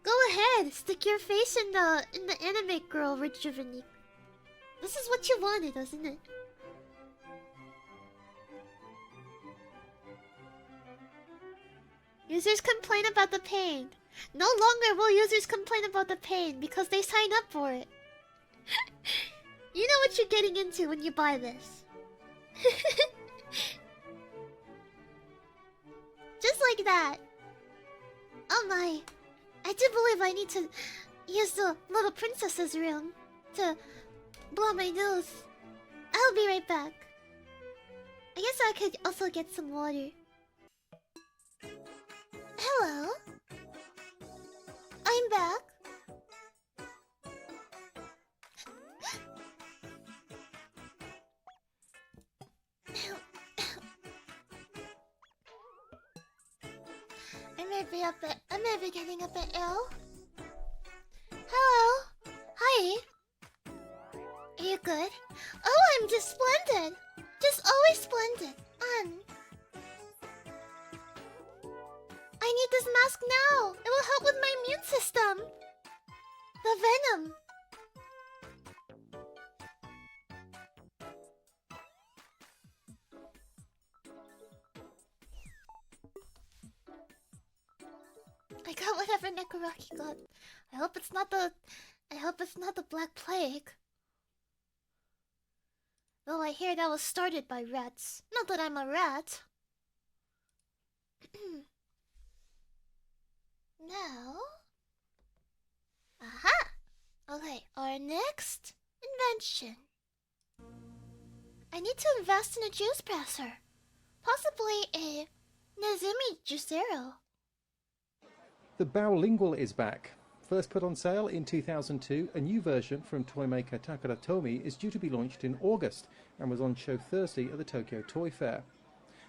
Go ahead, stick your face in the anime girl Rejuvenique. This is what you wanted, isn't it? Users complain about the pain. No longer will users complain about the pain because they sign up for it. You know what you're getting into when you buy this. Just like that. Oh my. I do believe I need to use the little princess's room to blow my nose. I'll be right back. I guess I could also get some water. Hello? I'm back. I may be getting a bit ill. Hello? Hi. Are you good? Oh, I'm just splendid. Just always splendid. I need this mask now. It will help with my immune system. The venom. I got whatever Koragi got. I hope it's not the Black Plague. Though I hear that was started by rats. Not that I'm a rat. Now... Aha! Okay, our next invention. I need to invest in a juice presser. Possibly a Nezumi Juicero. The Bowlingual is back. First put on sale in 2002, a new version from toymaker Takara Tomy is due to be launched in August and was on show Thursday at the Tokyo Toy Fair.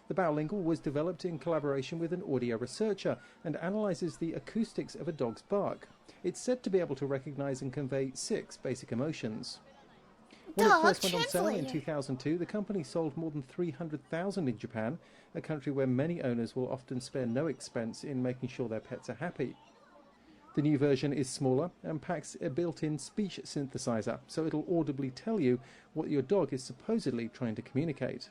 The Bowlingual was developed in collaboration with an audio researcher and analyzes the acoustics of a dog's bark. It's said to be able to recognize and convey 6 basic emotions. When it first went on sale in 2002, the company sold more than 300,000 in Japan, a country where many owners will often spare no expense in making sure their pets are happy. The new version is smaller and packs a built-in speech synthesizer, so it'll audibly tell you what your dog is supposedly trying to communicate.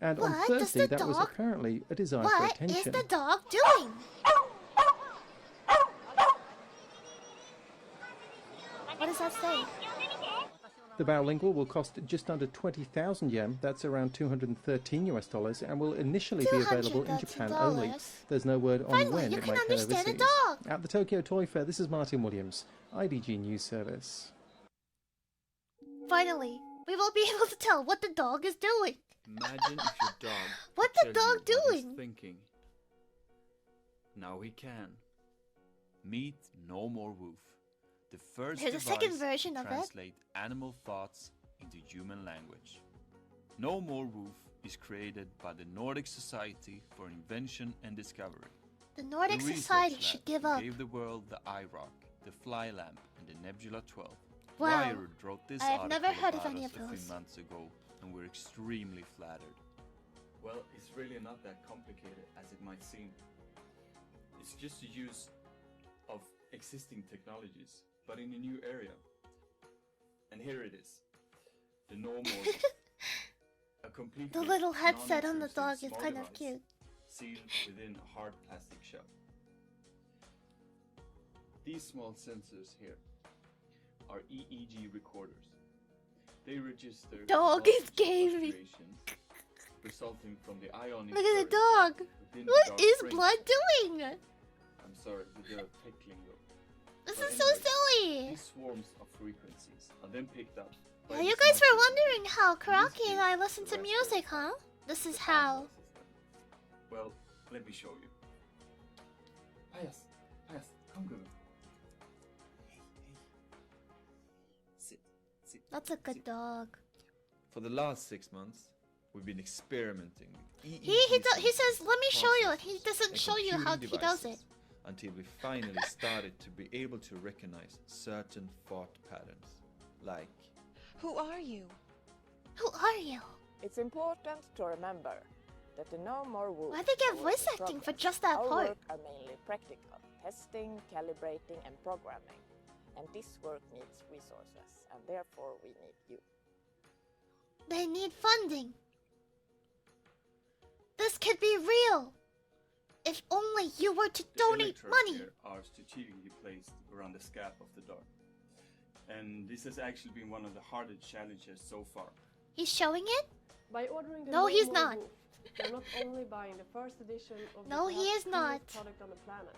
And on Thursday, that was apparently a desire for attention. What is the dog doing? What does that say? The Bowlingual will cost just under 20,000 yen, that's around $213 and will initially be available in Japan only. There's no word on when it might head overseas. At the Tokyo Toy Fair, this is Martin Williams, IDG News Service. Finally, we will be able to tell what the dog is doing. Imagine if your dog What's the dog doing? Thinking. Now he can. Meet No More Woof. The first There's a second version of it. Translate animal thoughts into human language. No More Woof is created by the Nordic Society for Invention and Discovery. The Nordic Society should give up. Gave the world the iRock, the Fly Lamp, and the Nebula 12. Wow. Wired wrote this I've never heard of about any us of a those. few months ago, and we're extremely flattered. Well, it's really not that complicated as it might seem. It's just the use of existing technologies, but in a new area. And here it is. The No More Woof. A complete The little headset on the dog is kind of cute. Sealed within a hard plastic shell. These small sensors here are EEG recorders. They register Dog is gaming. resulting from the ionic. Look at the dog. What is blood doing? I'm sorry, they're tickling though. This is so silly. These swarms of frequencies are then picked up. Yeah, you guys were wondering how Koragi and I listen to music, huh? This is how. Well, let me show you. Ayas, come good. Sit. That's a good dog. For the last 6 months, we've been experimenting with He says, let me show you, and he doesn't show you how he does it. Until we finally started to be able to recognize certain thought patterns, like... Who are you? Who are you? It's important to remember that the No More Woof. Why'd they get voice acting for just that Our part? work are mainly practical, testing, calibrating and programming. And this work needs resources, and therefore we need you. They need funding. This could be real. If only you were to donate money. Here are strategically placed around the scalp of the dog. And this has actually been one of the hardest challenges so far. He's showing it? By ordering the No, he's More not. Woof, you're not only buying the first edition of No, the he is not. product on the planet.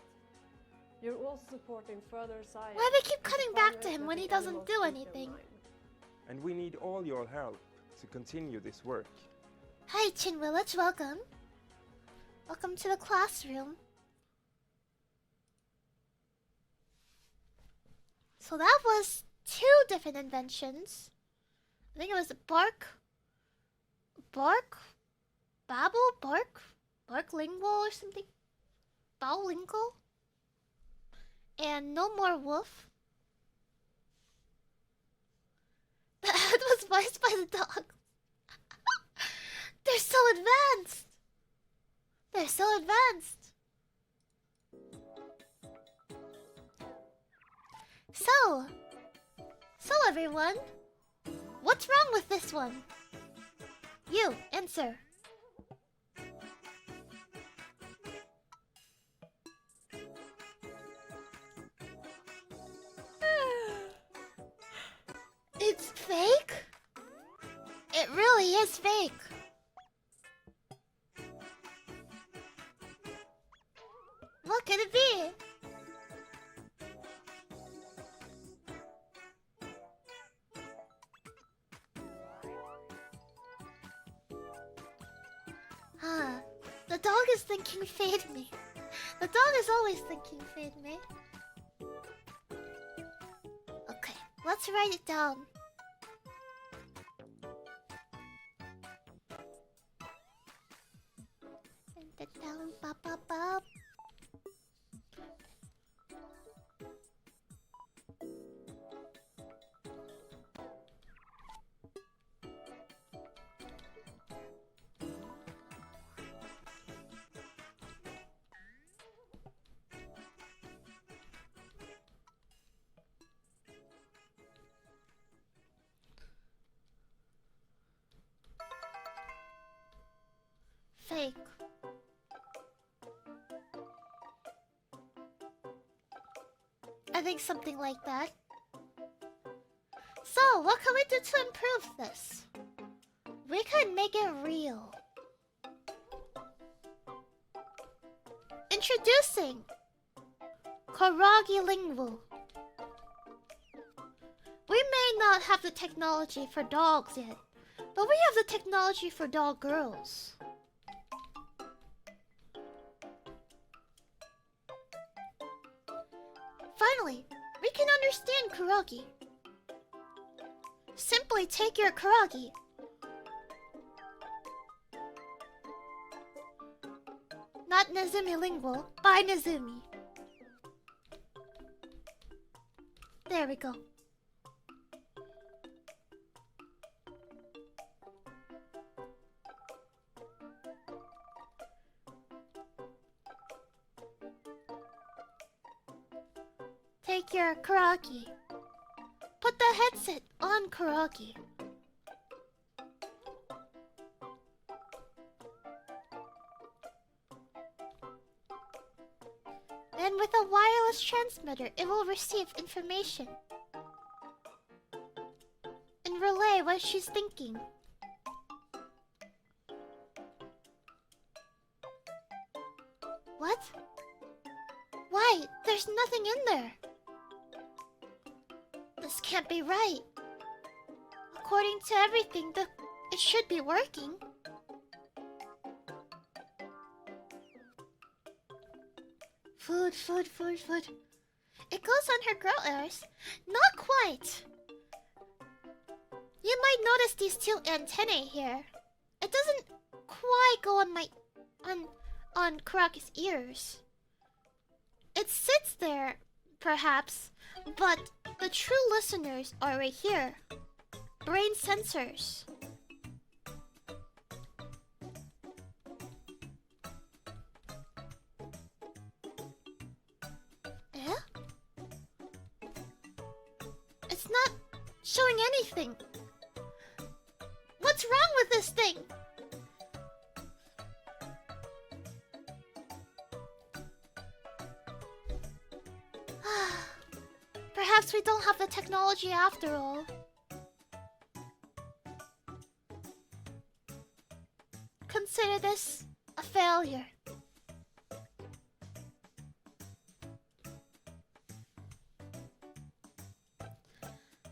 You're also supporting further science. Why do they keep cutting back to him when he doesn't do anything? And we need all your help to continue this work. Hi, Chinwillets, welcome. Welcome to the classroom. So that was 2 different inventions. I think it was bark lingual or something. Bowlingual. And no more wolf. The ad was voiced by the dog. They're so advanced. They're so advanced. So everyone, what's wrong with this one? You, answer. It's fake? It really is fake. What could it be? The dog is thinking fade me. The dog is always thinking fade me. Okay, let's write it down. Write it down, bop, bop, bop. Fake. I think something like that. So, what can we do to improve this? We could make it real. Introducing Koragi lingual. We may not have the technology for dogs yet, but we have the technology for dog girls. Finally, we can understand Koragi. Simply take your Koragi. Not Nezumi lingual, by Nezumi. There we go. Take your Koragi. Put the headset on Koragi. And with a wireless transmitter, it will receive information and relay what she's thinking. What? Why? There's nothing in there. This can't be right. According to everything, it should be working. Food, food, food, food. It goes on her grow ears. Not quite. You might notice these 2 antennae here. It doesn't quite go on Karaki's ears. It sits there, perhaps, but the true listeners are right here. Brain sensors. Eh? It's not showing anything. What's wrong with this thing? Perhaps we don't have the technology after all. Consider this a failure.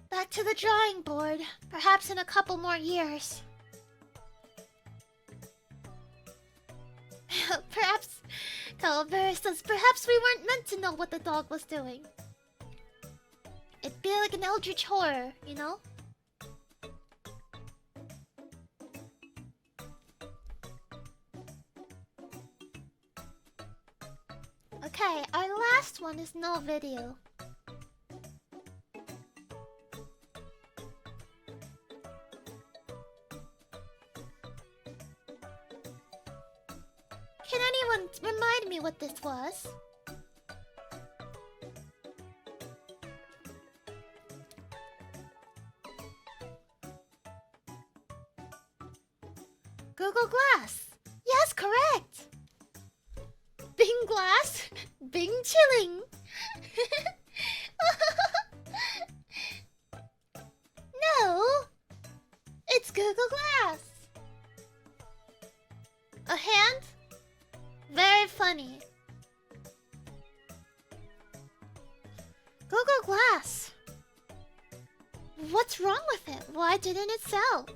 Back to the drawing board, perhaps in a couple more years. Perhaps, Calaveras says, perhaps we weren't meant to know what the dog was doing. It'd be like an eldritch horror, you know? Okay, our last one is no video. Can anyone remind me what this was? Google Glass. Yes, correct. Bing Glass. Bing Chilling. No. It's Google Glass. A hand? Very funny. Google Glass. What's wrong with it? Why didn't it sell?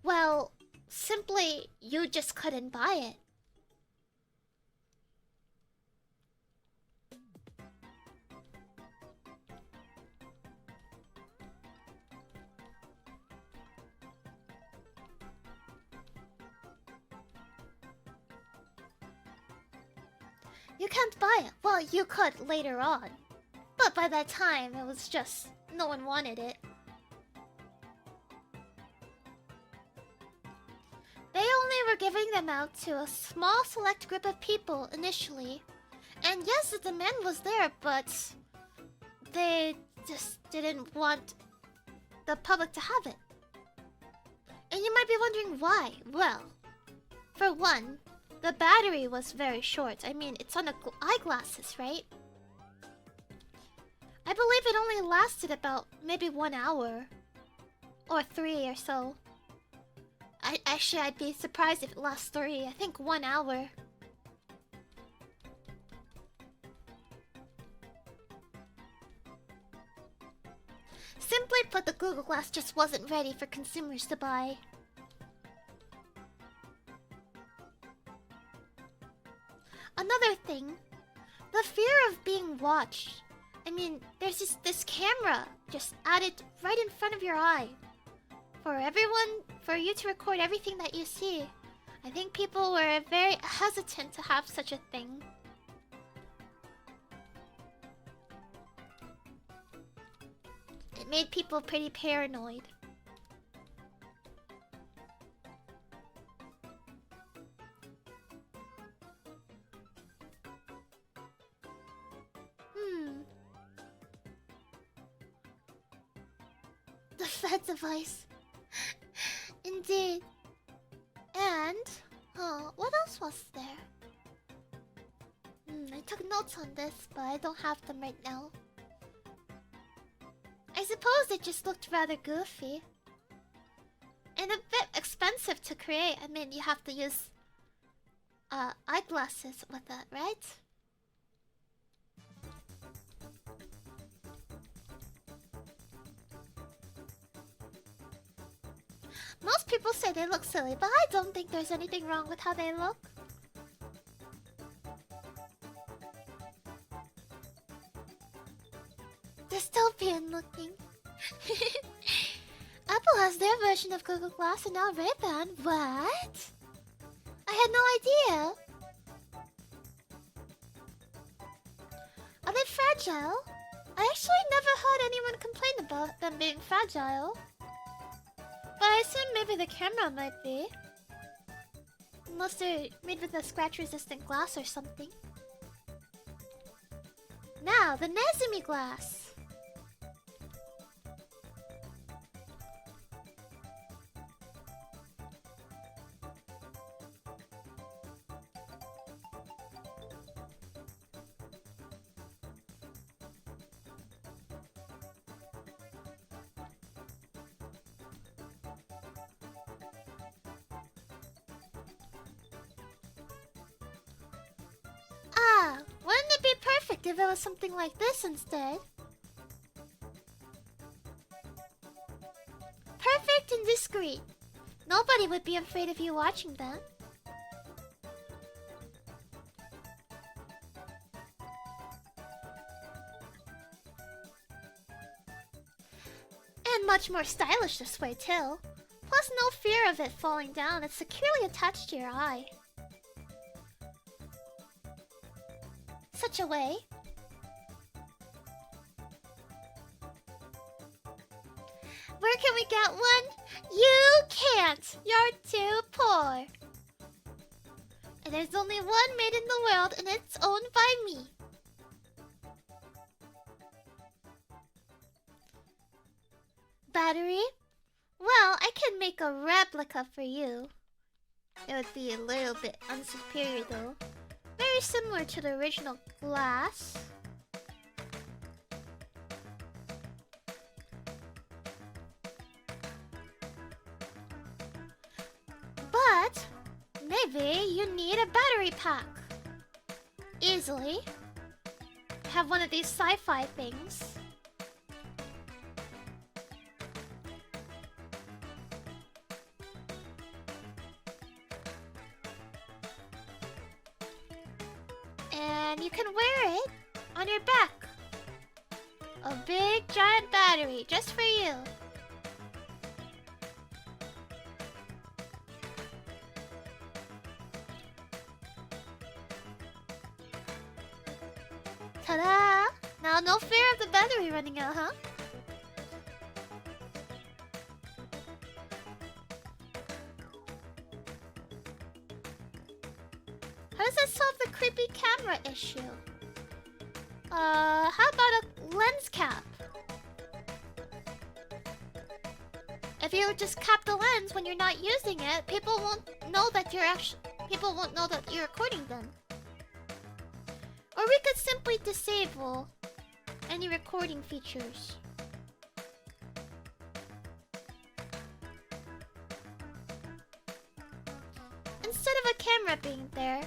Well, simply, you just couldn't buy it. You can't buy it. Well, you could later on. But by that time, it was just... no one wanted it. They only were giving them out to a small select group of people initially. And yes, the demand was there, but... they just didn't want the public to have it. And you might be wondering why. Well, for one, the battery was very short. I mean, it's on eyeglasses, right? I believe it only lasted about maybe 1 hour. Or 3 or so. I'd be surprised if it lasts 3. I think 1 hour. Simply put, the Google Glass just wasn't ready for consumers to buy. Another thing, the fear of being watched. I mean, there's this camera just added right in front of your eye. For everyone, for you to record everything that you see. I think people were very hesitant to have such a thing. It made people pretty paranoid. The Fed device. Indeed. And, what else was there? I took notes on this, but I don't have them right now. I suppose it just looked rather goofy. And a bit expensive to create. I mean, you have to use eyeglasses with that, right? Most people say they look silly, but I don't think there's anything wrong with how they look. Dystopian looking. Apple has their version of Google Glass and now Ray-Ban. What? I had no idea. Are they fragile? I actually never heard anyone complain about them being fragile. But I assume maybe the camera might be. Unless they're made with a scratch-resistant glass or something. Now, the Nezumi glass. Wouldn't it be perfect if it was something like this instead? Perfect and discreet. Nobody would be afraid of you watching that. And much more stylish this way too. Plus no fear of it falling down, it's securely attached to your eye. Such a way. Where can we get one? You can't! You're too poor! And there's only one made in the world and it's owned by me. Battery? Well, I can make a replica for you. It would be a little bit unsuperior though. Very similar to the original glass. But maybe you need a battery pack. Easily. Have one of these sci-fi things. And you can wear it on your back. A big giant battery just for you. Ta-da! Now no fear of the battery running out, huh? How does that solve the creepy camera issue? How about a lens cap? If you just cap the lens when you're not using it, people won't know that you're recording them. Or we could simply disable any recording features. Instead of a camera being there.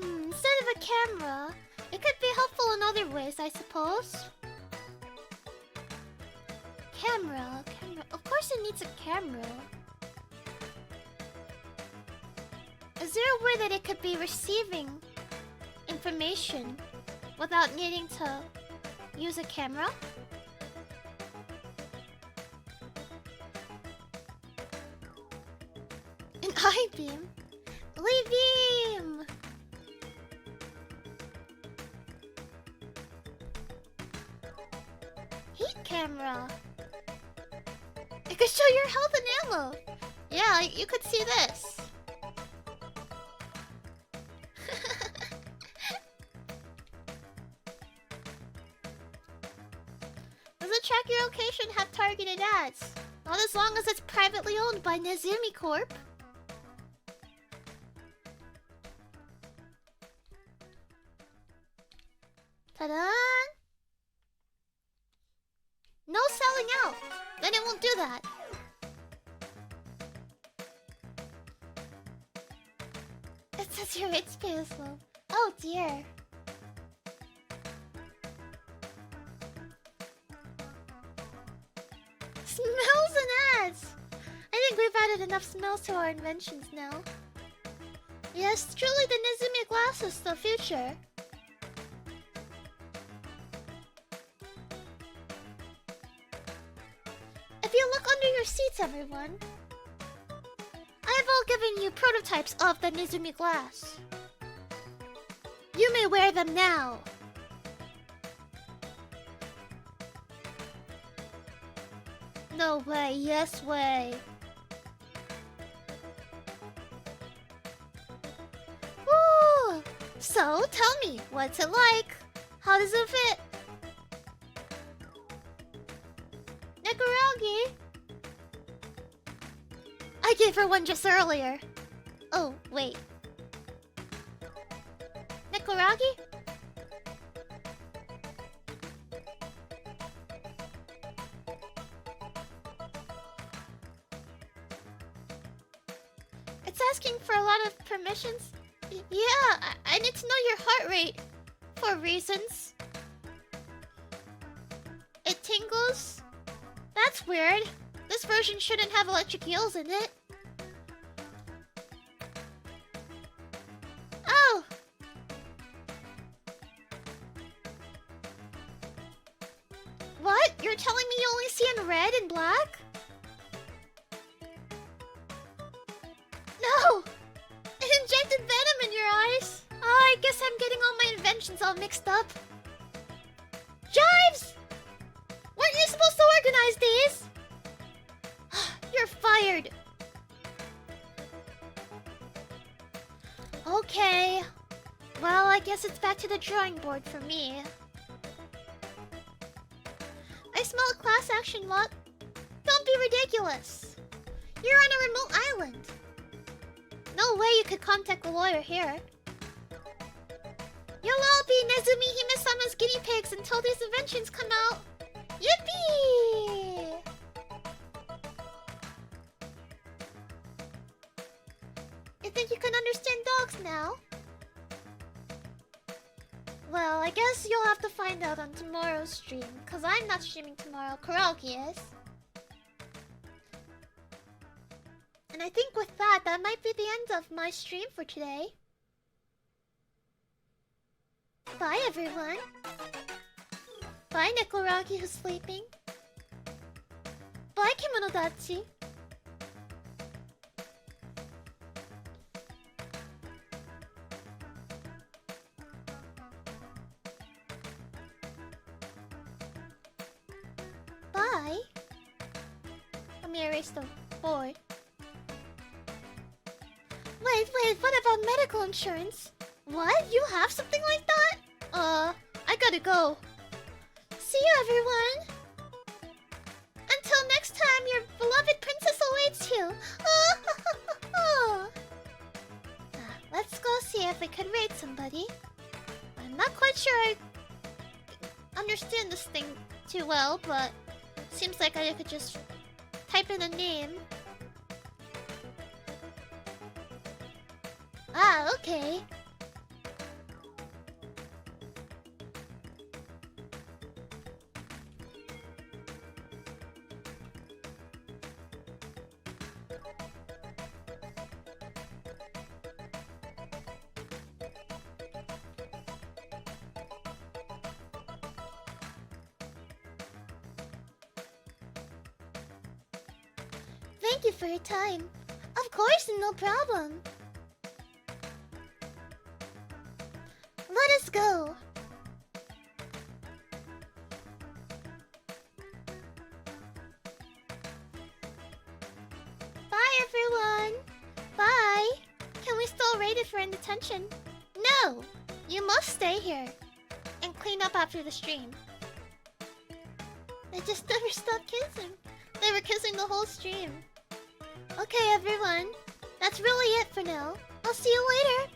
Instead of a camera, it could be helpful in other ways, I suppose. Camera. Of course it needs a camera. Is there a way that it could be receiving information without needing to use a camera? An I-beam? Beam! Heat camera. It could show your health and ammo. Yeah, you could see this. Does it track your location have targeted ads? Not as long as it's privately owned by Nezumi Corp. Ta-da! No selling out! Then it won't do that. It says your HP is low. Oh dear. Smells and ads! I think we've added enough smells to our inventions now. Yes, truly the Nezumi glass is the future. If you look under your seats, everyone, I have all given you prototypes of the Nezumi glass. You may wear them now. No way, yes way. Woo! So, tell me, what's it like? How does it fit? Koragi? I gave her one just earlier. Oh, wait. Koragi? It's asking for a lot of permissions. Yeah, I need to know your heart rate. For reasons. It tingles? That's weird. This version shouldn't have electric eels in it. Oh! What? You're telling me you only see in red and black? No! It injected venom in your eyes! Oh, I guess I'm getting all my inventions all mixed up. Jives! Weren't you supposed to organize these? You're fired. Okay. Well, I guess it's back to the drawing board for me. I smell a class action, what? Don't be ridiculous. You're on a remote island. No way you could contact the lawyer here. You'll all be Nezumi Hime-sama's guinea pigs until these inventions come out. Yippee! You think you can understand dogs now? Well, I guess you'll have to find out on tomorrow's stream, cause I'm not streaming tomorrow, Koragi is. And I think with that, that might be the end of my stream for today. Bye everyone. Bye Nekoragi who's sleeping. Bye Kimonodachi. Bye. Let me erase the board. Wait, what about medical insurance? What? You have something like that? I gotta go. See you, everyone. Until next time, your beloved princess awaits you. Let's go see if we can raid somebody. I'm not quite sure I understand this thing too well, but seems like I could just type in a name. Ah, okay. Thank you for your time. Of course, no problem. Let us go. Bye, everyone. Bye. Can we still raid it for inattention? No. You must stay here and clean up after the stream. They just never stopped kissing. They were kissing the whole stream. Okay, everyone. That's really it for now. I'll see you later.